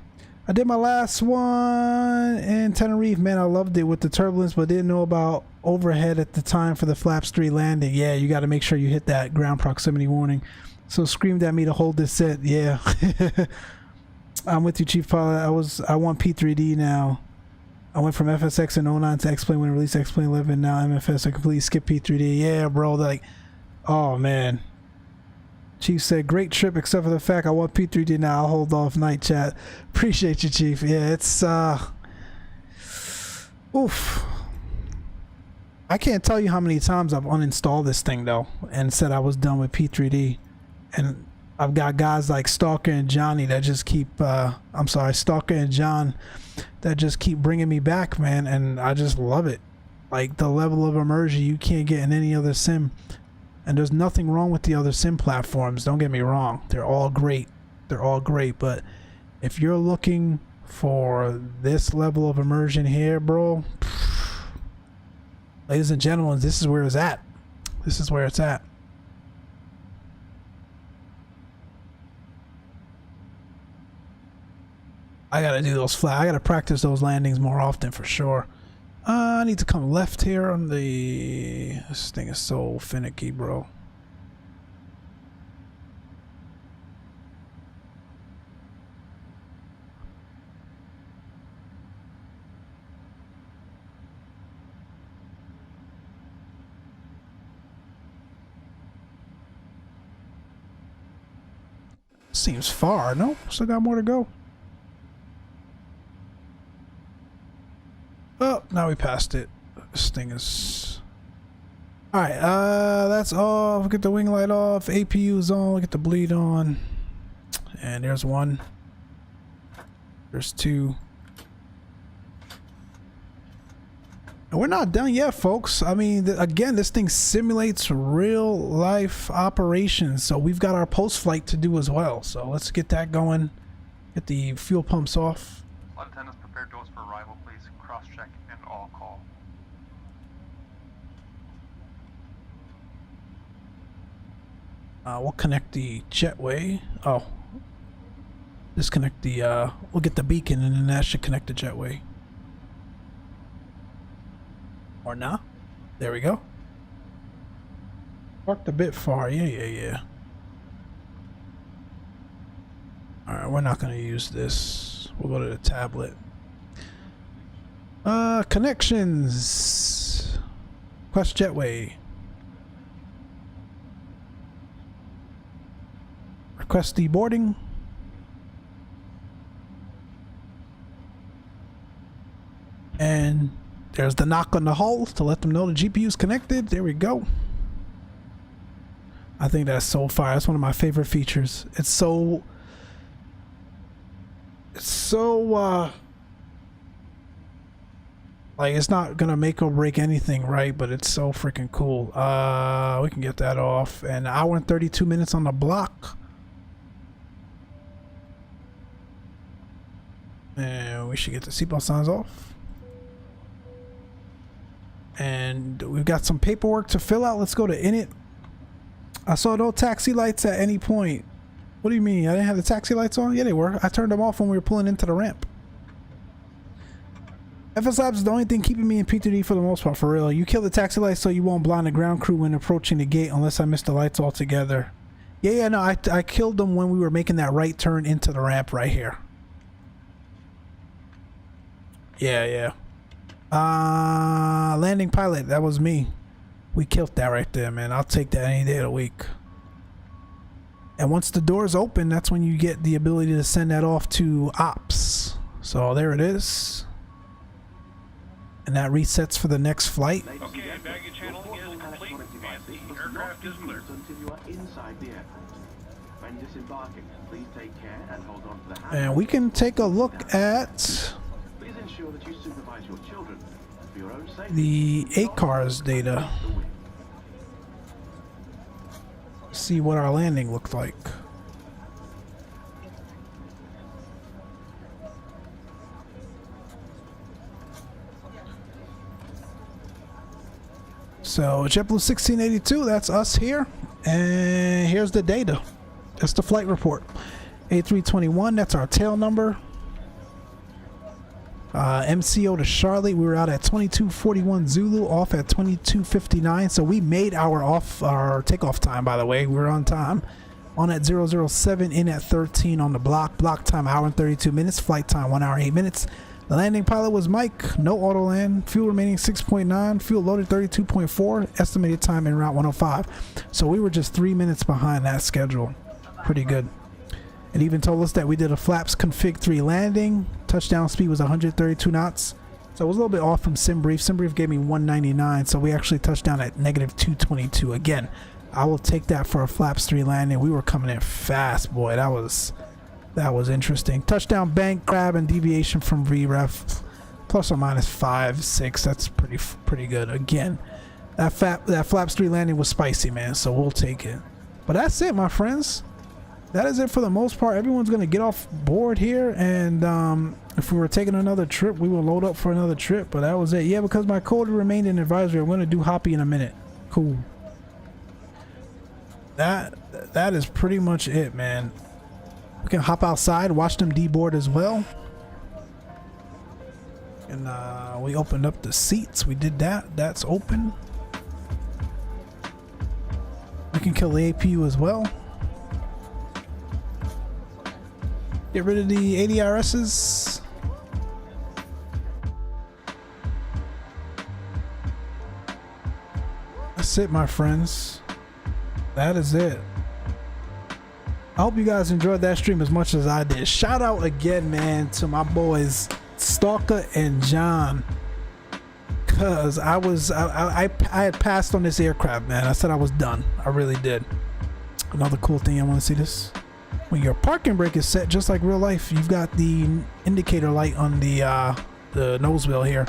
I did my last one in Tenerife. Man, I loved it with the turbulence, but didn't know about overhead at the time for the Flaps 3 landing. Yeah, you got to make sure you hit that ground proximity warning. So screamed at me to hold this set. Yeah. I'm with you, Chief Pilot. I want P3D now. I went from FSX in 09 to Xplane when I released Xplane 11. Now MFS. I completely skipped P3D. Yeah, bro. Like, oh, man. Chief said, great trip, except for the fact I want P3D now. I'll hold off night chat. Appreciate you, Chief. Yeah, it's, oof. I can't tell you how many times I've uninstalled this thing, though, and said I was done with P3D. And I've got guys like Stalker and Johnny that just keep, Stalker and John that just keep bringing me back, man, and I just love it. Like, the level of immersion you can't get in any other sim. And there's nothing wrong with the other sim platforms, don't get me wrong. They're all great. They're all great, but if you're looking for this level of immersion here, bro, ladies and gentlemen, this is where it's at. This is where it's at. I gotta do those I gotta practice those landings more often for sure. I need to come left here on the... This thing is so finicky, bro. Seems far, no? Still got more to go. Oh, now we passed it. This thing is... Alright, that's off. Get the wing light off. APU's on. Get the bleed on. And there's one. There's two. And we're not done yet, folks. I mean, again, this thing simulates real life operations. So we've got our post-flight to do as well. So let's get that going. Get the fuel pumps off. Flight attendants, prepare doors for arrival, please. Cross-check and all call. We'll connect the jetway. Oh. Disconnect the, we'll get the beacon and then that should connect the jetway. Or not. There we go. Parked a bit far. Yeah. Alright, we're not going to use this. We'll go to the tablet. Connections. Quest Jetway. Request deboarding. And there's the knock on the hull to let them know the GPU's connected. There we go. I think that's so fire. That's one of my favorite features. It's so like, it's not gonna make or break anything, right? But it's so freaking cool. We can get that off. An hour and 32 minutes on the block. And we should get the seatbelt signs off. And we've got some paperwork to fill out. Let's go to init. I saw no taxi lights at any point. What do you mean? I didn't have the taxi lights on? Yeah, they were. I turned them off when we were pulling into the ramp. FSLabs is the only thing keeping me in P3D for the most part, for real. You kill the taxi lights so you won't blind the ground crew when approaching the gate unless I miss the lights altogether. Yeah, no, I killed them when we were making that right turn into the ramp right here. Yeah. Landing pilot, that was me. We killed that right there, man. I'll take that any day of the week. And once the doors open, that's when you get the ability to send that off to ops. So there it is. And that resets for the next flight. Okay, baggage handling is complete and the aircraft is clear. Until you are inside the airport. When disembarking, please take care and hold on to the hand. And we can take a look at Please ensure that you supervise your children for your own safety. the ACARS data. See what our landing looked like. So JetBlue 1682, that's us here, and here's the data. That's the flight report. A321, that's our tail number. MCO to Charlotte, we were out at 2241 Zulu, off at 2259. So we made our takeoff time, by the way. We were on time. On at 007, in at 13 on the block. Block time, hour and 32 minutes. Flight time, 1 hour, 8 minutes. The landing pilot was Mike. No auto land. Fuel remaining 6.9. Fuel loaded 32.4. Estimated time en route 105. So we were just 3 minutes behind that schedule. Pretty good. It even told us that we did a flaps config 3 landing. Touchdown speed was 132 knots. So it was a little bit off from SimBrief. SimBrief gave me 199, so we actually touched down at negative 222. Again, I will take that for a flaps 3 landing. We were coming in fast, boy. That was interesting. Touchdown bank, grab, and deviation from VREF, plus or minus 5, 6. That's pretty good. Again, that flaps 3 landing was spicy, man. So we'll take it. But that's it, my friends. That is it for the most part. Everyone's gonna get off board here, and if we were taking another trip, we will load up for another trip. But that was it. Yeah, because my code remained in advisory. I'm gonna do Hoppy in a minute. Cool. That is pretty much it, man. We can hop outside, watch them deboard as well. And we opened up the seats. We did that. That's open. We can kill the APU as well. Get rid of the ADRSs. That's it, my friends. That is it. I hope you guys enjoyed that stream as much as I did. Shout out again, man, to my boys Stalker and John, cause I had passed on this aircraft, man. I said I was done. I really did. Another cool thing, I want to see this. When your parking brake is set, just like real life, you've got the indicator light on the nose wheel here,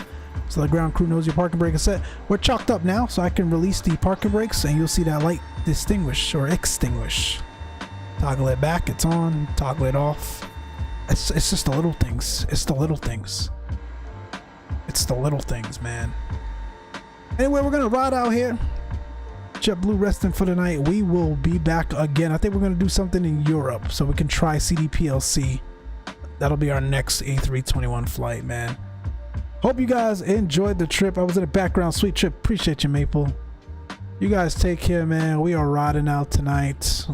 so the ground crew knows your parking brake is set. We're chalked up now, so I can release the parking brakes, and you'll see that light distinguish or extinguish. Toggle it back, it's on. Toggle it off. It's just the little things. It's the little things. It's the little things, man. Anyway, we're gonna ride out here. JetBlue resting for the night. We will be back again. I think we're gonna do something in Europe so we can try CDPLC. That'll be our next A321 flight, man. Hope you guys enjoyed the trip. I was in the background. Sweet trip. Appreciate you, Maple. You guys take care, man. We are riding out tonight.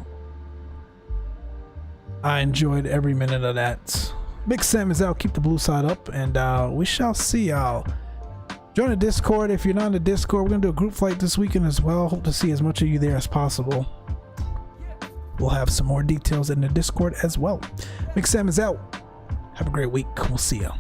I enjoyed every minute of that. Micslmn is out. Keep the blue side up, and we shall see y'all. Join the Discord if you're not in the Discord. We're gonna do a group flight this weekend as well. Hope to see as much of you there as possible. We'll have some more details in the Discord as well. Micslmn is out. Have a great week. We'll see ya.